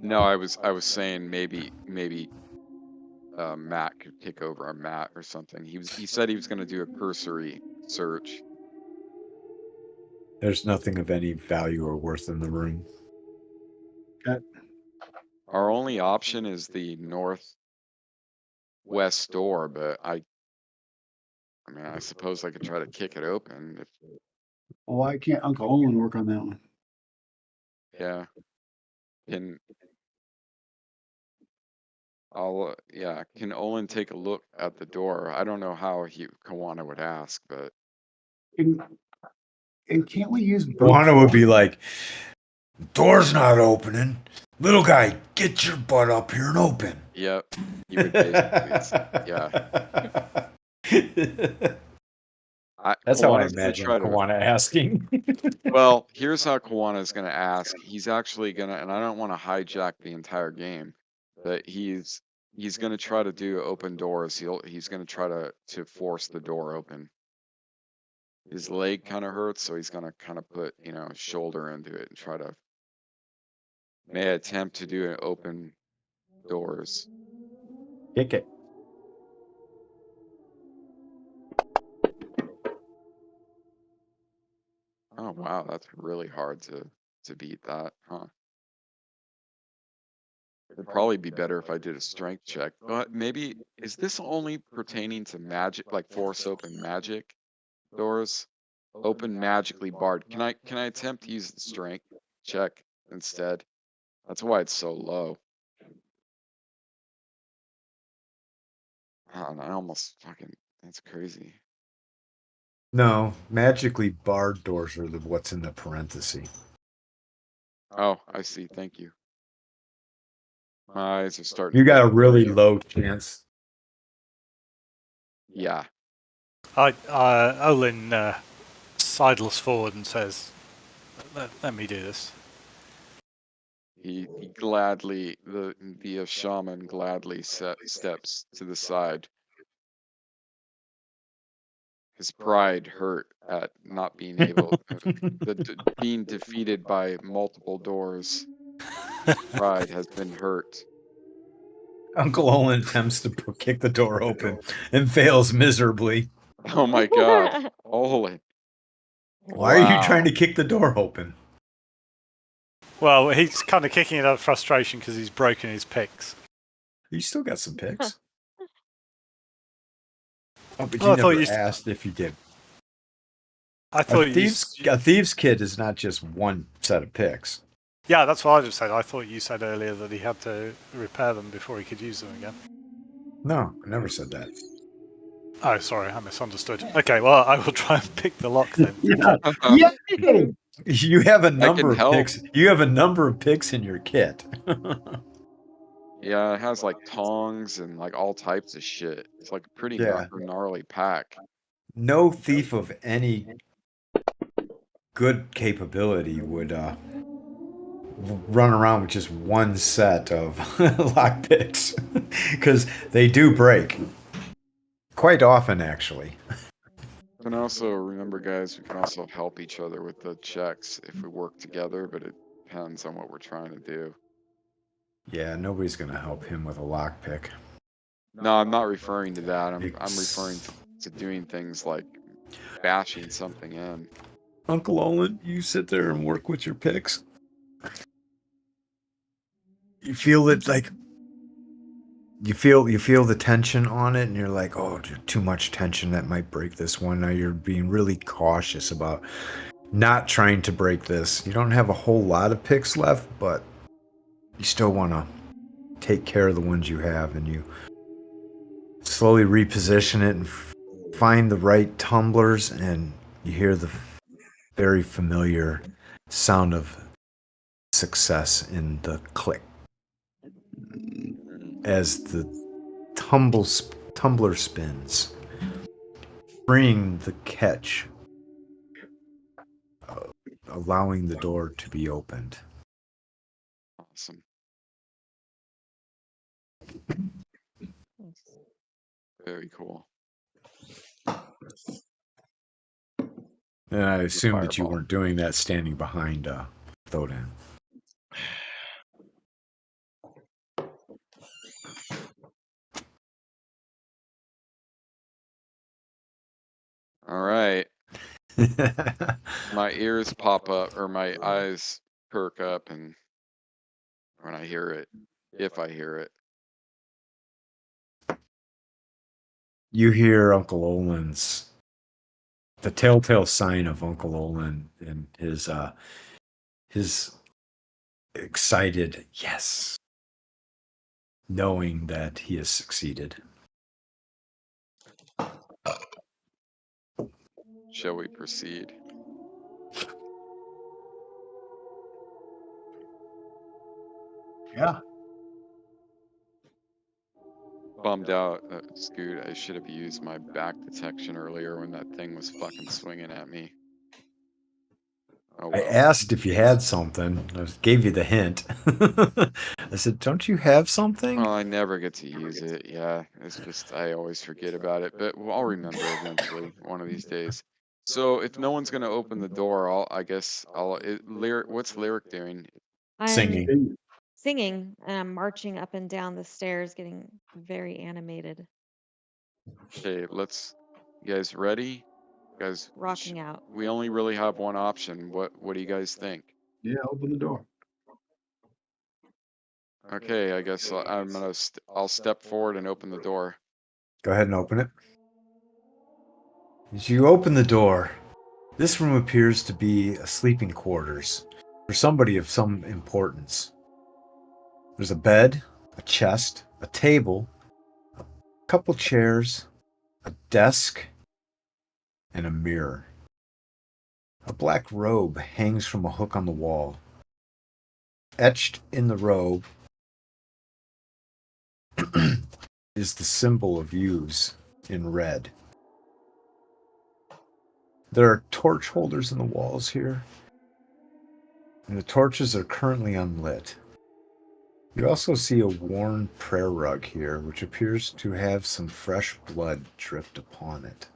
No, I was saying maybe Matt could kick over a mat or something. He said he was gonna do a cursory search. There's nothing of any value or worth in the room. Our only option is the northwest door, but I mean I suppose I could try to kick it open if Why can't Uncle Owen work on that one? yeah. Can can Olin take a look at the door? I don't know how Kawana would ask, but And can't we use brute Juana would force? be like, door's not opening. Little guy, get your butt up here and open. yep. He would basically yeah. That's how I Kawana's gonna imagine try to Kawana asking. well, here's how Kawana is going to ask. He's actually going to, and I don't want to hijack the entire game, but he's going to try to do open doors. He's going to try to force the door open. His leg kind of hurts, so he's going to kind of put his shoulder into it and try to may attempt to do an open doors. Kick it. Oh wow, that's really hard to beat that, huh? It'd probably be better if I did a strength check. But maybe is this only pertaining to magic, like force open magic doors? Open magically barred. Can I attempt to use the strength check instead? That's why it's so low. Oh, and I almost fucking that's crazy. No, magically barred doors are what's in the parenthesis. Oh, I see. Thank you. My eyes are starting You to get got a really blurry. low chance. Yeah. Olin sidles forward and says, let me do this. He gladly the shaman gladly steps to the side. His pride hurt at not being able being defeated by multiple doors. pride has been hurt. Uncle Olin attempts to kick the door open and fails miserably. Oh my god. Olin. Why are you trying Wow. to kick the door open? Well, he's kind of kicking it out of frustration because he's broken his picks. You still got some picks. Oh, but Oh, you I thought never you- asked if you did. I A thought you. thieves' kit is not just one set of picks. Yeah, that's what I just said. I thought you said earlier that he had to repair them before he could use them again. No, I never said that. Oh, sorry, I misunderstood. Okay, well, I will try and pick the lock then. Yeah. You have a can number of help. picks. You have a number of picks in your kit. Yeah, it has like tongs and like all types of shit. It's like a pretty Yeah. gnarly pack. No thief of any good capability would run around with just one set of lockpicks because they do break quite often, actually. And also remember, guys, we can also help each other with the checks if we work together, but it depends on what we're trying to do. Yeah, nobody's gonna help him with a lockpick. No, I'm not referring to that. I'm referring to doing things like bashing something in. Uncle Olin, you sit there and work with your picks. You feel it like you feel the tension on it, and you're like, oh, too much tension, that might break this one. Now you're being really cautious about not trying to break this. You don't have a whole lot of picks left, but you still want to take care of the ones you have, and you slowly reposition it and find the right tumblers, and you hear the very familiar sound of success in the click as the tumbler spins, freeing the catch, allowing the door to be opened. Awesome. Very cool. And I assume that you fireball. weren't doing that standing behind Thodan. All right. My ears pop up, or my eyes perk up, and when I hear it, if I hear it. You hear Uncle Olin's, the telltale sign of Uncle Olin and his excited yes, knowing that he has succeeded. Shall we proceed? Yeah. Bummed out, Scoot. I should have used my back detection earlier when that thing was fucking swinging at me. Oh I well. asked if you had something. I gave you the hint. I said, "Don't you have something?" Well, I never get to use it. Yeah, it's just I always forget about it, but I'll remember eventually, one of these days. So if no one's gonna open the door, Lyric. What's Lyric doing? I'm Singing. singing and I'm marching up and down the stairs, getting very animated, Okay, You guys ready? You guys, rocking out. we only really have one option. What do you guys think? Yeah. Open the door. Okay, I guess I'll step forward and open the door. Go ahead and open it. As you open the door, this room appears to be a sleeping quarters for somebody of some importance. There's a bed, a chest, a table, a couple chairs, a desk, and a mirror. A black robe hangs from a hook on the wall. Etched in the robe is the symbol of U's in red. There are torch holders in the walls here, and the torches are currently unlit. You also see a worn prayer rug here, which appears to have some fresh blood dripped upon it.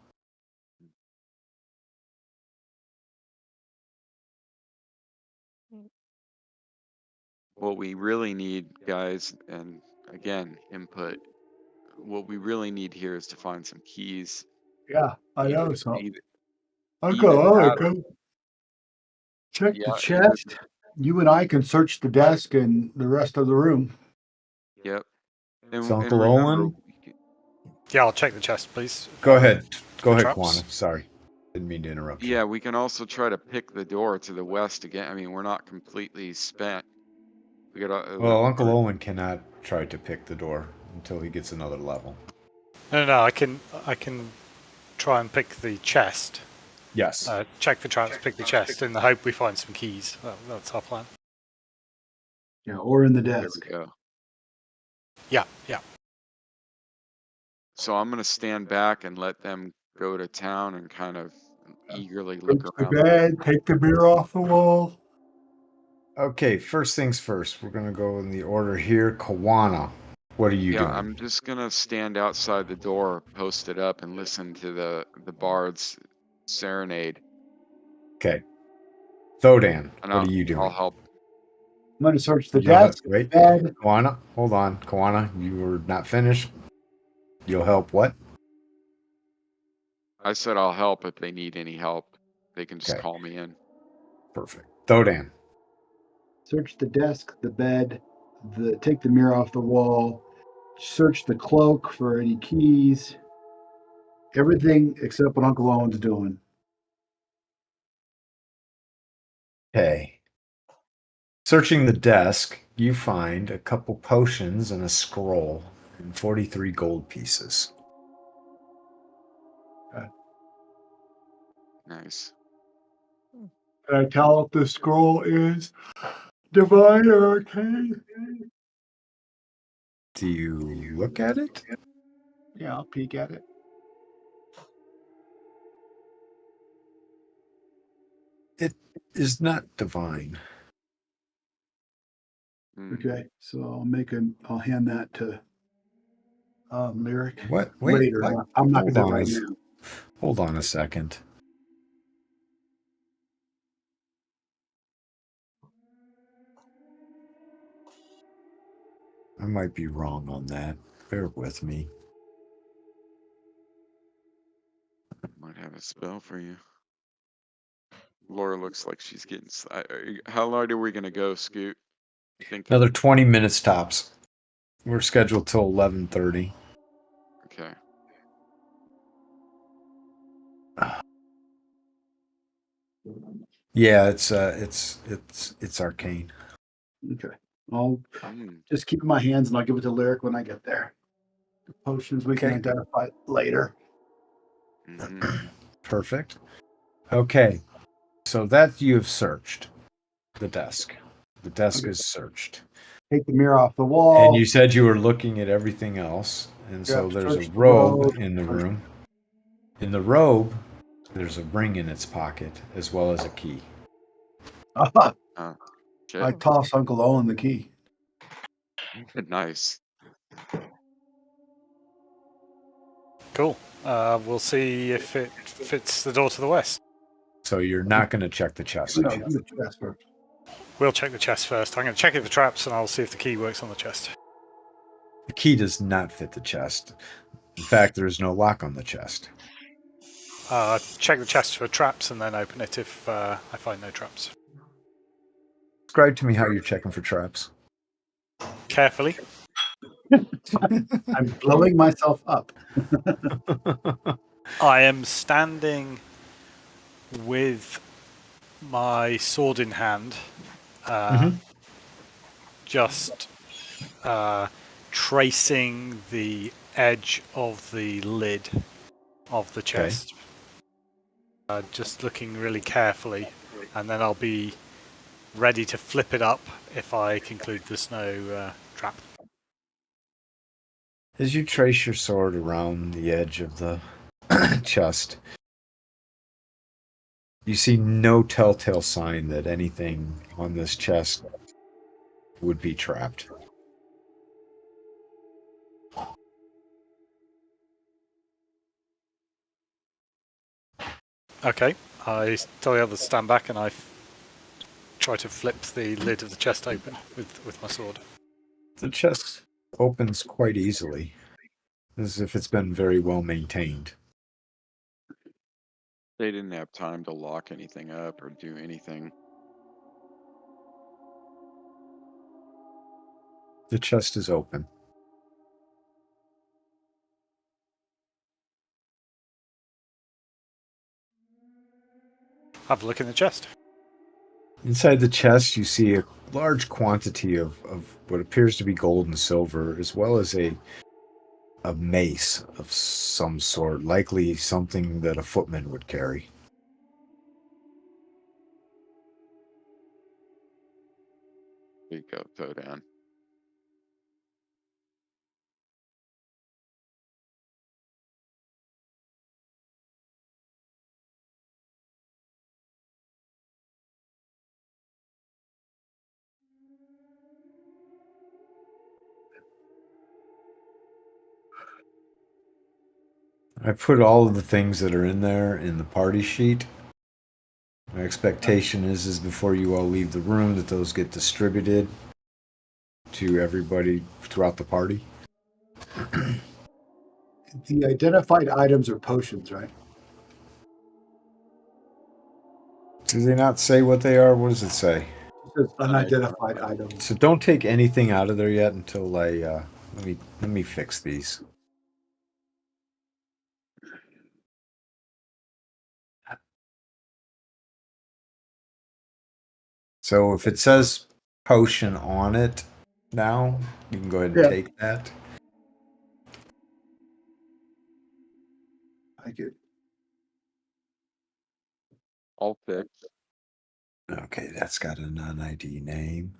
what we really need, guys, and again, input. What we really need here is to find some keys. Yeah, I Either, know. So either, I'll either go. that, Go check the yeah, either. chest. You and I can search the desk and the rest of the room. Yep. So And Uncle remember, Owen, Yeah, I'll check the chest, please. go ahead. Go for ahead, traps. Kwana. Sorry. Didn't mean to interrupt you. yeah, we can also try to pick the door to the west again. I mean, we're not completely spent. We got Well, Uncle Owen cannot try to pick the door until he gets another level. No, I can try and pick the chest. Yes. Check for traps, pick the chest, in the hope we find some keys. That's our plan. Yeah, or in the There desk. we go. Yeah. So I'm gonna stand back and let them go to town and kind of eagerly Take look the around. bed. Take the beer off the wall. Okay, first things first. We're going to go in the order here. Kwana, what are you Yeah, doing? I'm just gonna stand outside the door, posted up, and listen to the bard's serenade. Okay. Thodan, And what are you doing? I'll help. I'm going to search the You'll help, desk, right? bed. Kwana, hold on. Kwana, you were not finished. You'll help what? I said I'll help if they need any help. They can just Okay. call me in. Perfect. Thodan. Search the desk, the bed, take the mirror off the wall. Search the cloak for any keys. Everything except what Uncle Owen's doing. Okay. Searching the desk, you find a couple potions and a scroll and 43 gold pieces. Nice. Can I tell if the scroll is divine or arcane? Do you look at it? Yeah, I'll peek at it. It is not divine. Okay, so I'll hand that to Lyric What? Wait, later. what? I'm not Hold gonna do it on right a- now. Hold on a second. I might be wrong on that. Bear with me. Might have a spell for you. Laura looks like she's getting. How long are we gonna go, Scoot? You thinking? Another 20 minutes tops. We're scheduled till 11:30. Okay. Yeah, it's arcane. Okay, I'll Mm, just keep it in my hands and I'll give it to Lyric when I get there. The potions we can Okay. identify later. hmm Perfect. Okay. So that you have searched the desk. The desk Okay. is searched. Take the mirror off the wall. And you said you were looking at everything else. And so Yeah, there's a search the robe robe. in the room. In the robe, there's a ring in its pocket as well as a key. I Okay. toss Uncle Owen the key. Nice. Cool. We'll see if it fits the door to the west. So you're not going to check the chest. No, are you? do the chest first. We'll check the chest first. I'm going to check it for traps, and I'll see if the key works on the chest. The key does not fit the chest. In fact, there is no lock on the chest. Check the chest for traps, and then open it if I find no traps. Describe to me how you're checking for traps. Carefully. I'm blowing myself up. I am standing with my sword in hand, just tracing the edge of the lid of the chest. Just looking really carefully, and then I'll be ready to flip it up if I conclude there's no trap. As you trace your sword around the edge of the chest, you see no telltale sign that anything on this chest would be trapped. Okay, I tell the others to stand back, and I try to flip the lid of the chest open with my sword. The chest opens quite easily, as if it's been very well maintained. They didn't have time to lock anything up or do anything. The chest is open. Have a look in the chest. Inside the chest, you see a large quantity of what appears to be gold and silver, as well as a mace of some sort, likely something that a footman would carry. There you go, Todan. I put all of the things that are in there in the party sheet. My expectation is before you all leave the room that those get distributed to everybody throughout the party. The identified items are potions, right? Do they not say what they are? What does it say? It says unidentified items. So don't take anything out of there yet until I let me fix these. So if it says potion on it now, you can go ahead and Yeah. take that. I get All fixed. Okay, that's got a non-ID name.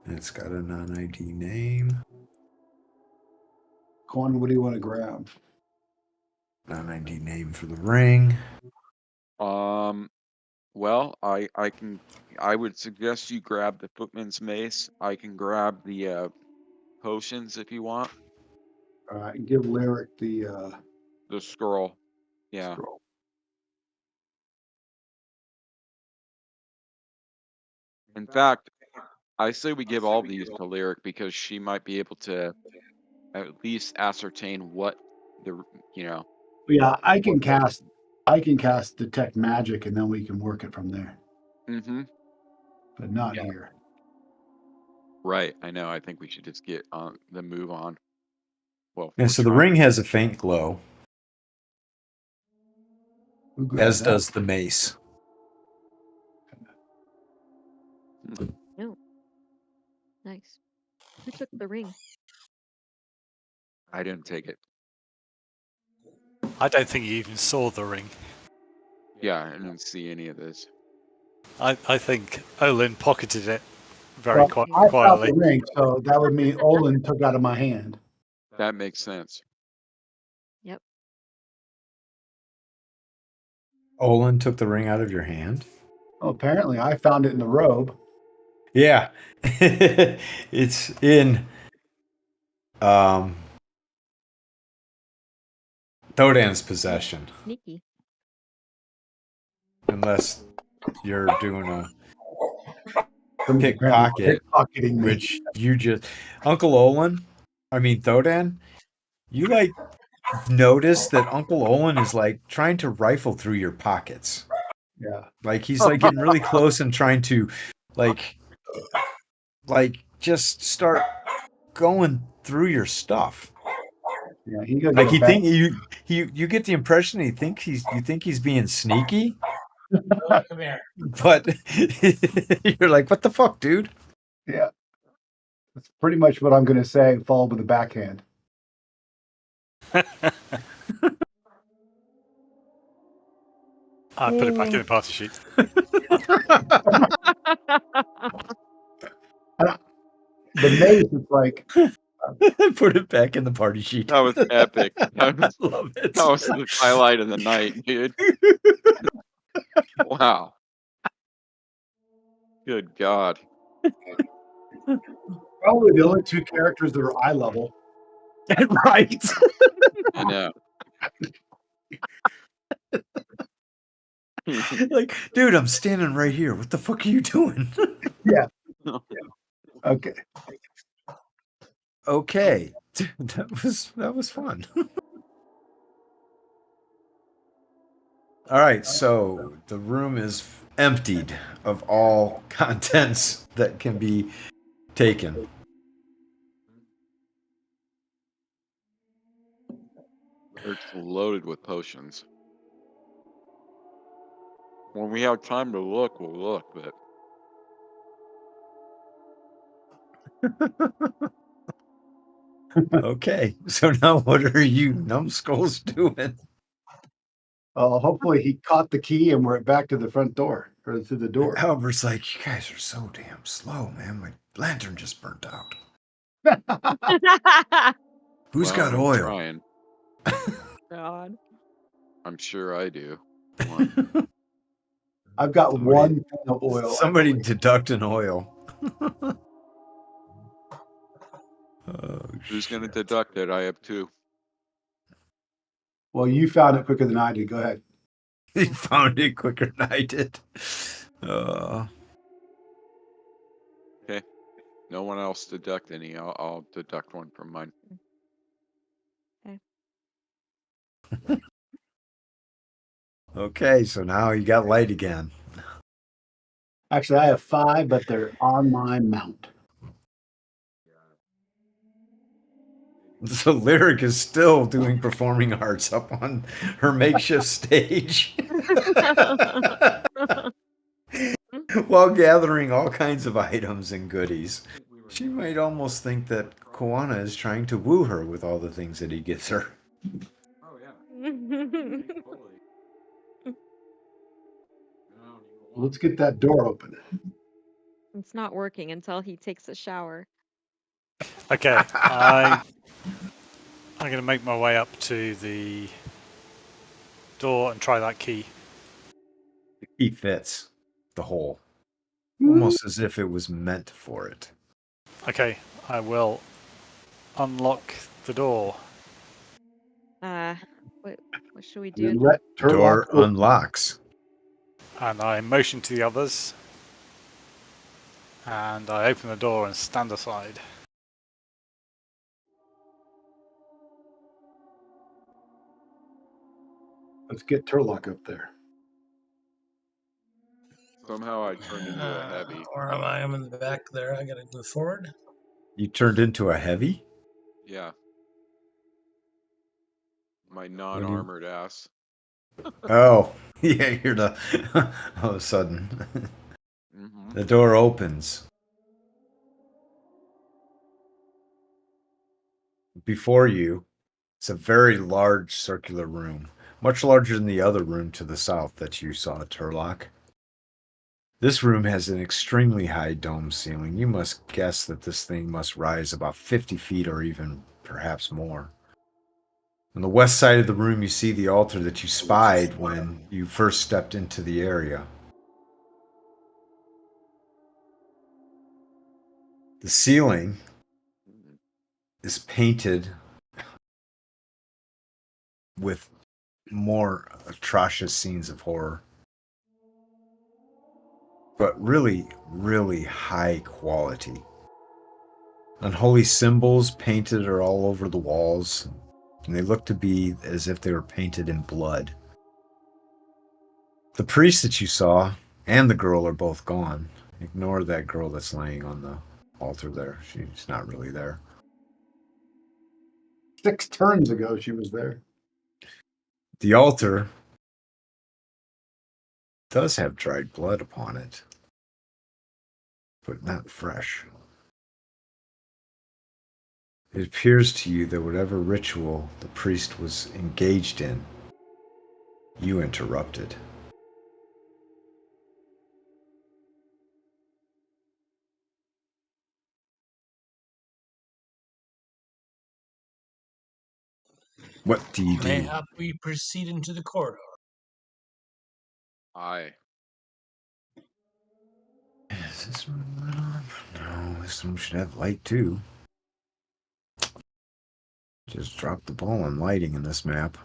It's got a non-ID name. Quan, what do you want to grab? Non-ID name for the ring. Well, I would suggest you grab the footman's mace. I can grab the potions if you want. All right, give Lyric the The scroll. Yeah. scroll. In fact, I say we give all these to Lyric because she might be able to at least ascertain what the Yeah, I can cast detect magic, and then we can work it from there. Mm-hmm. But not Yeah. here. Right. I know. I think we should just get on the move on. Well, Yeah, we're so the trying- ring has a faint glow, Who grabbed as that? does the mace. No. Nice. Who took the ring? I didn't take it. I don't think you even saw the ring. Yeah, I didn't see any of this. I think Olin pocketed it very Well, I found quietly. the ring, so that would mean Olin took out of my hand. That makes sense. Yep. Olin took the ring out of your hand? Well, apparently, I found it in the robe. Yeah. It's in Thodan's possession. Sneaky. Unless you're doing a Somebody's apparently pickpocket, pickpocketing me. which you just Uncle Olin, Thodan, you like notice that Uncle Olin is like trying to rifle through your pockets. Yeah. Like he's like getting really close and trying to like just start going through your stuff. Yeah, he goes Like he think you get the impression you think he's being sneaky, Oh, come here. but you're like, what the fuck, dude? Yeah. That's pretty much what I'm going to say, followed with a backhand. I put it back in the party sheet. The maze is like, Put it back in the party sheet. That was epic. I love it. That was the highlight of the night, dude. Wow. Good God. probably the only two characters that are eye level. Right. I know. Like, dude, I'm standing right here. What the fuck are you doing? Okay. Okay. Dude, that was fun. All right, so the room is emptied of all contents that can be taken. It's loaded with potions. When we have time to look, we'll look, but Okay, so now what are you numbskulls doing? Hopefully he caught the key and we're back to the front door or to the door. Albert's like, you guys are so damn slow, man. My lantern just burnt out. Who's got I'm oil? trying. God. I'm sure I do. Come on. I've got Somebody- one thing of oil. I Somebody believe. deduct an oil. Who's going to deduct it? I have 2. Well, you found it quicker than I did. Go ahead. He found it quicker than I did. Okay. No one else deduct any. I'll deduct one from mine. Okay, so now you got light again. Actually, I have 5, but they're on my mount. So Lyric is still doing performing arts up on her makeshift stage while gathering all kinds of items and goodies. She might almost think that Koana is trying to woo her with all the things that he gives her. Oh, yeah. Let's get that door open. It's not working until he takes a shower. Okay, I'm going to make my way up to the door and try that key. The key fits the hole, almost as if it was meant for it. Okay, I will unlock the door. What should we And do? then let The door Turlock open. unlocks. And I motion to the others. And I open the door and stand aside. Let's get Turlock up there. Somehow I turned into a heavy. Or am I? I'm in the back there. I gotta move forward. You turned into a heavy? Yeah. My non-armored ass. Oh, yeah, you're the. All of a sudden, Mm-hmm. the door opens. Before you, it's a very large circular room, much larger than the other room to the south that you saw at Turlock. This room has an extremely high dome ceiling. You must guess that this thing must rise about 50 feet or even perhaps more. On the west side of the room, you see the altar that you spied when you first stepped into the area. The ceiling is painted with more atrocious scenes of horror. But really, really high quality. Unholy symbols painted are all over the walls, and they look to be as if they were painted in blood. The priest that you saw and the girl are both gone. Ignore that girl that's laying on the altar there. She's not really there. 6 turns ago, she was there. The altar does have dried blood upon it, but not fresh. It appears to you that whatever ritual the priest was engaged in, you interrupted. What do you do? Mayhap we proceed into the corridor. Aye. Is this room lit on? No, this room should have light too. Just dropped the ball on lighting in this map.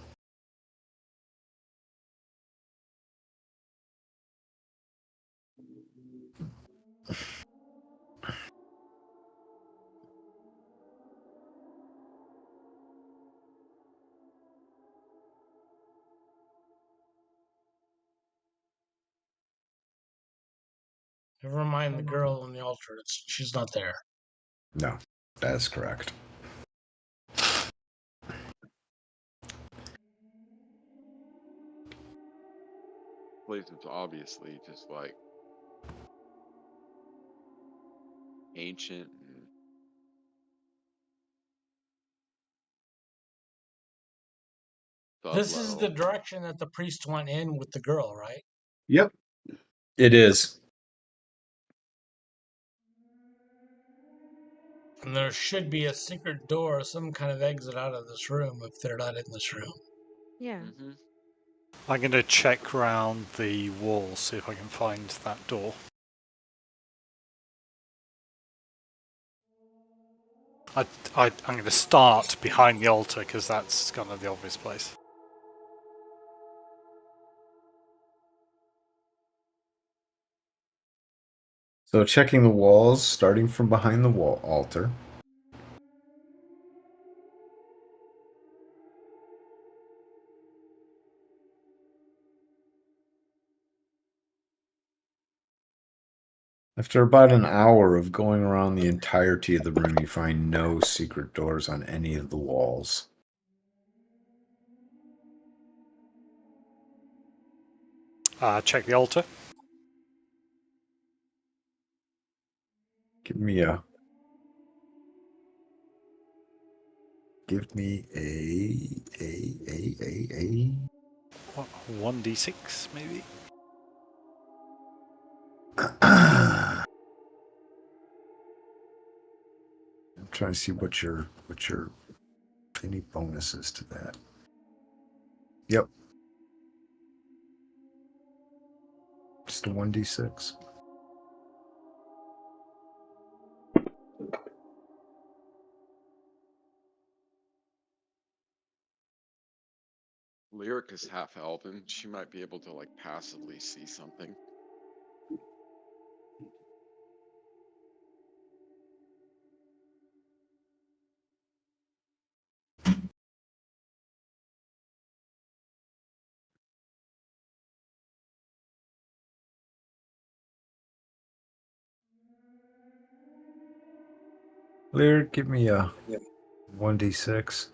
Never mind the girl on the altar. She's not there. No, that's correct. Place is obviously just like ancient and This is the Sublow. direction that the priest went in with the girl, right? Yep. It is. And there should be a secret door, some kind of exit out of this room if they're not in this room. Yeah. Mm-hmm. I'm going to check round the wall, see if I can find that door. I'm going to start behind the altar because that's kind of the obvious place. So checking the walls, starting from behind the wall altar. After about an hour of going around the entirety of the room, you find no secret doors on any of the walls. Check the altar. Give me a 1d6 maybe. I'm trying to see what your any bonuses to that. Yep. Just a 1d6. Lyric is half elven. She might be able to like passively see something. Lyric, give me a 1d6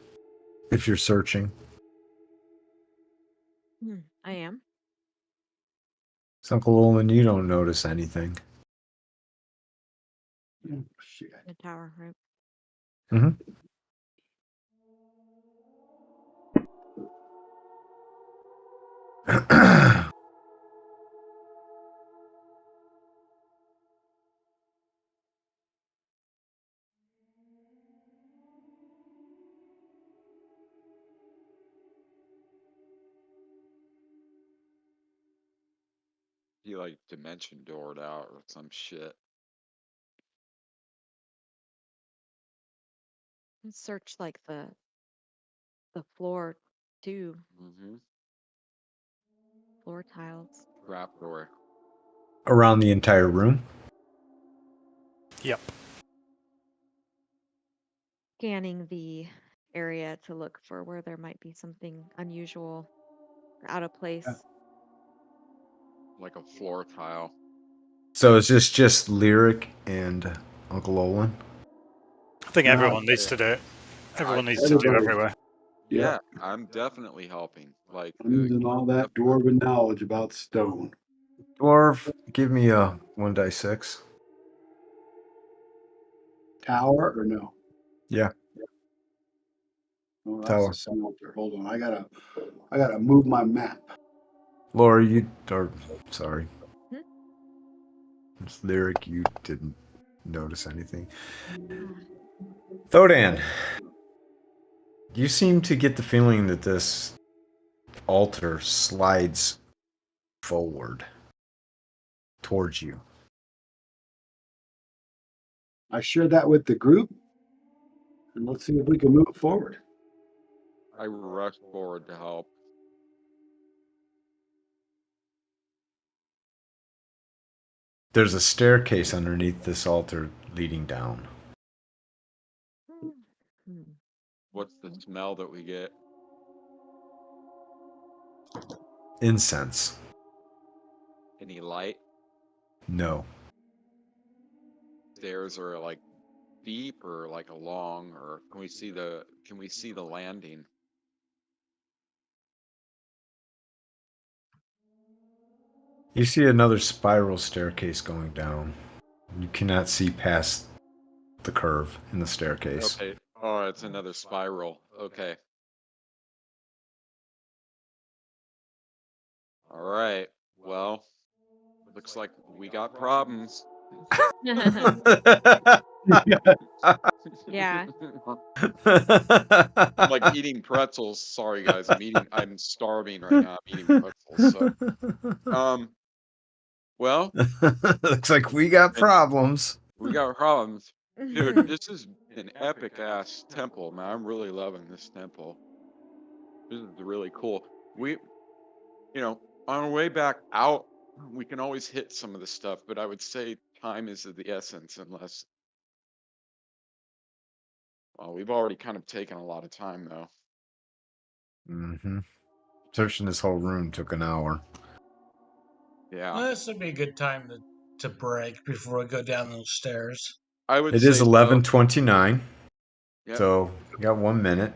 if you're searching. I am. So Uncle Olin, you don't notice anything. Oh, shit. The tower, right? Mm-hmm. He like dimension doored out or some shit. And search like the floor too. Mm-hmm. Floor tiles. Trap door. Around the entire room. Yep. Scanning the area to look for where there might be something unusual or out of place. Like a floor tile. So is this just Lyric and Uncle Olin? I think No, everyone needs to do it. Everyone needs to do everybody. everywhere. Yeah, I'm definitely helping. Like I'm using all that dwarven knowledge about stone. Dwarf, give me a 1d6. Tower or no? Yeah, Oh, that's tower. a smelter. Hold on. I gotta move my map. Laura, sorry. Hmm? It's Lyric, you didn't notice anything. Ah, Thodan, you seem to get the feeling that this altar slides forward towards you. I share that with the group, and let's see if we can move it forward. I rush forward to help. There's a staircase underneath this altar leading down. Hmm. What's the smell that we get? Incense. Any light? No. Stairs are like deep or like a long, or can we see the landing? You see another spiral staircase going down. You cannot see past the curve in the staircase. Okay. Oh, it's another spiral. Okay. All right. Well, looks like we got problems. Yeah. I'm like eating pretzels. Sorry guys, I'm starving right now. I'm eating pretzels. So well, Looks like we got and problems. we got problems. Dude, this is an epic ass temple, man. I'm really loving this temple. This is really cool. We, on our way back out, we can always hit some of the stuff, but I would say time is of the essence unless, well, we've already kind of taken a lot of time though. Mm-hmm. Searching this whole room took an hour. Yeah. Well, this would be a good time to break before we go down those stairs. I would It is say so. 11:29, Yep. so you got 1 minute.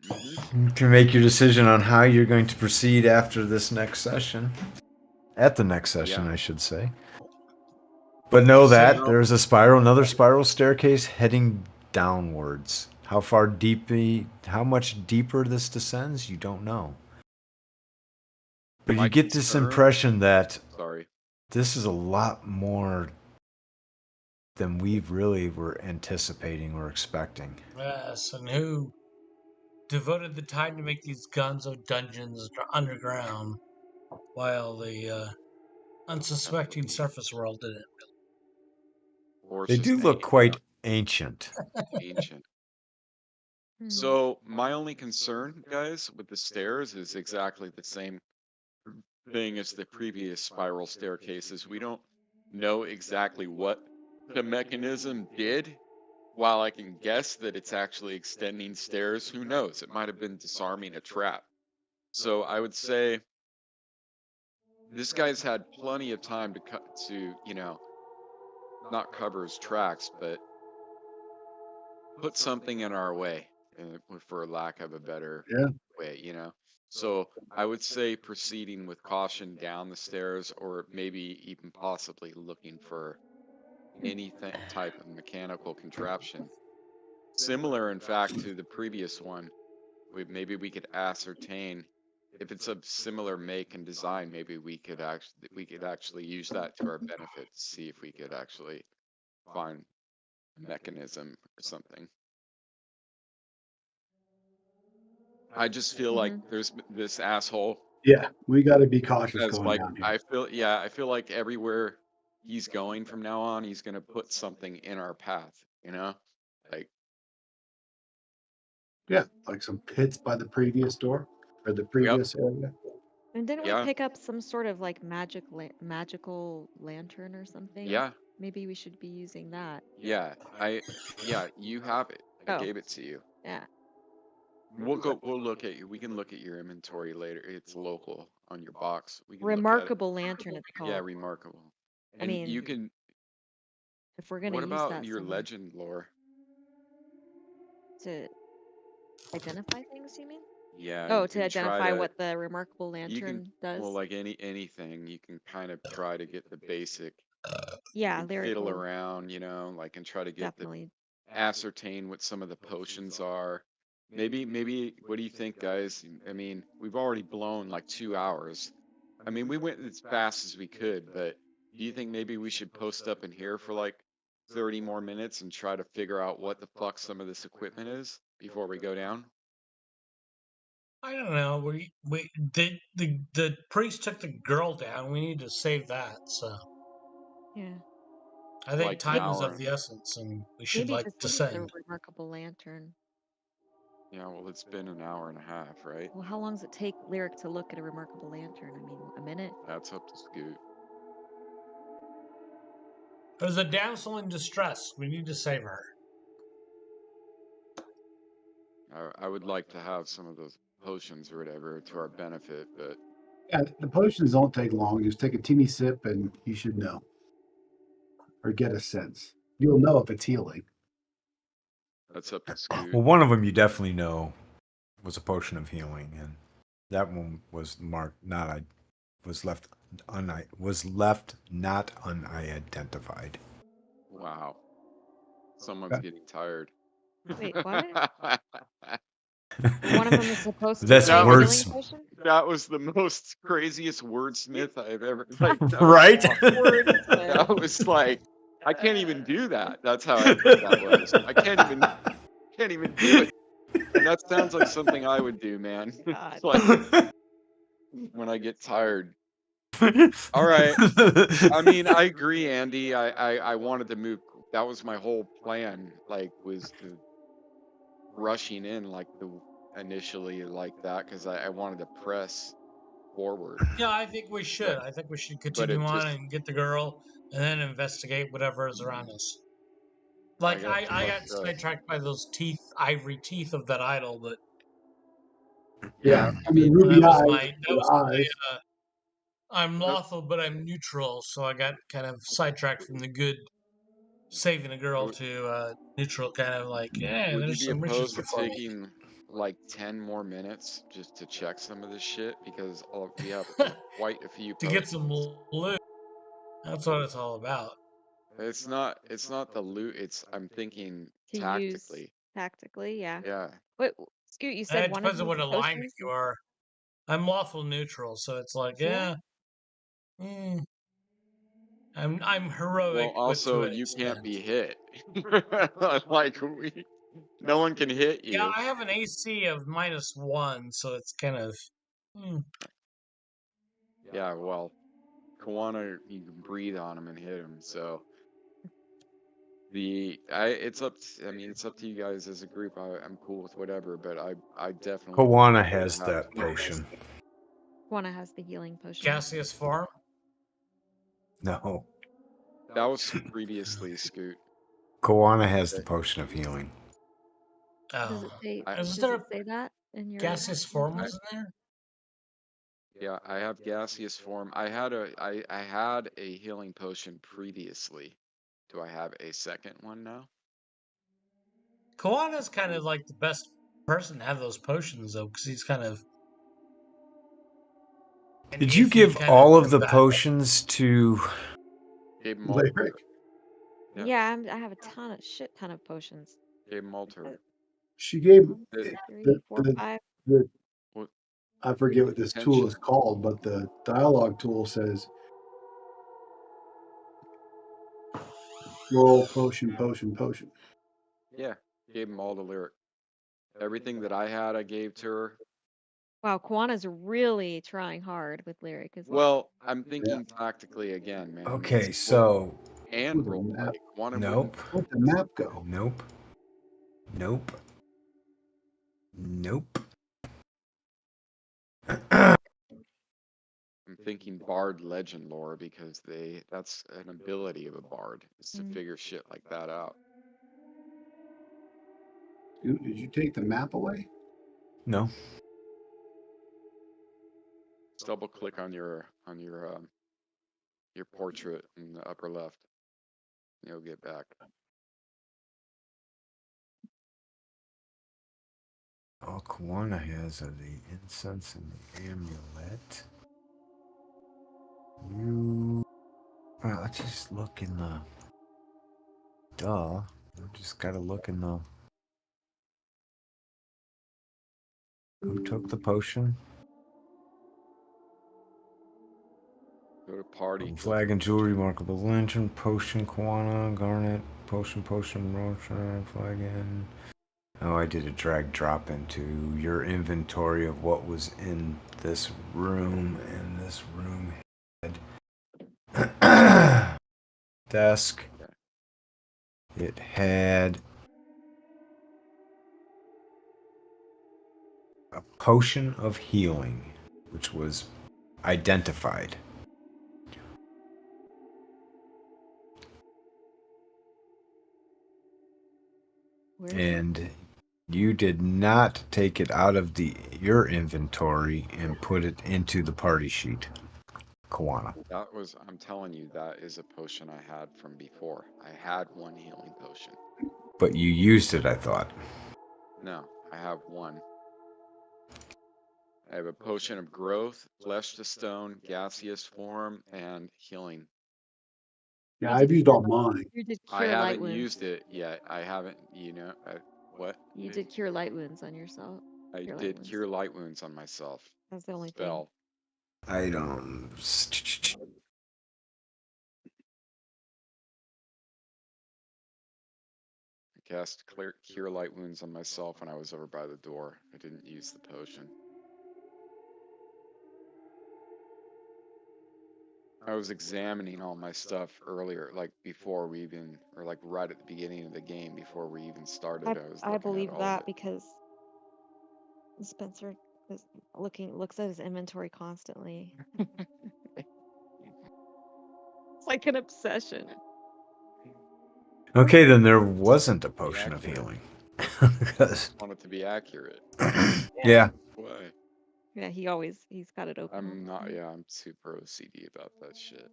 Mhm. You can make your decision on how you're going to proceed after this next session. At the next session, Yeah. I should say. But know So, that there's another spiral staircase heading downwards. How much deeper this descends, you don't know. But My you get this concern- impression that Sorry. this is a lot more than we really were anticipating or expecting. yes, and who devoted the time to make these gonzo dungeons underground while the unsuspecting surface world did it? Or it's They just do look quite ancient. ancient. Hmm. So my only concern, guys, with the stairs is exactly the same thing as the previous spiral staircases. We don't know exactly what the mechanism did. While I can guess that it's actually extending stairs, who knows? It might have been disarming a trap. So I would say this guy's had plenty of time to not cover his tracks, but put something in our way, for lack of a better Yeah. way. So I would say proceeding with caution down the stairs, or maybe even possibly looking for any type of mechanical contraption. Similar, in fact, to the previous one, maybe we could ascertain if it's of similar make and design. Maybe we could actually use that to our benefit to see if we could actually find a mechanism or something. I just feel like there's this asshole Yeah, we got to be cautious as going like down here. I feel like everywhere he's going from now on, he's gonna put something in our path. Like Yeah, like some pits by the previous door or the yep, previous area. And didn't we yeah, pick up some sort of like magical lantern or something? yeah, Maybe we should be using that. yeah. You have it. I Oh, gave it to you. yeah. We'll look at you. We can look at your inventory later. It's local on your box. We can look at it. Remarkable lantern, it's Yeah, called. remarkable. I And you mean, can. if we're gonna What use about that your somewhere legend lore? to identify things, you mean? Yeah, Oh, you to can try identify to. what the remarkable You can. lantern does? Well, like anything, you can kind of try to get the basic. You Yeah, can lyric fiddle will around, like, and try to get the definitely. ascertain what some of the potions are. Maybe. What do you think, guys? I mean, we've already blown like 2 hours. I mean, we went as fast as we could, but do you think maybe we should post up in here for like 30 more minutes and try to figure out what the fuck some of this equipment is before we go down? I don't know. The priest took the girl down. We need to save that. So Yeah. I think Like an time is of hour. the essence, and we should Maybe like just look at the descend. remarkable lantern. Yeah, well, it's been an hour and a half, right? Well, how long does it take Lyric to look at a remarkable lantern? I mean, a minute? That's up to Scoot. There's a damsel in distress. We need to save her. I would like to have some of those potions or whatever to our benefit, but Yeah, the potions don't take long. Just take a teeny sip and you should know. Or get a sense. You'll know if it's healing. that's up to Scoot. Well, one of them you definitely know was a potion of healing, and that one was marked not was left not unidentified. Wow. Someone's Okay. getting tired. Wait, what? One of them is supposed to That's be a words- healing potion? That was the most craziest wordsmith I've ever like that was Right? awesome. Wordsmith. That was like I can't even do that. That's how epic that was. I can't even do it. And that sounds like something I would do, man. God. It's like when I get tired. All right. I mean, I agree, Andy. I wanted to move. That was my whole plan. Like, was to rushing in like the initially like that because I wanted to press forward. Yeah, I think we should. I think we should But continue it on just and get the girl, and then investigate whatever is around us. Like got too I much, got sidetracked by those teeth, ivory teeth of that idol, but Yeah. I mean, ruby that was eyes. my eyes. I'm lawful, but I'm neutral, so I got kind of sidetracked from the good saving a girl Would- to neutral, kind of like, yeah, would you there's be some riches opposed to before me. taking like 10 more minutes just to check some of this shit because we have quite a few To get some potions. loot. That's what it's all about. It's not the loot. It's I'm thinking To use tactically. tactically, yeah. Yeah. Wait, Scoot, you said It one of depends on these what alignment potions? you are. I'm lawful neutral, so it's like, yeah, Healing? I'm heroic, Well, but to also an you can't extent. be hit. Like no one can hit Yeah, you. I have an AC of -1, so it's kind of. Hmm. Yeah, well, Kawana, you can breathe on him and hit him. So it's up. I mean, it's up to you guys as a group. I'm cool with whatever, but I definitely would Kawana prefer to has have- that potion. Juana has the healing potion. Gaseous form. No. That was previously Scoot. Kawana has the potion of healing. Does Oh. it say? I- Is Does there it say that in your gaseous form I- was in there? Yeah, I have gaseous form. I had a healing potion previously. Do I have a second one now? Kawana's kind of like the best person to have those potions, though, because he's kind of. an Did you iffy give kind all of the combatant. potions to... Gave him all to Lyric. Yeah. Yeah, I have a shit ton of potions. Gave him all to her. She gave One, The- two, three, the- 4, the- 5. I forget what this tool is Attention. called, but the dialogue tool says roll potion, potion, potion. Yeah, gave him all the lyric. Everything that I had, I gave to her. Wow, Kwana's really trying hard with lyric. Well, I'm thinking tactically again, man. Okay, It's so... and Ooh, role map. play. Kawana Nope. Where'd the map go? Nope. Nope. Nope. I'm thinking bard legend lore because that's an ability of a bard is to Mm. figure shit like that out. Dude, did you take the map away? No. Just double click on your portrait in the upper left. You'll get back. All Kawana has are the incense and the amulet. Well, let's just look in the... Duh. We just gotta look in the... Who took the potion? Go to party. Flag and jewelry, markable lantern, potion, Kawana, garnet, potion, rotion, flagon. Oh, I did a drag drop into your inventory of what was in this room, and this room had desk. It had a potion of healing, which was identified. Where's and you did not take it out of your inventory and put it into the party sheet, Kawana. That was, I'm telling you, that is a potion I had from before. I had one healing potion. But you used it, I thought. No, I have one. I have a potion of growth, flesh to stone, gaseous form, and healing. Yeah, You I've did used cure all light- mine. You did I cure light haven't wounds. used it yet. I haven't, what? You did cure light wounds on yourself. I Cure light did wounds. cure light wounds on myself. That's the only Spell. Items. I cast cure light wounds on myself when I was over by the door. I didn't use the potion. I was examining all my stuff earlier, like before we even, or like right at the beginning of the game, before we even started. I was I looking believe at all that of it. because Spencer is looks at his inventory constantly. It's like an obsession. Okay, then there wasn't a potion of accurate. healing. 'Cause- I want it to be accurate. yeah. Why? Yeah, he's got it open. all I'm the not. time. Yeah, I'm super OCD about that shit.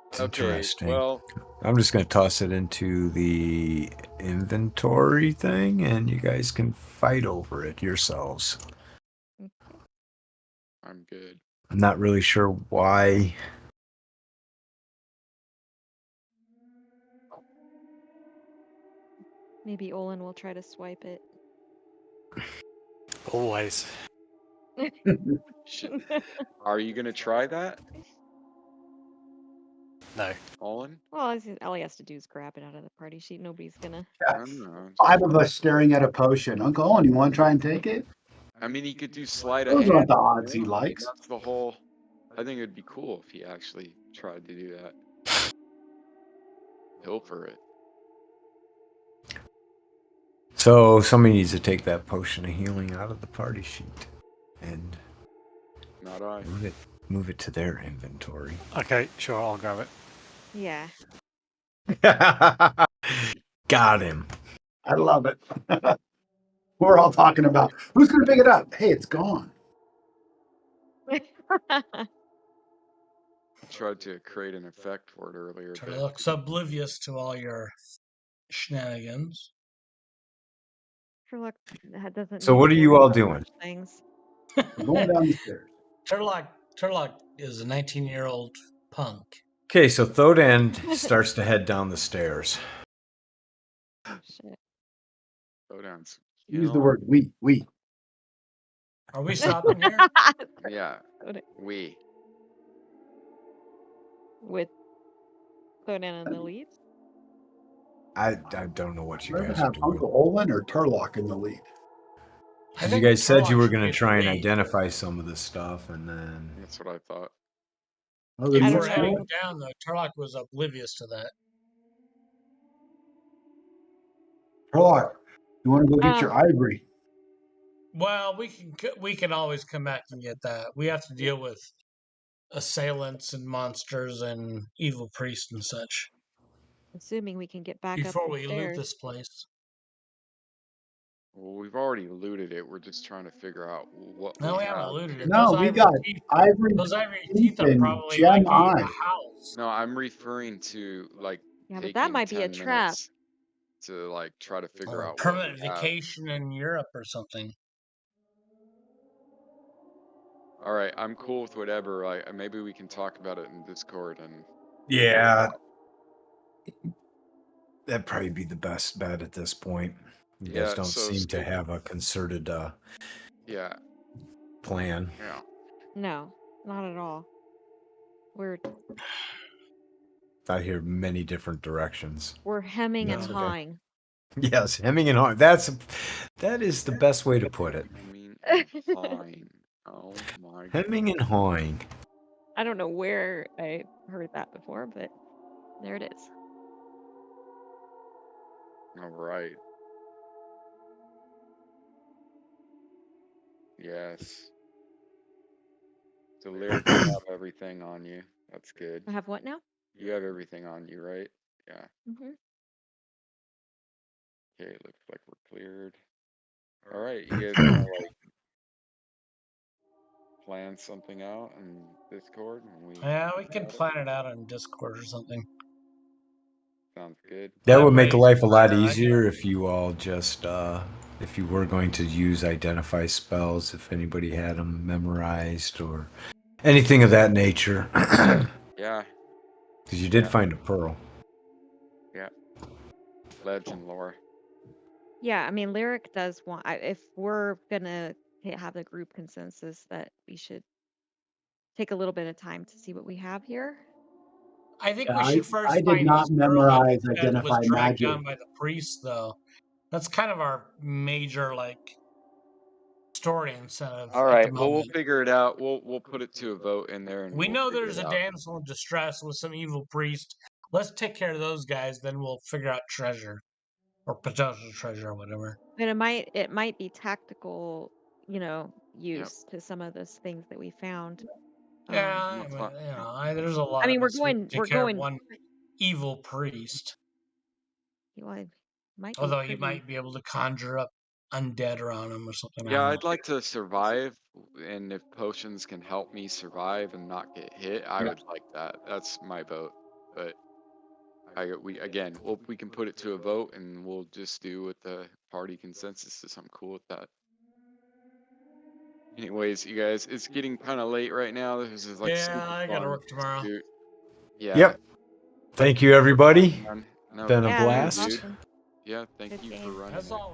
It's Okay. interesting. Well, I'm just going to toss it into the inventory thing, and you guys can fight over it yourselves. I'm good. I'm not really sure why. Maybe Olin will try to swipe it. Always. Shit. Are you gonna try that, No. Olin? Well, all he has to do is grab it out of the party sheet. Nobody's gonna. I don't know. 5 of us staring at a potion. Uncle Owen, you want to try and take it? I mean, he could do sleight of Those hand. aren't the if odds he want. I mean, likes. that's the whole. I think it'd be cool if he actually tried to do that. Pilfer it. So somebody needs to take that potion of healing out of the party sheet and Not I. move it to their inventory. Okay, sure, I'll grab it. Yeah. Got him. I love it. We're all talking about who's going to pick it up. Hey, it's gone. I tried to create an effect for it earlier, but Turlock's oblivious to all your shenanigans. Sherlock doesn't. So need what to are you worry all about doing? such things. We're going down the stairs. Turlock is a 19-year-old punk. Okay, so Thodan starts to head down the stairs. Shit. go down. Use the word we. Are we stopping here? Yeah, Okay. we. With Conan in the lead. I don't know what you Rather guys are have doing. Uncle Olin or Turlock in the lead. I You think guys said you Turlock were should going be to in try the and lead. identify some of this stuff, and then That's what I thought. Oh, then If don't we're let's know. heading go. down, though, Turlock was oblivious to that. Turlock, you want to go get your Um, ivory? Well, we can always come back and get that. We have to deal with assailants and monsters and evil priests and such Assuming we can get back before up the we loot stairs. this place. Well, we've already looted it. We're just trying to figure out what No, we have. haven't looted it. No, we got ivory Those ivory teeth teeth are and probably gem like eye. a house. No, I'm referring to like Yeah, but taking that might be a 10 trap. minutes to like try to figure Or a out what permanent we have. vacation in Europe or something. All right, I'm cool with whatever. Like maybe we can talk about it in Discord and yeah, that'd probably be the best bet at this point. You guys yeah. don't So seem to have a concerted yeah, plan. yeah. No, not at all. We're I hear many different directions. hemming and No. Okay. hawing. Yes, hemming and hawing. That is the best way to put it. I mean, I'm fine. Oh my god. Hemming and hawing. I don't know where I heard that before, but there it is. All right. Yes. So Lyric, you have everything on you. That's good. I have what now? You have everything on you, right? Yeah. Mm-hmm. Okay, looks like we're cleared. All right, you guys want to like plan something out in Discord when we? Yeah, we can plan it out on Discord or something. Sounds good. That I'm would make lazy life a lot for it. easier if you all just, if you were going to use identify spells, if anybody had them memorized or anything of that nature. Yeah, Because you did Yeah. find a pearl. yeah. Legend lore. Yeah, I mean, Lyric does want. If we're gonna have the group consensus that we should take a little bit of time to see what we have here. I think Yeah, we should I first did find this not girl that memorize we said was identify dragged magic. down by the priest, though. That's kind of our major story incentive All at right. the Well, we'll moment. figure it out. We'll put it to a vote in there, and We we'll know figure there's it a out. damsel in distress with some evil priest. Let's take care of those guys, then we'll figure out treasure or potential treasure or whatever. And it might be tactical, use to some of those things that we found. Yeah, No, it's not- there's a lot I mean, of us who take we're care of going. one evil priest. Well, might be Although he pretty. might be able to conjure up undead around him or something. I Yeah, don't I'd know. like to survive, and if potions can help me survive and not get hit, I Yeah. would like that. That's my vote. But we can put it to a vote, and we'll just do what the party consensus is. I'm cool with that. Anyways, you guys, it's getting kind of late right now. This is like super Yeah, I gotta fun. work tomorrow. Dude. Yeah. Yep. Thank you, everybody. man. No, Been a thank Yeah, that you, was blast. dude. awesome. Yeah, thank Good you for game. running That's it. all.